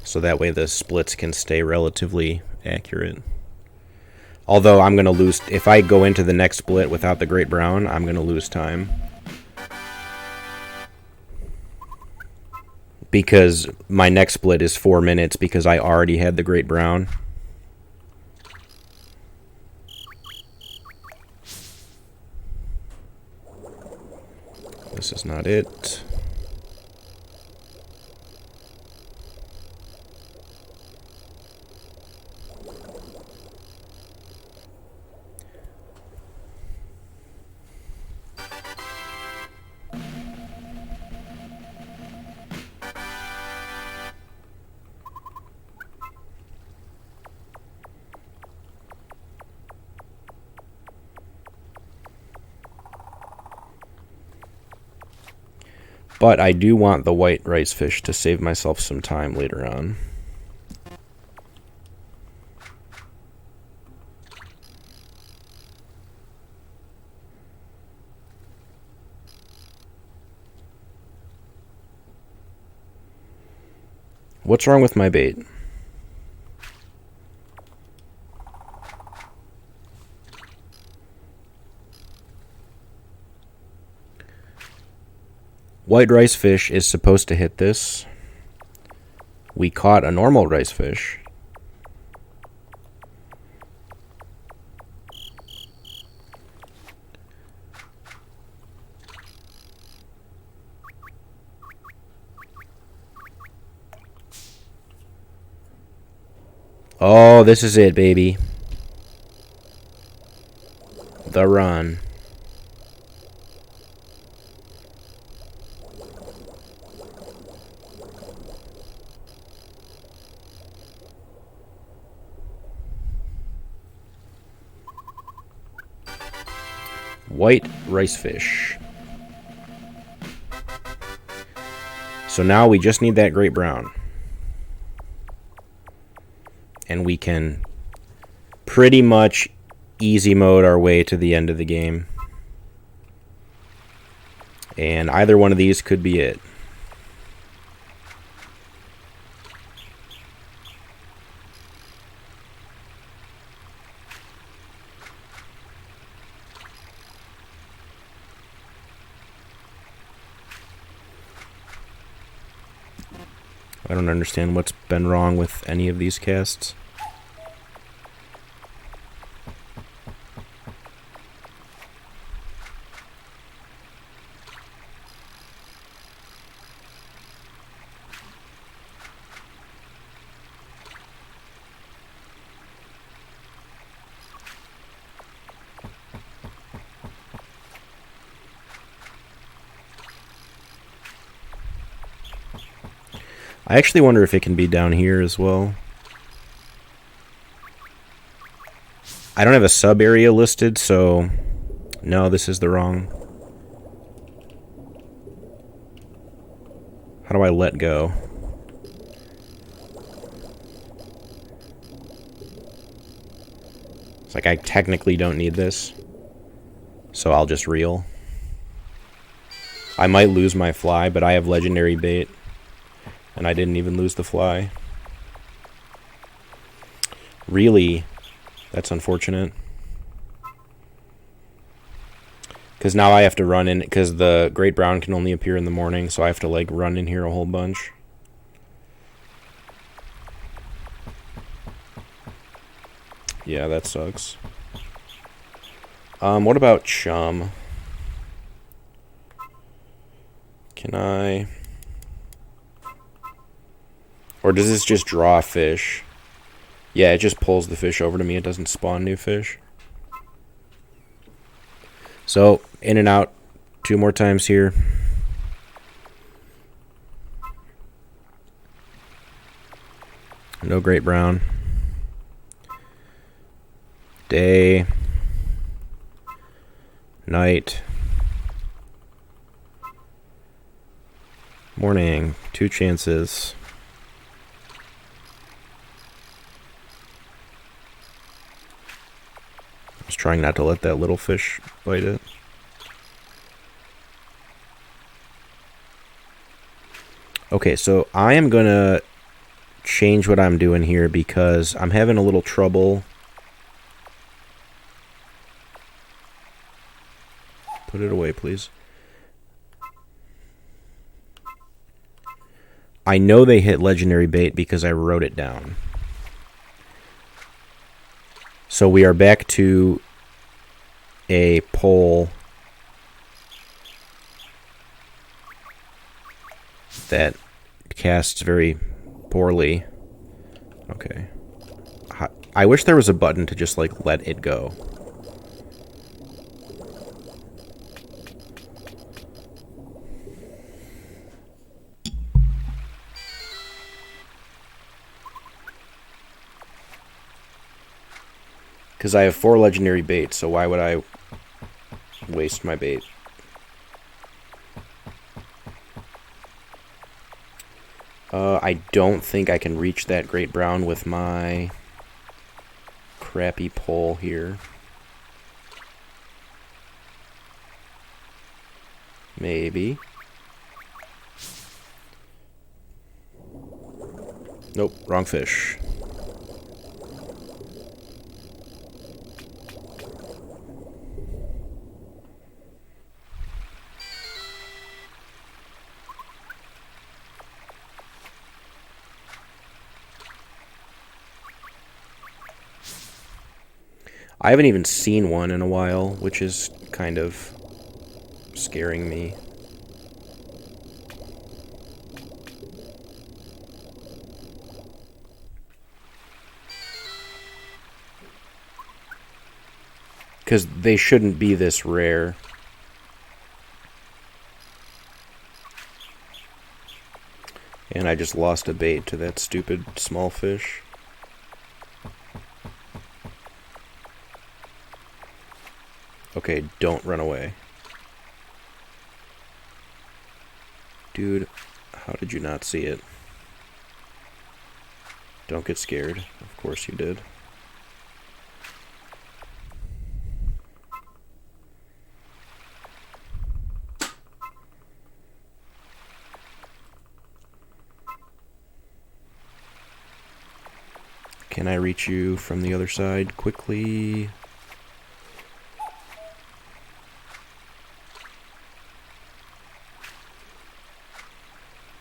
So that way the splits can stay relatively accurate. Although I'm going to lose, if I go into the next split without the great brown, I'm going to lose time. Because my next split is 4 minutes because I already had the great brown. This is not it. But I do want the white ricefish to save myself some time later on. What's wrong with my bait? White ricefish is supposed to hit this. We caught a normal ricefish. Oh, this is it, baby. The run. White ricefish. So now we just need that great brown. And we can pretty much easy mode our way to the end of the game. And either one of these could be it. I don't understand what's been wrong with any of these casts. I actually wonder if it can be down here as well. I don't have a sub area listed, so no, this is the wrong. How do I let go? It's like I technically don't need this. So I'll just reel. I might lose my fly, but I have legendary bait. And I didn't even lose the fly. Really, that's unfortunate. Because now I have to run in, because the great brown can only appear in the morning, so I have to like run in here a whole bunch. Yeah, that sucks. What about chum? Can I... Or does this just draw a fish? Yeah, it just pulls the fish over to me. It doesn't spawn new fish. So, in and out 2 more times here. No great brown. Day. Night. Morning. 2 chances. I was trying not to let that little fish bite it. Okay, so I am gonna change what I'm doing here because I'm having a little trouble. Put it away, please. I know they hit legendary bait because I wrote it down. So we are back to a pole that casts very poorly. Okay. I wish there was a button to just like let it go. Because I have 4 legendary baits, so why would I waste my bait? I don't think I can reach that great brown with my crappy pole here. Maybe. Nope, wrong fish. I haven't even seen one in a while, which is kind of scaring me. Because they shouldn't be this rare. And I just lost a bait to that stupid small fish. Okay, don't run away. Dude, how did you not see it? Don't get scared. Of course you did. Can I reach you from the other side quickly?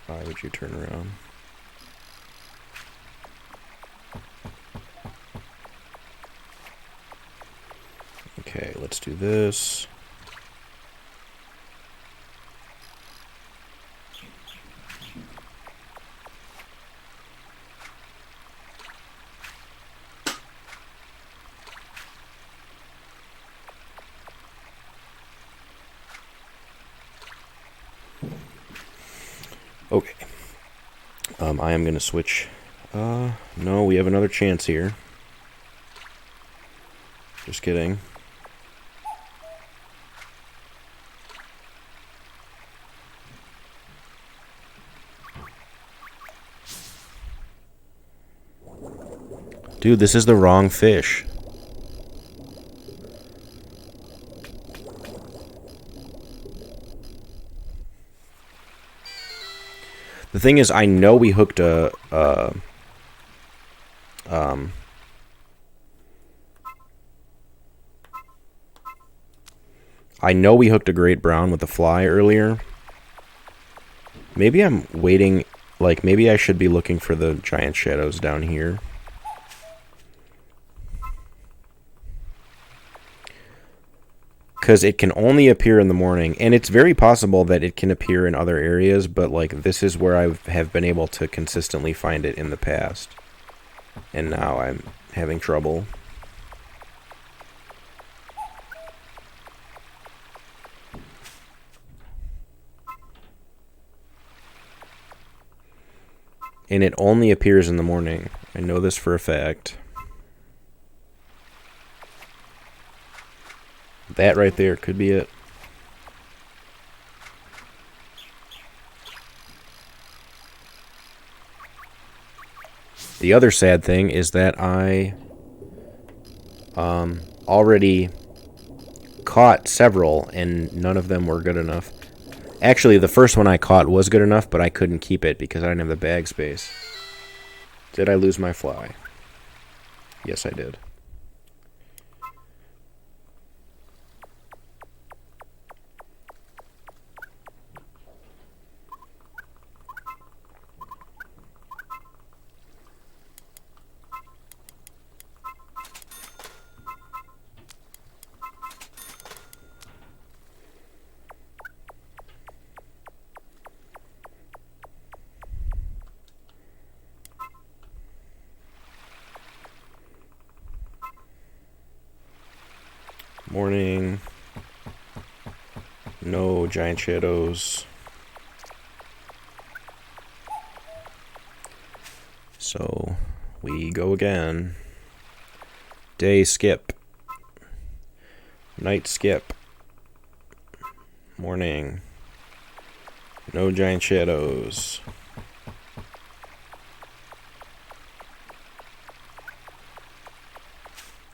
Why would you turn around? Okay, let's do this. Okay. I am going to switch. No, we have another chance here. Just kidding. Dude, this is the wrong fish. The thing is, I know we hooked I know we hooked a great brown with the fly earlier. Maybe I'm waiting, like, maybe I should be looking for the giant shadows down here. Because it can only appear in the morning, and it's very possible that it can appear in other areas, but, like, this is where I have been able to consistently find it in the past. And now I'm having trouble. And it only appears in the morning. I know this for a fact. That right there could be it. The other sad thing is that I already caught several, and none of them were good enough. Actually, the first one I caught was good enough, but I couldn't keep it because I didn't have the bag space. Did I lose my fly? Yes, I did. Morning. No giant shadows. So we go again. Day skip. Night skip. Morning. No giant shadows.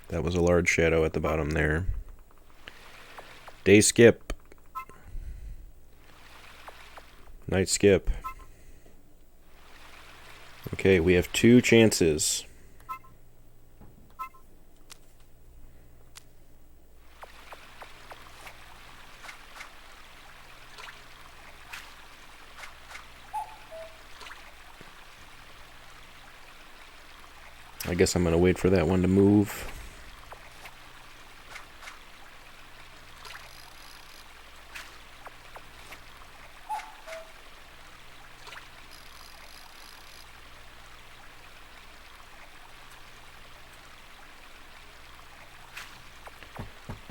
That was a large shadow at the bottom there. Day skip. Night skip. Okay, we have 2 chances. I guess I'm going to wait for that one to move.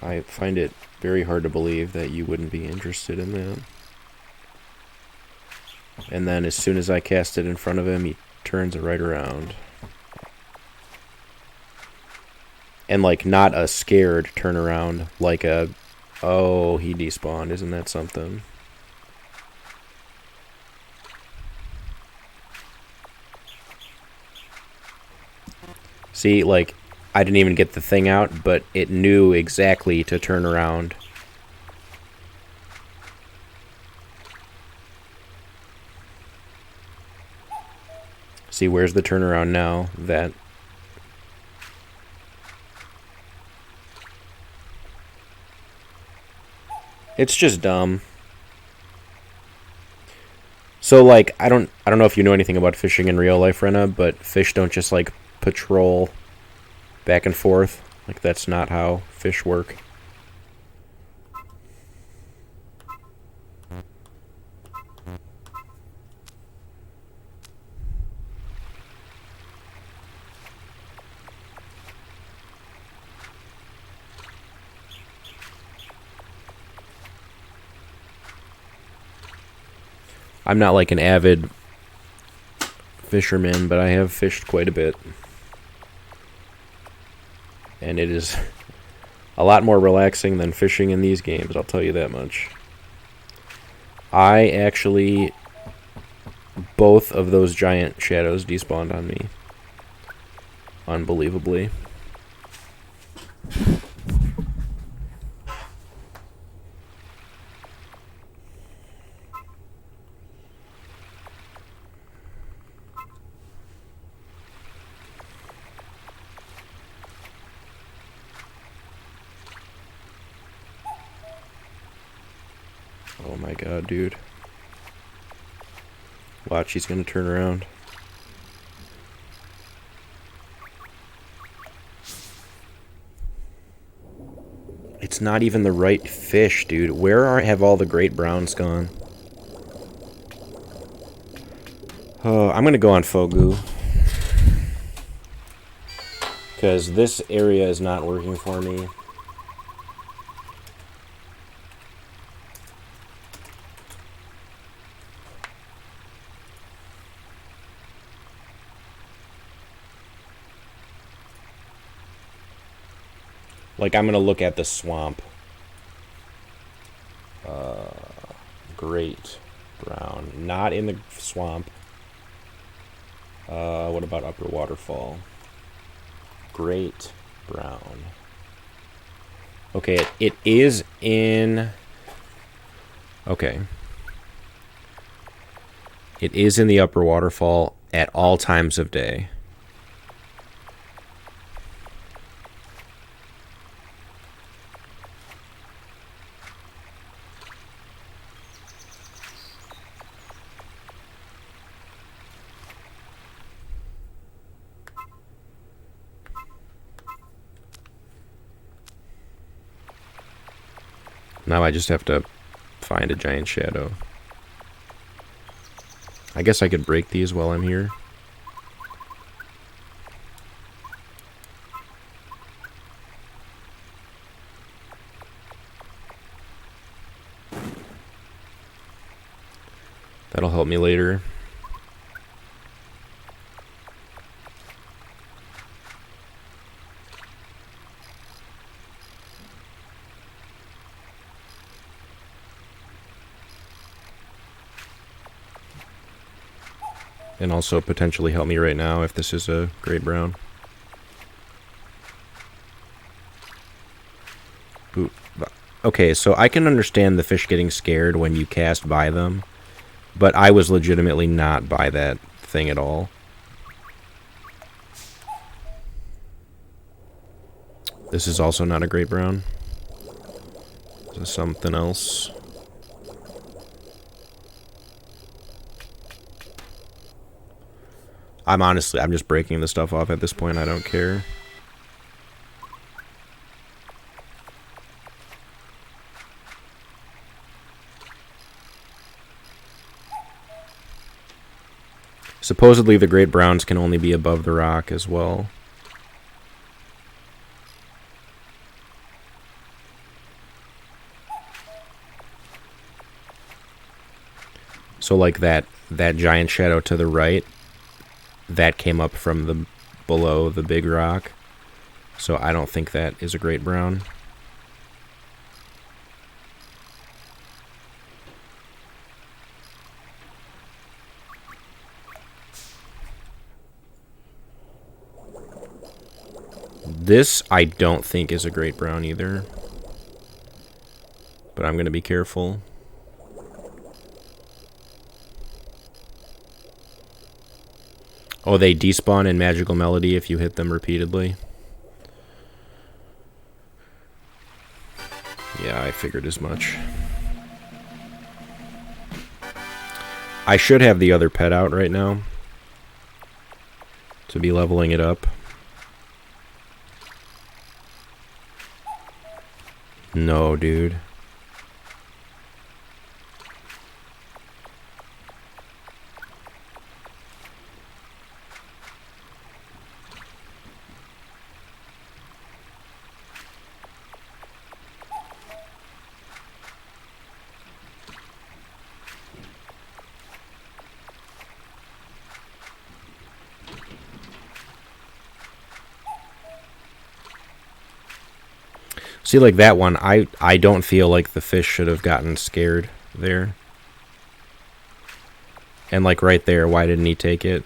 I find it very hard to believe that you wouldn't be interested in that. And then as soon as I cast it in front of him, he turns it right around. And, like, not a scared turnaround, like a, oh, he despawned, isn't that something? See, like, I didn't even get the thing out, but it knew exactly to turn around. See, where's the turnaround now? That. It's just dumb. So, like, I don't know if you know anything about fishing in real life, Renna, but fish don't just, like, patrol back and forth. Like, that's not how fish work. I'm not like an avid fisherman, but I have fished quite a bit. And it is a lot more relaxing than fishing in these games, I'll tell you that much. I actually, both of those giant shadows despawned on me. Unbelievably. Oh my god, dude. Watch, he's gonna turn around. It's not even the right fish, dude. Where have all the great browns gone? Oh, I'm gonna go on Fogu. Because this area is not working for me. Like, I'm gonna look at the swamp. Great brown. Not in the swamp. What about upper waterfall? Great brown. Okay, it is in... Okay. It is in the upper waterfall at all times of day. Now I just have to find a giant shadow. I guess I could break these while I'm here. That'll help me later. And also potentially help me right now if this is a great brown. Ooh. Okay, so I can understand the fish getting scared when you cast by them, but I was legitimately not by that thing at all. This is also not a great brown. This is something else. I'm just breaking the stuff off at this point. I don't care. Supposedly the great browns can only be above the rock as well. So like that giant shadow to the right, that came up from the below the big rock. So I don't think that is a great brown. This I don't think is a great brown either. But I'm going to be careful. Oh, they despawn in Magical Melody if you hit them repeatedly. Yeah, I figured as much. I should have the other pet out right now to be leveling it up. No, dude. See, like that one, I don't feel like the fish should have gotten scared there. And like right there, why didn't he take it?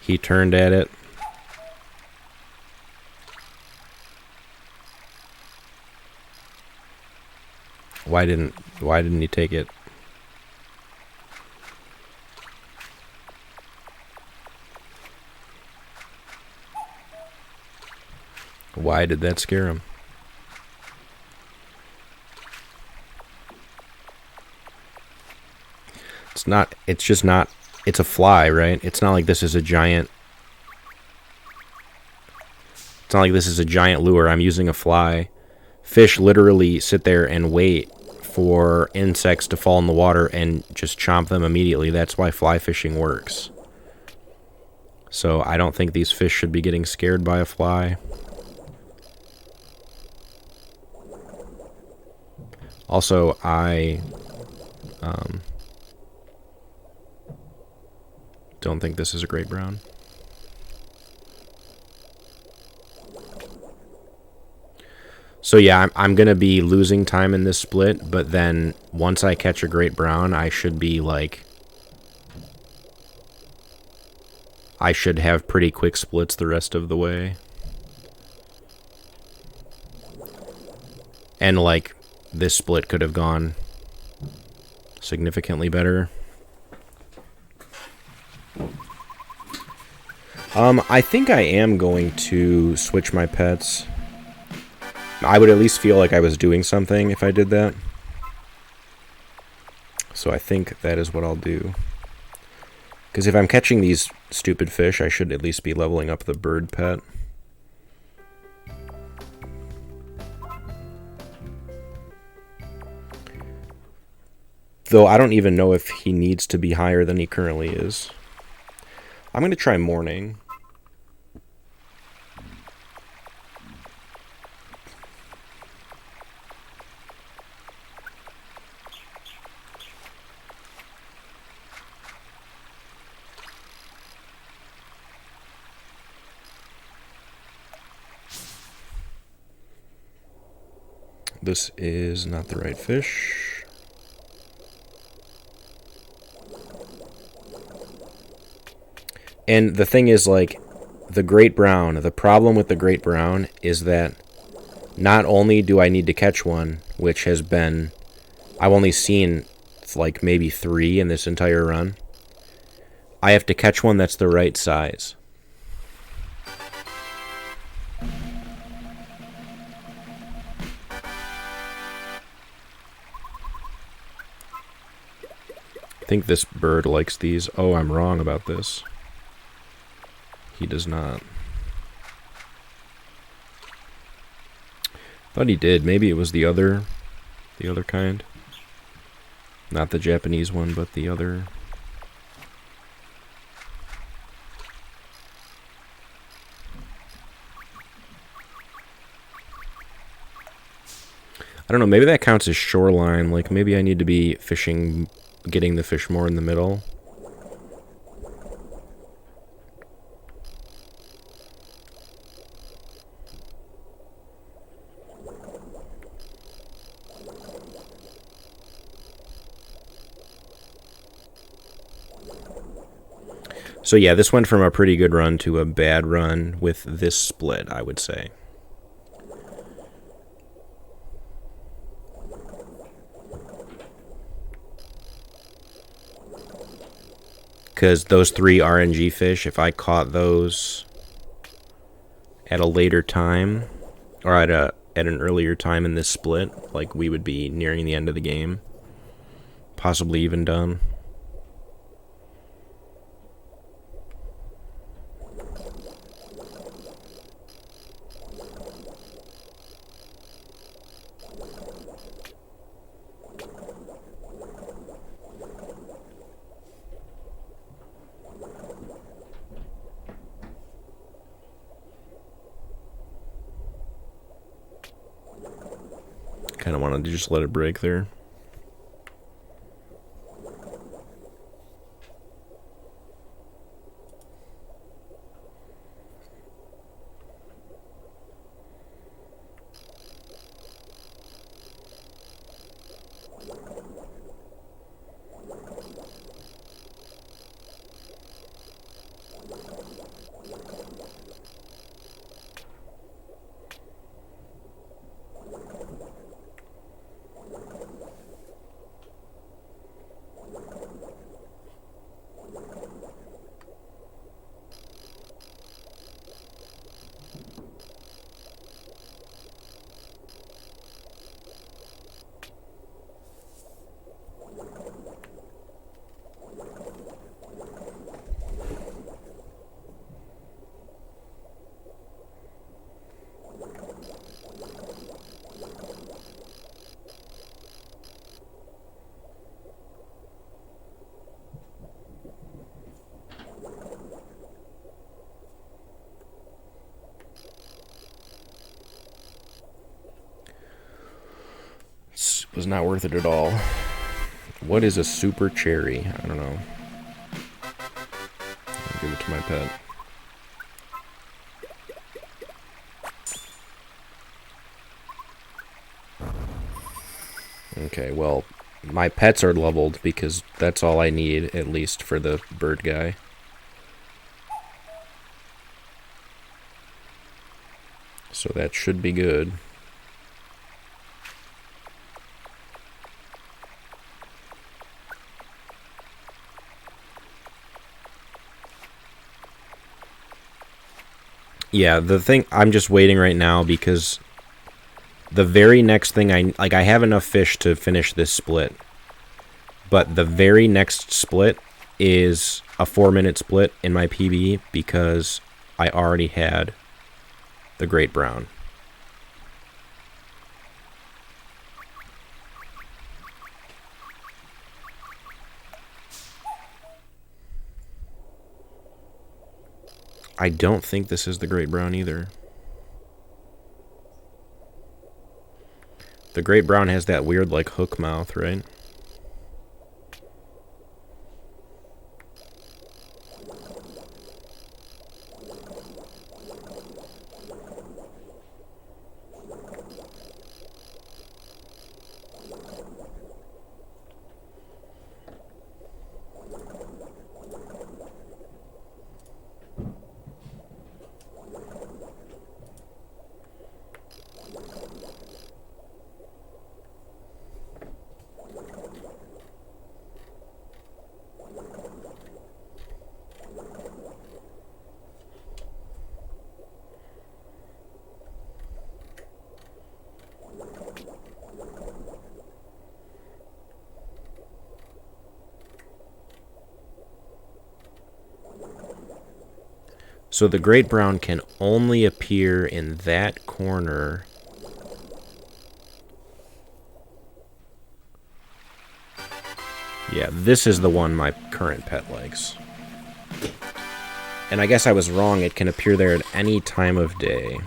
He turned at it. Why didn't he take it? Why did that scare him? It's not, it's just not, it's a fly, right? It's not like this is a giant, it's not like this is a giant lure. I'm using a fly. Fish literally sit there and wait for insects to fall in the water and just chomp them immediately. That's why fly fishing works. So I don't think these fish should be getting scared by a fly. Also, I don't think this is a great brown. So yeah, I'm going to be losing time in this split, but then once I catch a great brown, I should be like... I should have pretty quick splits the rest of the way. And like, this split could have gone significantly better. I think I am going to switch my pets. I would at least feel like I was doing something if I did that. So I think that is what I'll do. Because if I'm catching these stupid fish, I should at least be leveling up the bird pet. Though I don't even know if he needs to be higher than he currently is. I'm going to try morning. This is not the right fish. And the thing is, like, the great brown, the problem with the great brown is that not only do I need to catch one, which has been, I've only seen like maybe 3 in this entire run, I have to catch one that's the right size. I think this bird likes these. Oh, I'm wrong about this. He does not. Thought he did. Maybe it was the other kind. Not the Japanese one, but the other. I don't know, maybe that counts as shoreline. Like, maybe I need to be fishing, getting the fish more in the middle. So yeah, this went from a pretty good run to a bad run with this split, I would say. Because those 3 RNG fish, if I caught those at a later time, or at an earlier time in this split, like, we would be nearing the end of the game. Possibly even done. Kind of wanted to just let it break there. Was not worth it at all. What is a super cherry? I don't know. I'll give it to my pet. Okay, well, my pets are leveled because that's all I need, at least for the bird guy. So that should be good. Yeah, the thing, I'm just waiting right now because the very next thing I have enough fish to finish this split. But the very next split is a 4-minute split in my PB because I already had the great brown. I don't think this is the great brown either. The great brown has that weird like hook mouth, right? So the great brown can only appear in that corner. Yeah, this is the one my current pet likes. And I guess I was wrong. It can appear there at any time of day.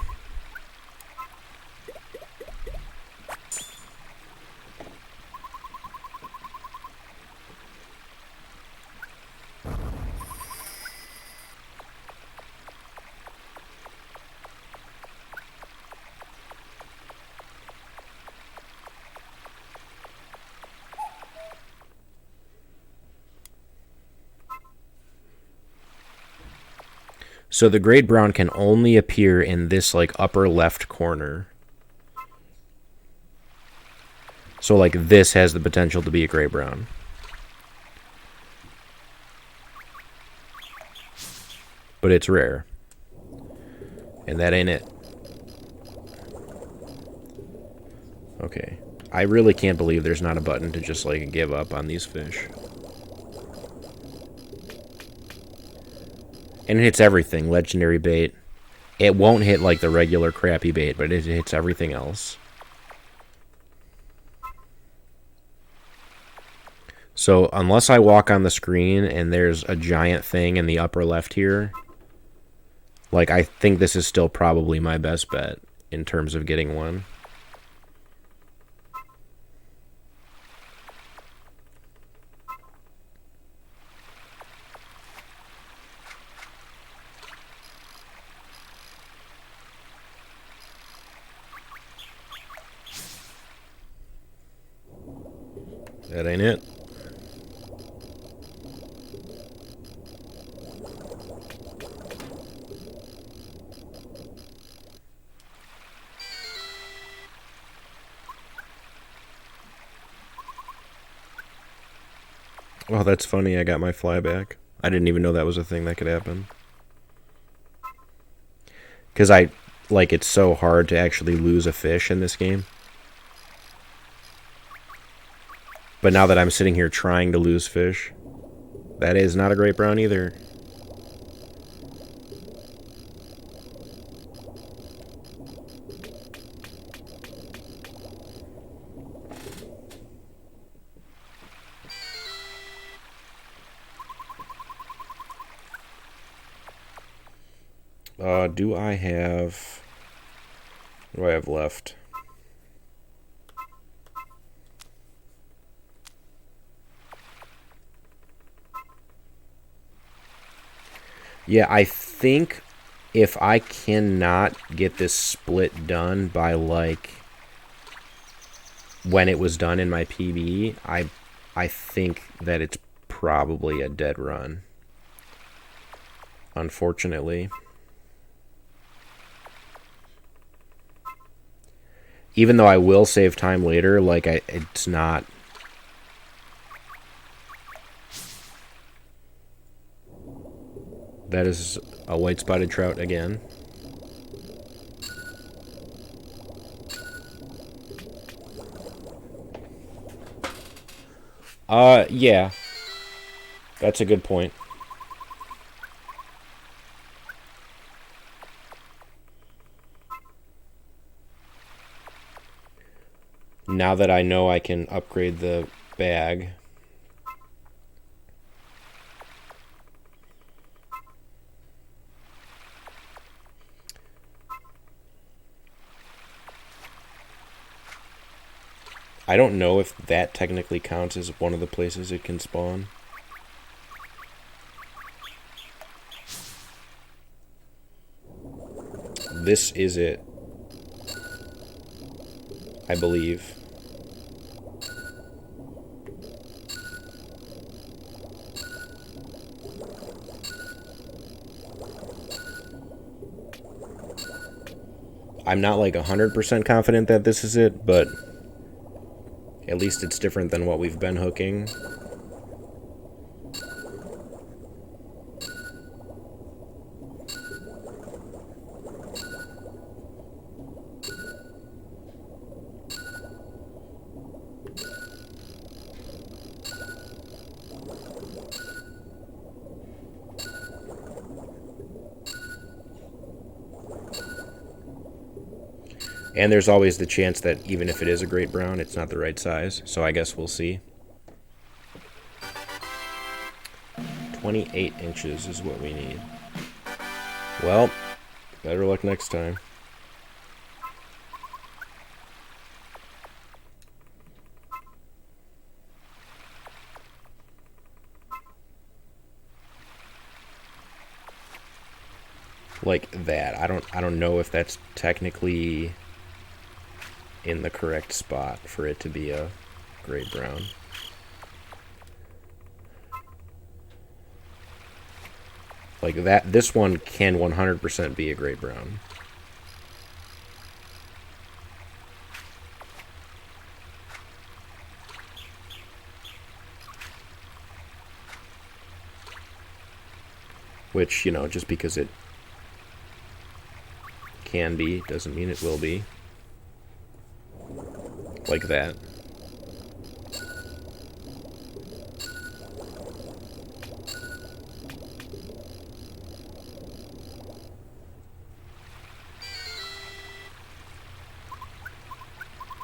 So the great brown can only appear in this like upper left corner. So like this has the potential to be a gray brown. But it's rare. And that ain't it. Okay. I really can't believe there's not a button to just like give up on these fish. And it hits everything. Legendary bait. It won't hit like the regular crappy bait, but it hits everything else. So unless I walk on the screen and there's a giant thing in the upper left here, like I think this is still probably my best bet in terms of getting one. That ain't it. Oh, that's funny. I got my fly back. I didn't even know that was a thing that could happen. Because it's so hard to actually lose a fish in this game. But now that I'm sitting here trying to lose fish, that is not a great brown either. Do I have... What do I have left? Yeah, I think if I cannot get this split done by, like, when it was done in my PB, I think that it's probably a dead run. Unfortunately. Even though I will save time later, like, it's not... That is a white-spotted trout again. Yeah. That's a good point. Now that I know I can upgrade the bag... I don't know if that technically counts as one of the places it can spawn. This is it. I believe. I'm not like 100% confident that this is it, but at least it's different than what we've been hooking. And there's always the chance that even if it is a great brown, it's not the right size. So I guess we'll see. 28 inches is what we need. Well, better luck next time. Like that. I don't know if that's technically in the correct spot for it to be a great brown. Like that, this one can 100% be a great brown. Which, you know, just because it can be doesn't mean it will be. Like that.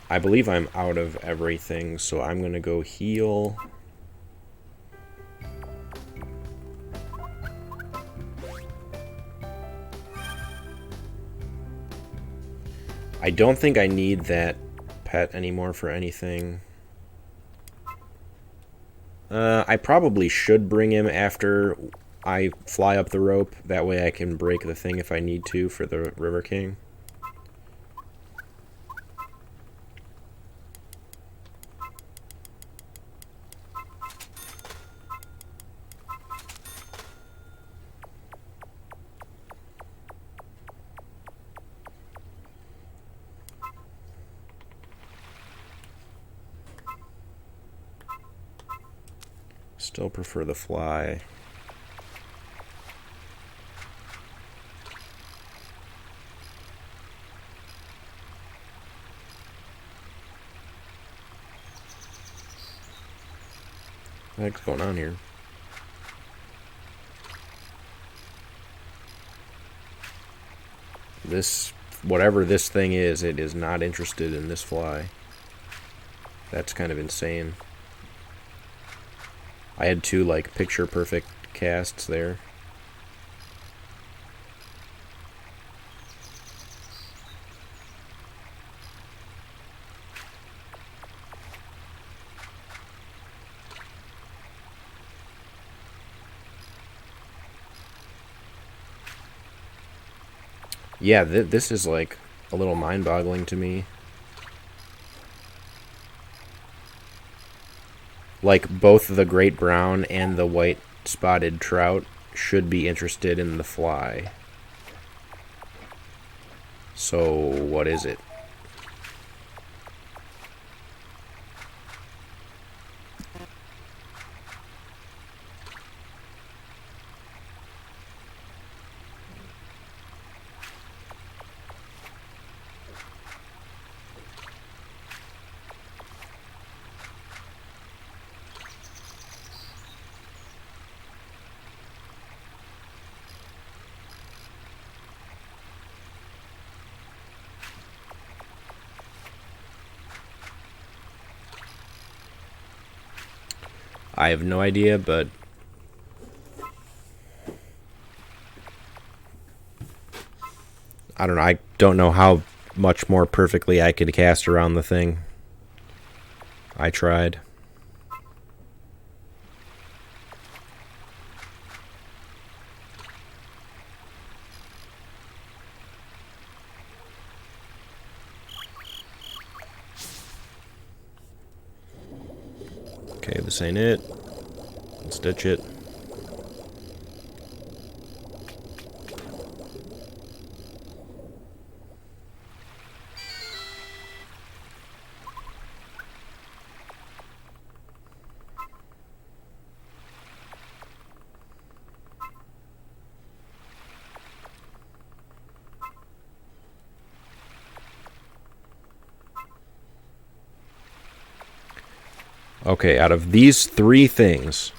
I believe I'm out of everything, so I'm gonna go heal. I don't think I need that pet anymore for anything. I probably should bring him after I fly up the rope. That way I can break the thing if I need to for the River King. Still prefer the fly. What the heck's going on here? This, whatever this thing is, it is not interested in this fly. That's kind of insane. I had two, like, picture-perfect casts there. Yeah, this is like a little mind-boggling to me. Like both the great brown and the white spotted trout should be interested in the fly. So what is it? I have no idea, but I don't know. I don't know how much more perfectly I could cast around the thing. I tried. Okay, this ain't it. Let's ditch it. Okay, out of these three things,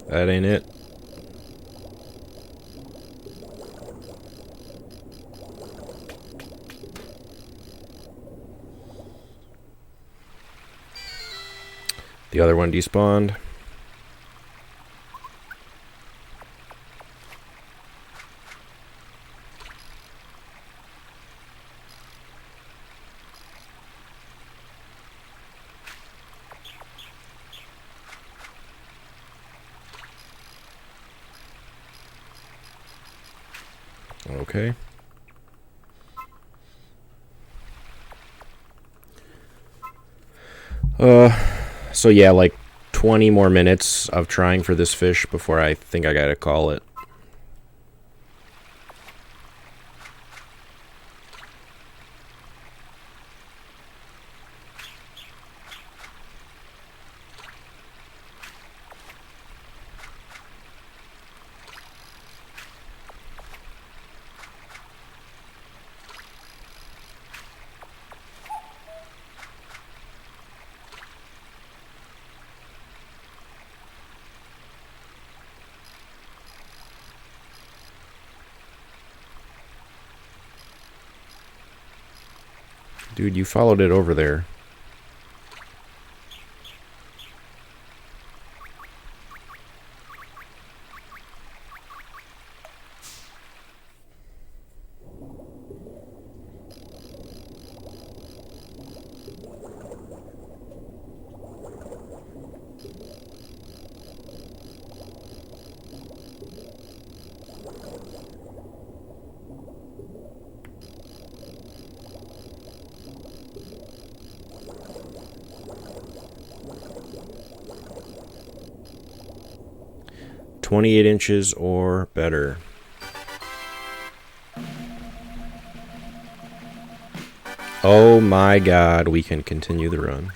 that ain't it. The other one despawned. Okay. So yeah, like 20 more minutes of trying for this fish before I think I gotta call it. Dude, you followed it over there. .28 inches or better. Oh my god, we can continue the run.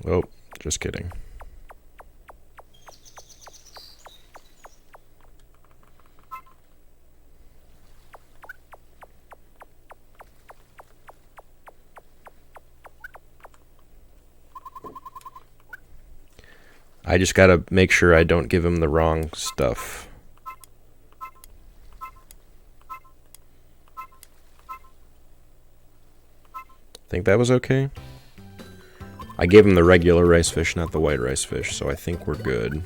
Oh, just kidding. I just gotta make sure I don't give him the wrong stuff. Think that was okay? I gave him the regular rice fish, not the white rice fish, so I think we're good.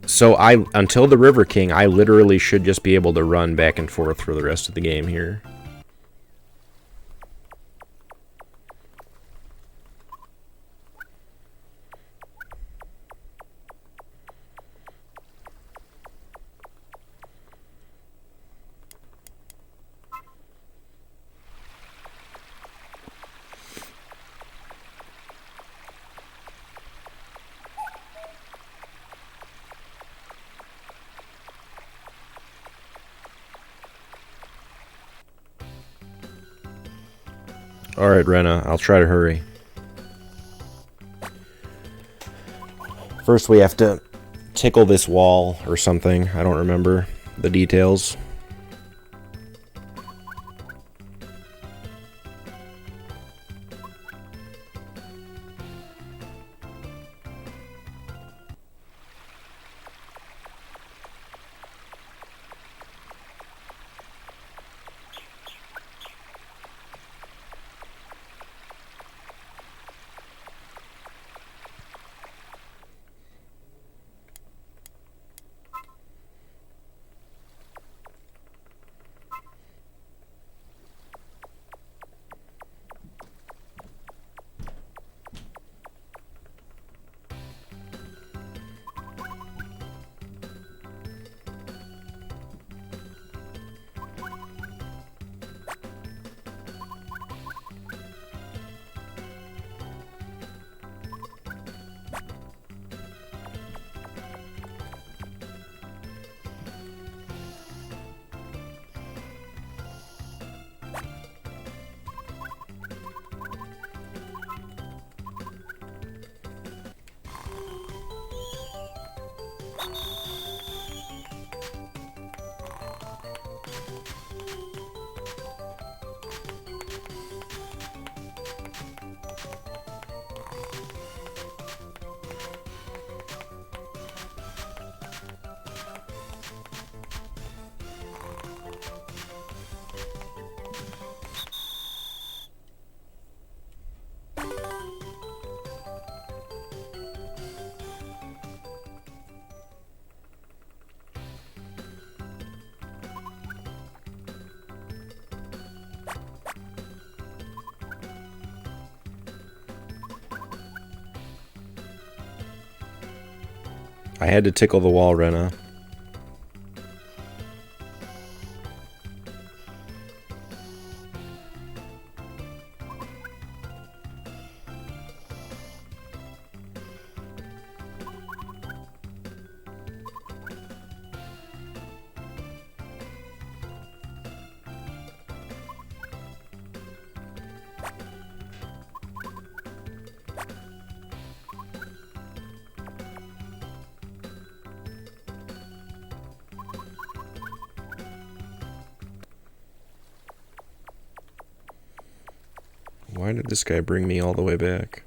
So until the River King, I literally should just be able to run back and forth for the rest of the game here. Alright, Rena, I'll try to hurry. First we have to tickle this wall or something. I don't remember the details. I had to tickle the wall, Rena. Why did this guy bring me all the way back?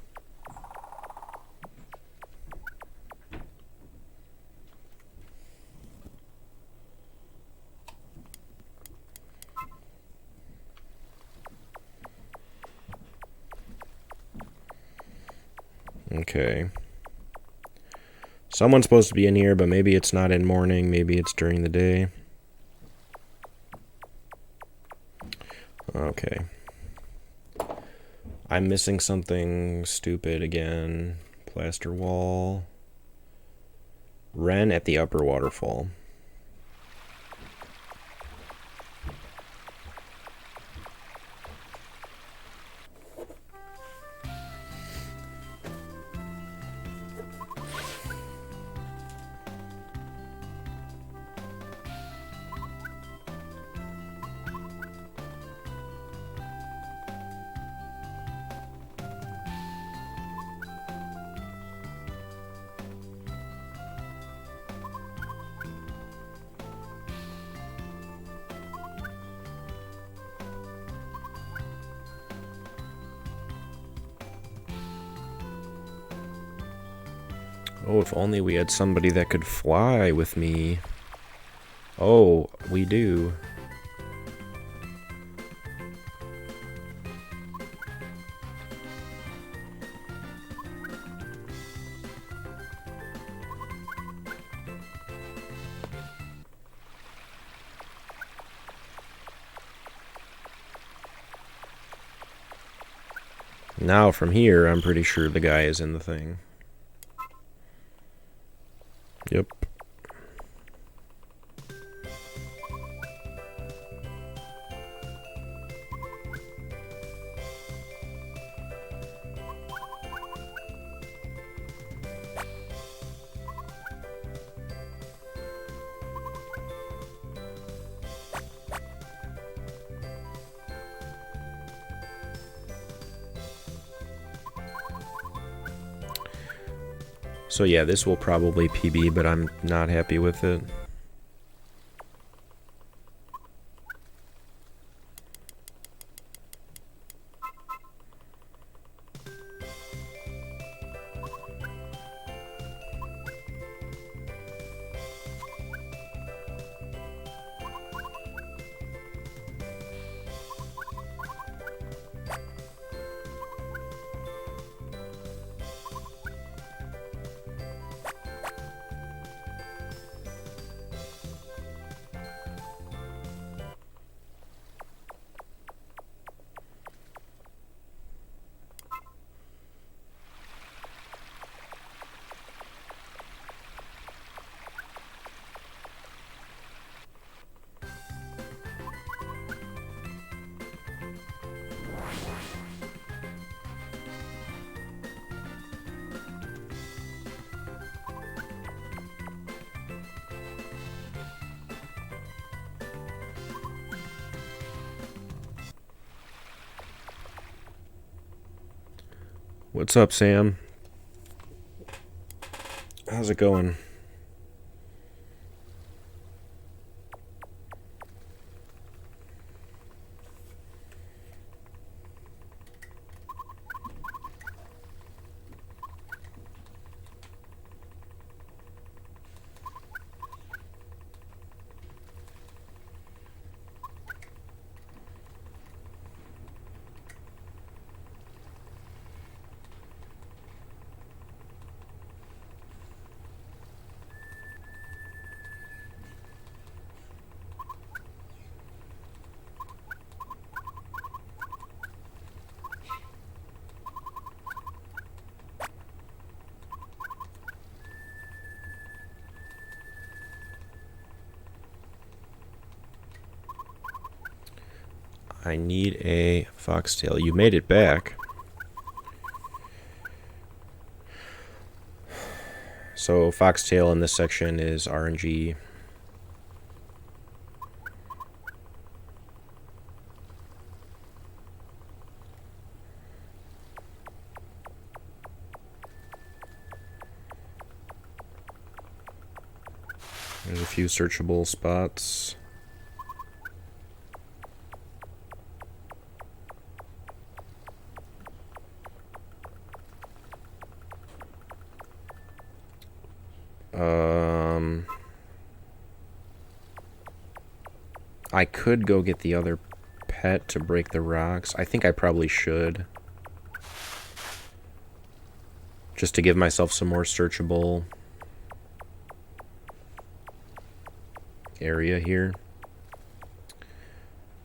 Okay. Someone's supposed to be in here, but maybe it's not in morning, maybe it's during the day. Okay. I'm missing something stupid again. Plaster wall. Wren at the upper waterfall. Oh, if only we had somebody that could fly with me. Oh, we do. Now from here, I'm pretty sure the guy is in the thing. Yep. So yeah, this will probably PB, but I'm not happy with it. What's up, Sam? How's it going? I need a foxtail. You made it back. So foxtail in this section is RNG. There's a few searchable spots. I could go get the other pet to break the rocks. I think I probably should. Just to give myself some more searchable area here.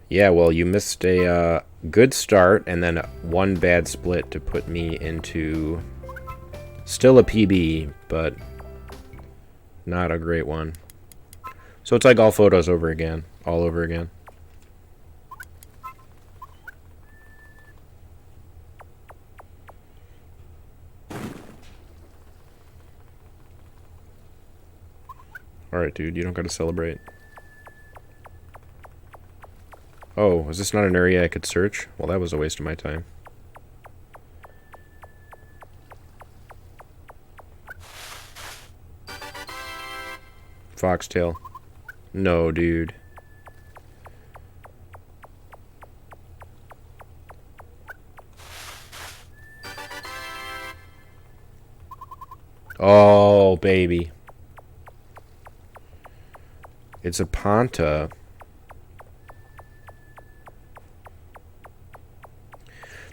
Yeah, well, you missed a good start and then one bad split to put me into still a PB, but not a great one. So it's like all photos over again, all over again. Alright, dude, you don't gotta celebrate. Oh, is this not an area I could search? Well, that was a waste of my time. Foxtail. No, dude. Oh, baby. It's a Ponta.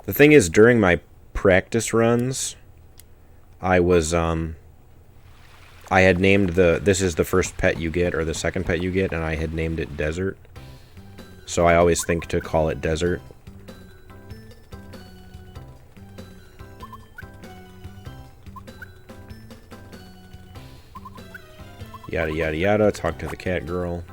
The thing is, during my practice runs, I was, I had named this is the first pet you get, or the second pet you get, and I had named it Desert. So I always think to call it Desert. Yada yada yada. Talk to the cat girl.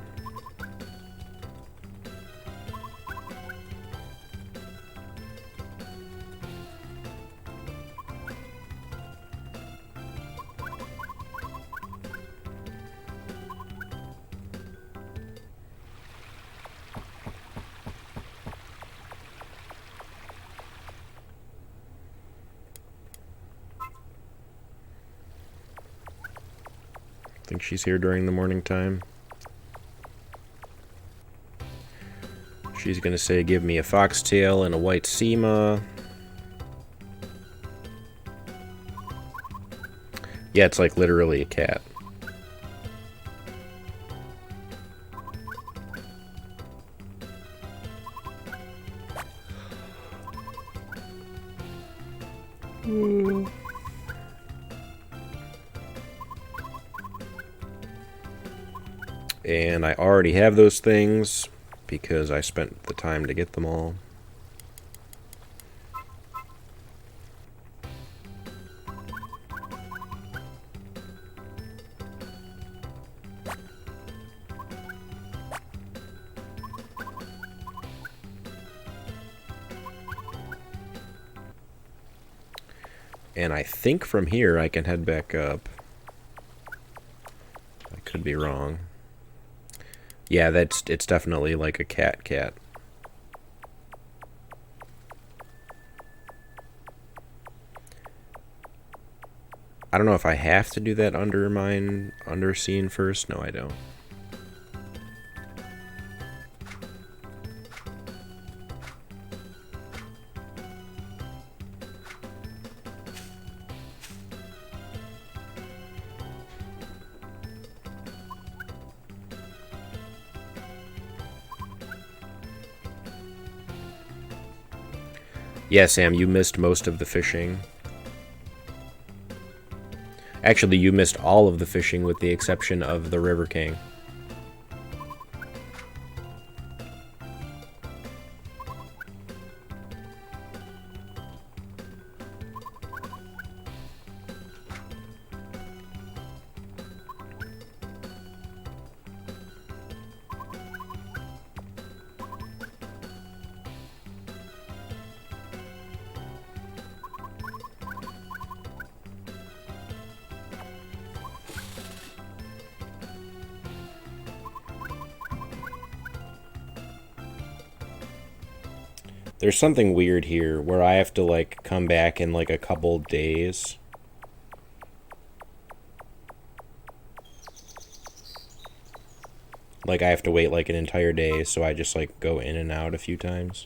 Think she's here during the morning time. She's gonna say, give me a foxtail and a white sema. Yeah, it's like literally a cat. And I already have those things because I spent the time to get them all. And I think from here I can head back up. I could be wrong. Yeah, it's definitely like a cat. I don't know if I have to do that under scene first. No, I don't. Yeah, Sam, you missed most of the fishing. Actually, you missed all of the fishing with the exception of the River King. There's something weird here where I have to like come back in like a couple days. Like I have to wait like an entire day, so I just like go in and out a few times.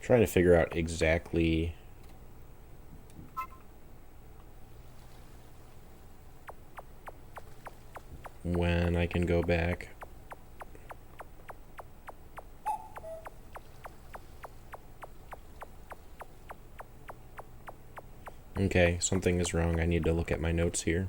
Trying to figure out exactly when I can go back. Okay, something is wrong. I need to look at my notes here.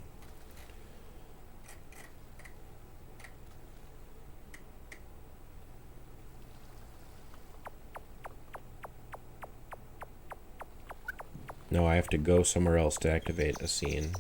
No, I have to go somewhere else to activate a scene.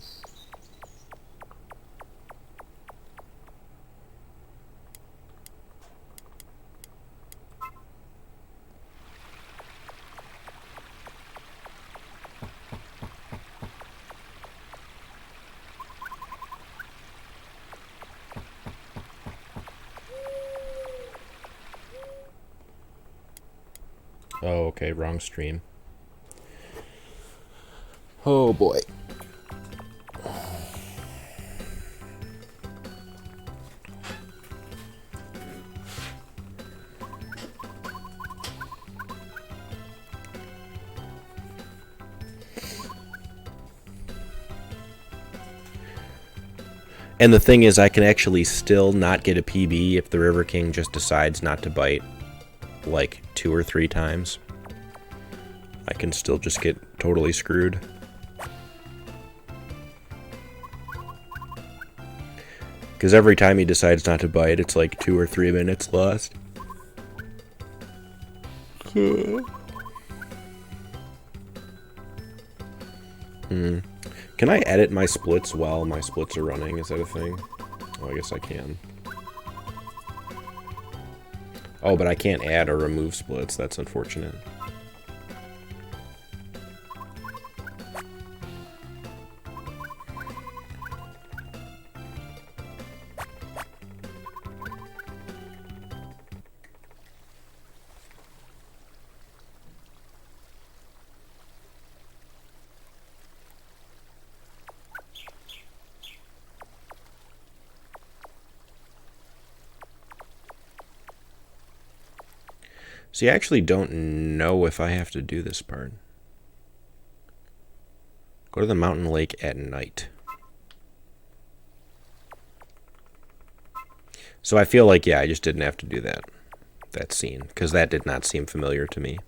Oh, okay, wrong stream. Oh boy. And the thing is, I can actually still not get a PB if the River King just decides not to bite like 2 or 3 times. I can still just get totally screwed. Because every time he decides not to bite, it's like 2 or 3 minutes lost. Can I edit my splits while my splits are running? Is that a thing? Oh, I guess I can. Oh, but I can't add or remove splits. That's unfortunate. See, I actually don't know if I have to do this part. Go to the mountain lake at night. So I feel like, yeah, I just didn't have to do that scene, because that did not seem familiar to me.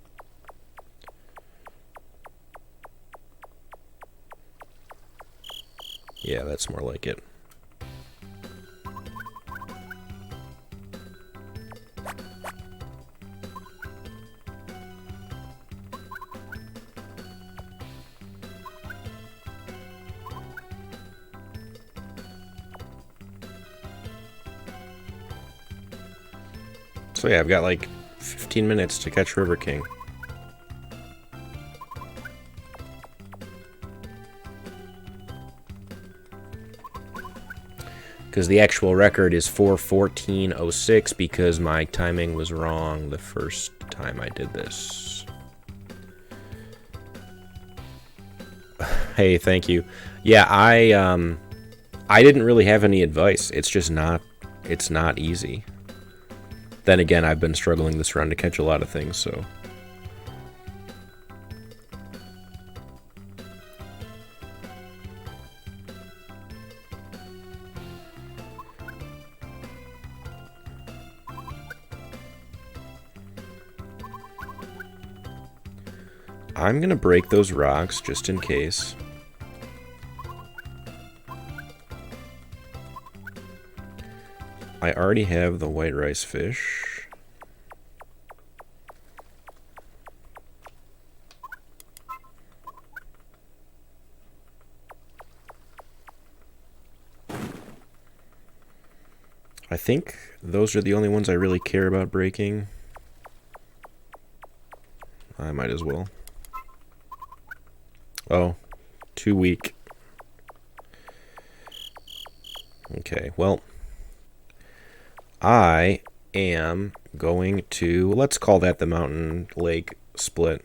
Yeah, that's more like it. So yeah, I've got like 15 minutes to catch River King. Because the actual record is 4:14:06 because my timing was wrong the first time I did this. Hey, thank you. Yeah, I didn't really have any advice. It's just not, it's not easy. Then again, I've been struggling this run to catch a lot of things, so. I'm gonna break those rocks just in case. I already have the white rice fish. I think those are the only ones I really care about breaking. I might as well. Oh, too weak. Okay, well, I am going to, let's call that the mountain lake split.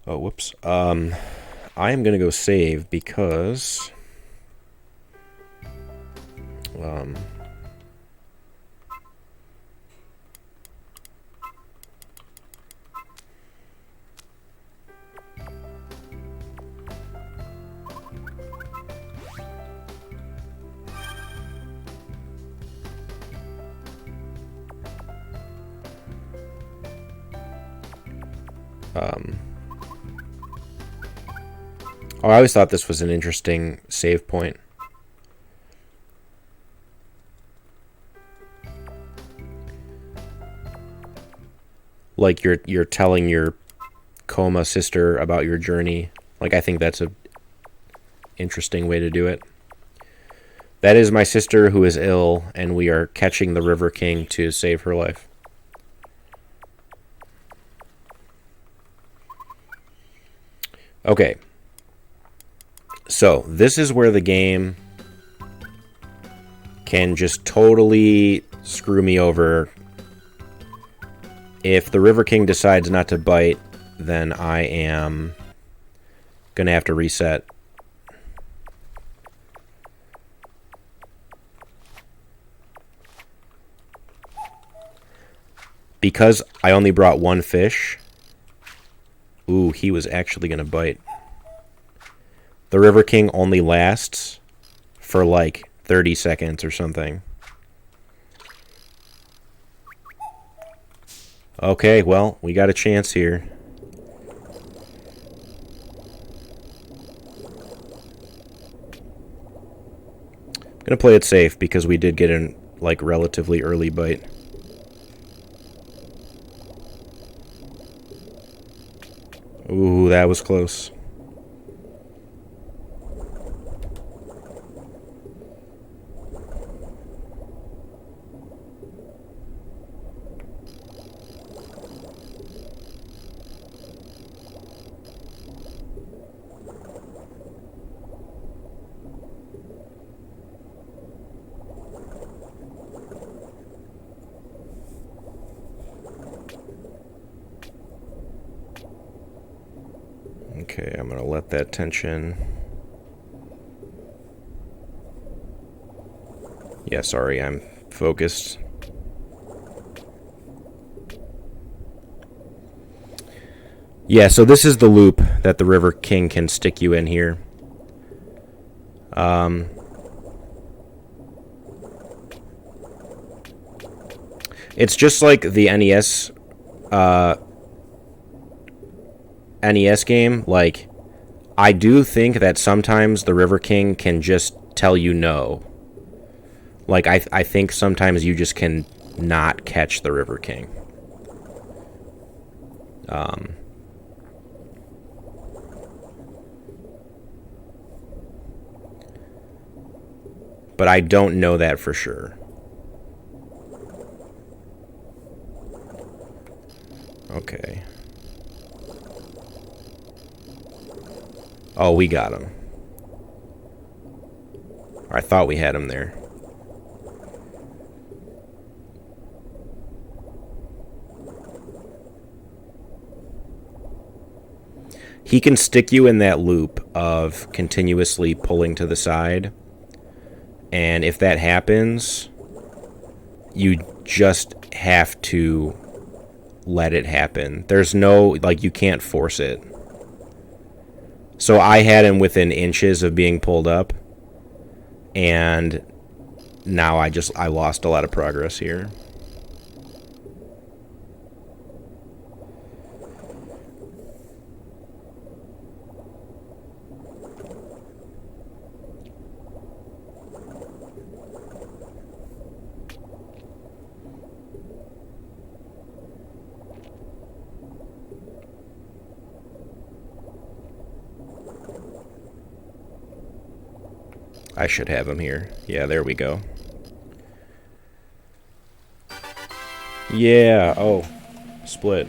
Oh, whoops. I am going to go save because oh, I always thought this was an interesting save point. Like you're telling your coma sister about your journey. Like, I think that's a interesting way to do it. That is my sister who is ill, and we are catching the River King to save her life. Okay. So, this is where the game can just totally screw me over. If the River King decides not to bite, then I am gonna have to reset. Because I only brought one fish. Ooh, he was actually gonna bite. The River King only lasts for like 30 seconds or something. Okay, well, we got a chance here. Gonna play it safe because we did get an like relatively early bite. Ooh, that was close. Okay, I'm gonna let that tension. Yeah, sorry, I'm focused. Yeah, so this is the loop that the River King can stick you in here. It's just like the NES game. Like, I do think that sometimes the River King can just tell you no. Like, I think sometimes you just can not catch the River King. But I don't know that for sure. Okay. Oh, we got him. I thought we had him there. He can stick you in that loop of continuously pulling to the side. And if that happens, you just have to let it happen. There's no, like, you can't force it. So I had him within inches of being pulled up. And now I lost a lot of progress here. I should have him here. Yeah, there we go. Yeah, oh, split.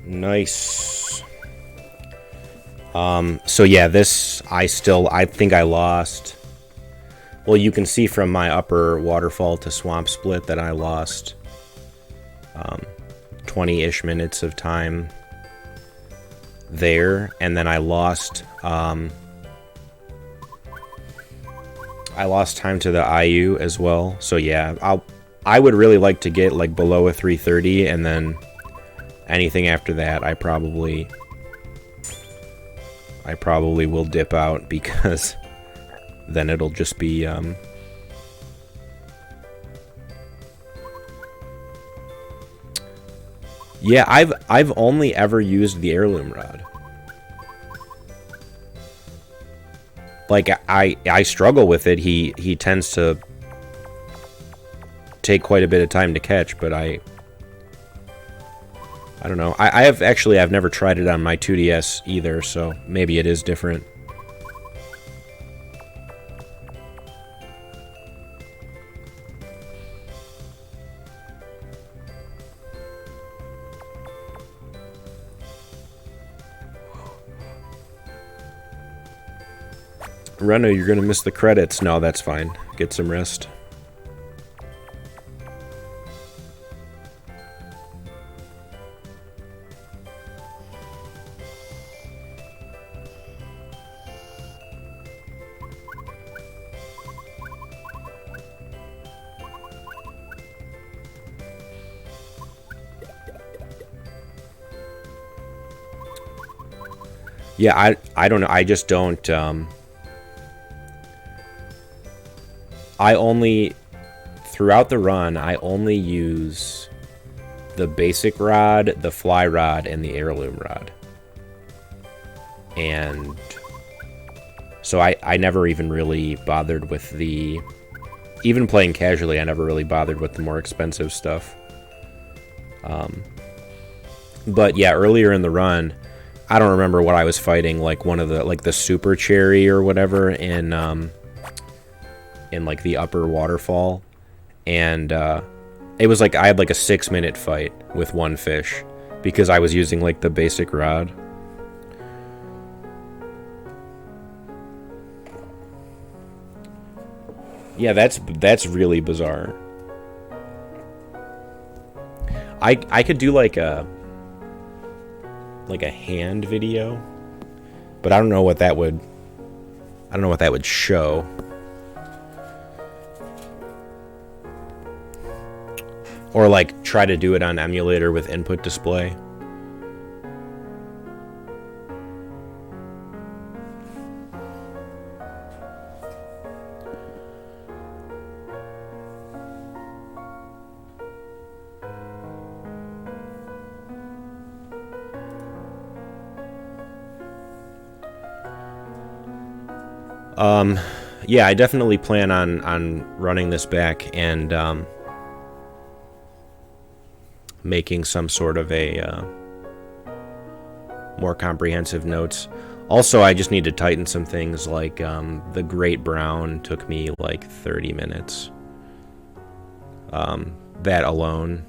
Nice. So yeah, this, I think I lost. Well, you can see from my upper waterfall to swamp split that I lost 20-ish minutes of time there, and then I lost time to the IU as well. So yeah, I would really like to get like below a 330, and then anything after that I probably will dip out, because then it'll just be yeah, I've only ever used the heirloom rod. Like, I struggle with it. He tends to take quite a bit of time to catch, but I don't know. I've never tried it on my 2DS either, so maybe it is different. Reno, you're gonna miss the credits. No, that's fine. Get some rest. Yeah, I don't know. I just don't I only, throughout the run, I only use the basic rod, the fly rod, and the heirloom rod. And so I never even really bothered with the... Even playing casually, I never really bothered with the more expensive stuff. But yeah, earlier in the run, I don't remember what I was fighting, like one of the, like the super cherry or whatever in like the upper waterfall. And it was like I had like a 6-minute fight with one fish because I was using like the basic rod. Yeah, that's really bizarre. I could do like a hand video, but I don't know what that would show. Or like try to do it on emulator with input display. Yeah, I definitely plan on running this back and making some sort of a more comprehensive notes. Also, I just need to tighten some things, like the Great Brown took me like 30 minutes. That alone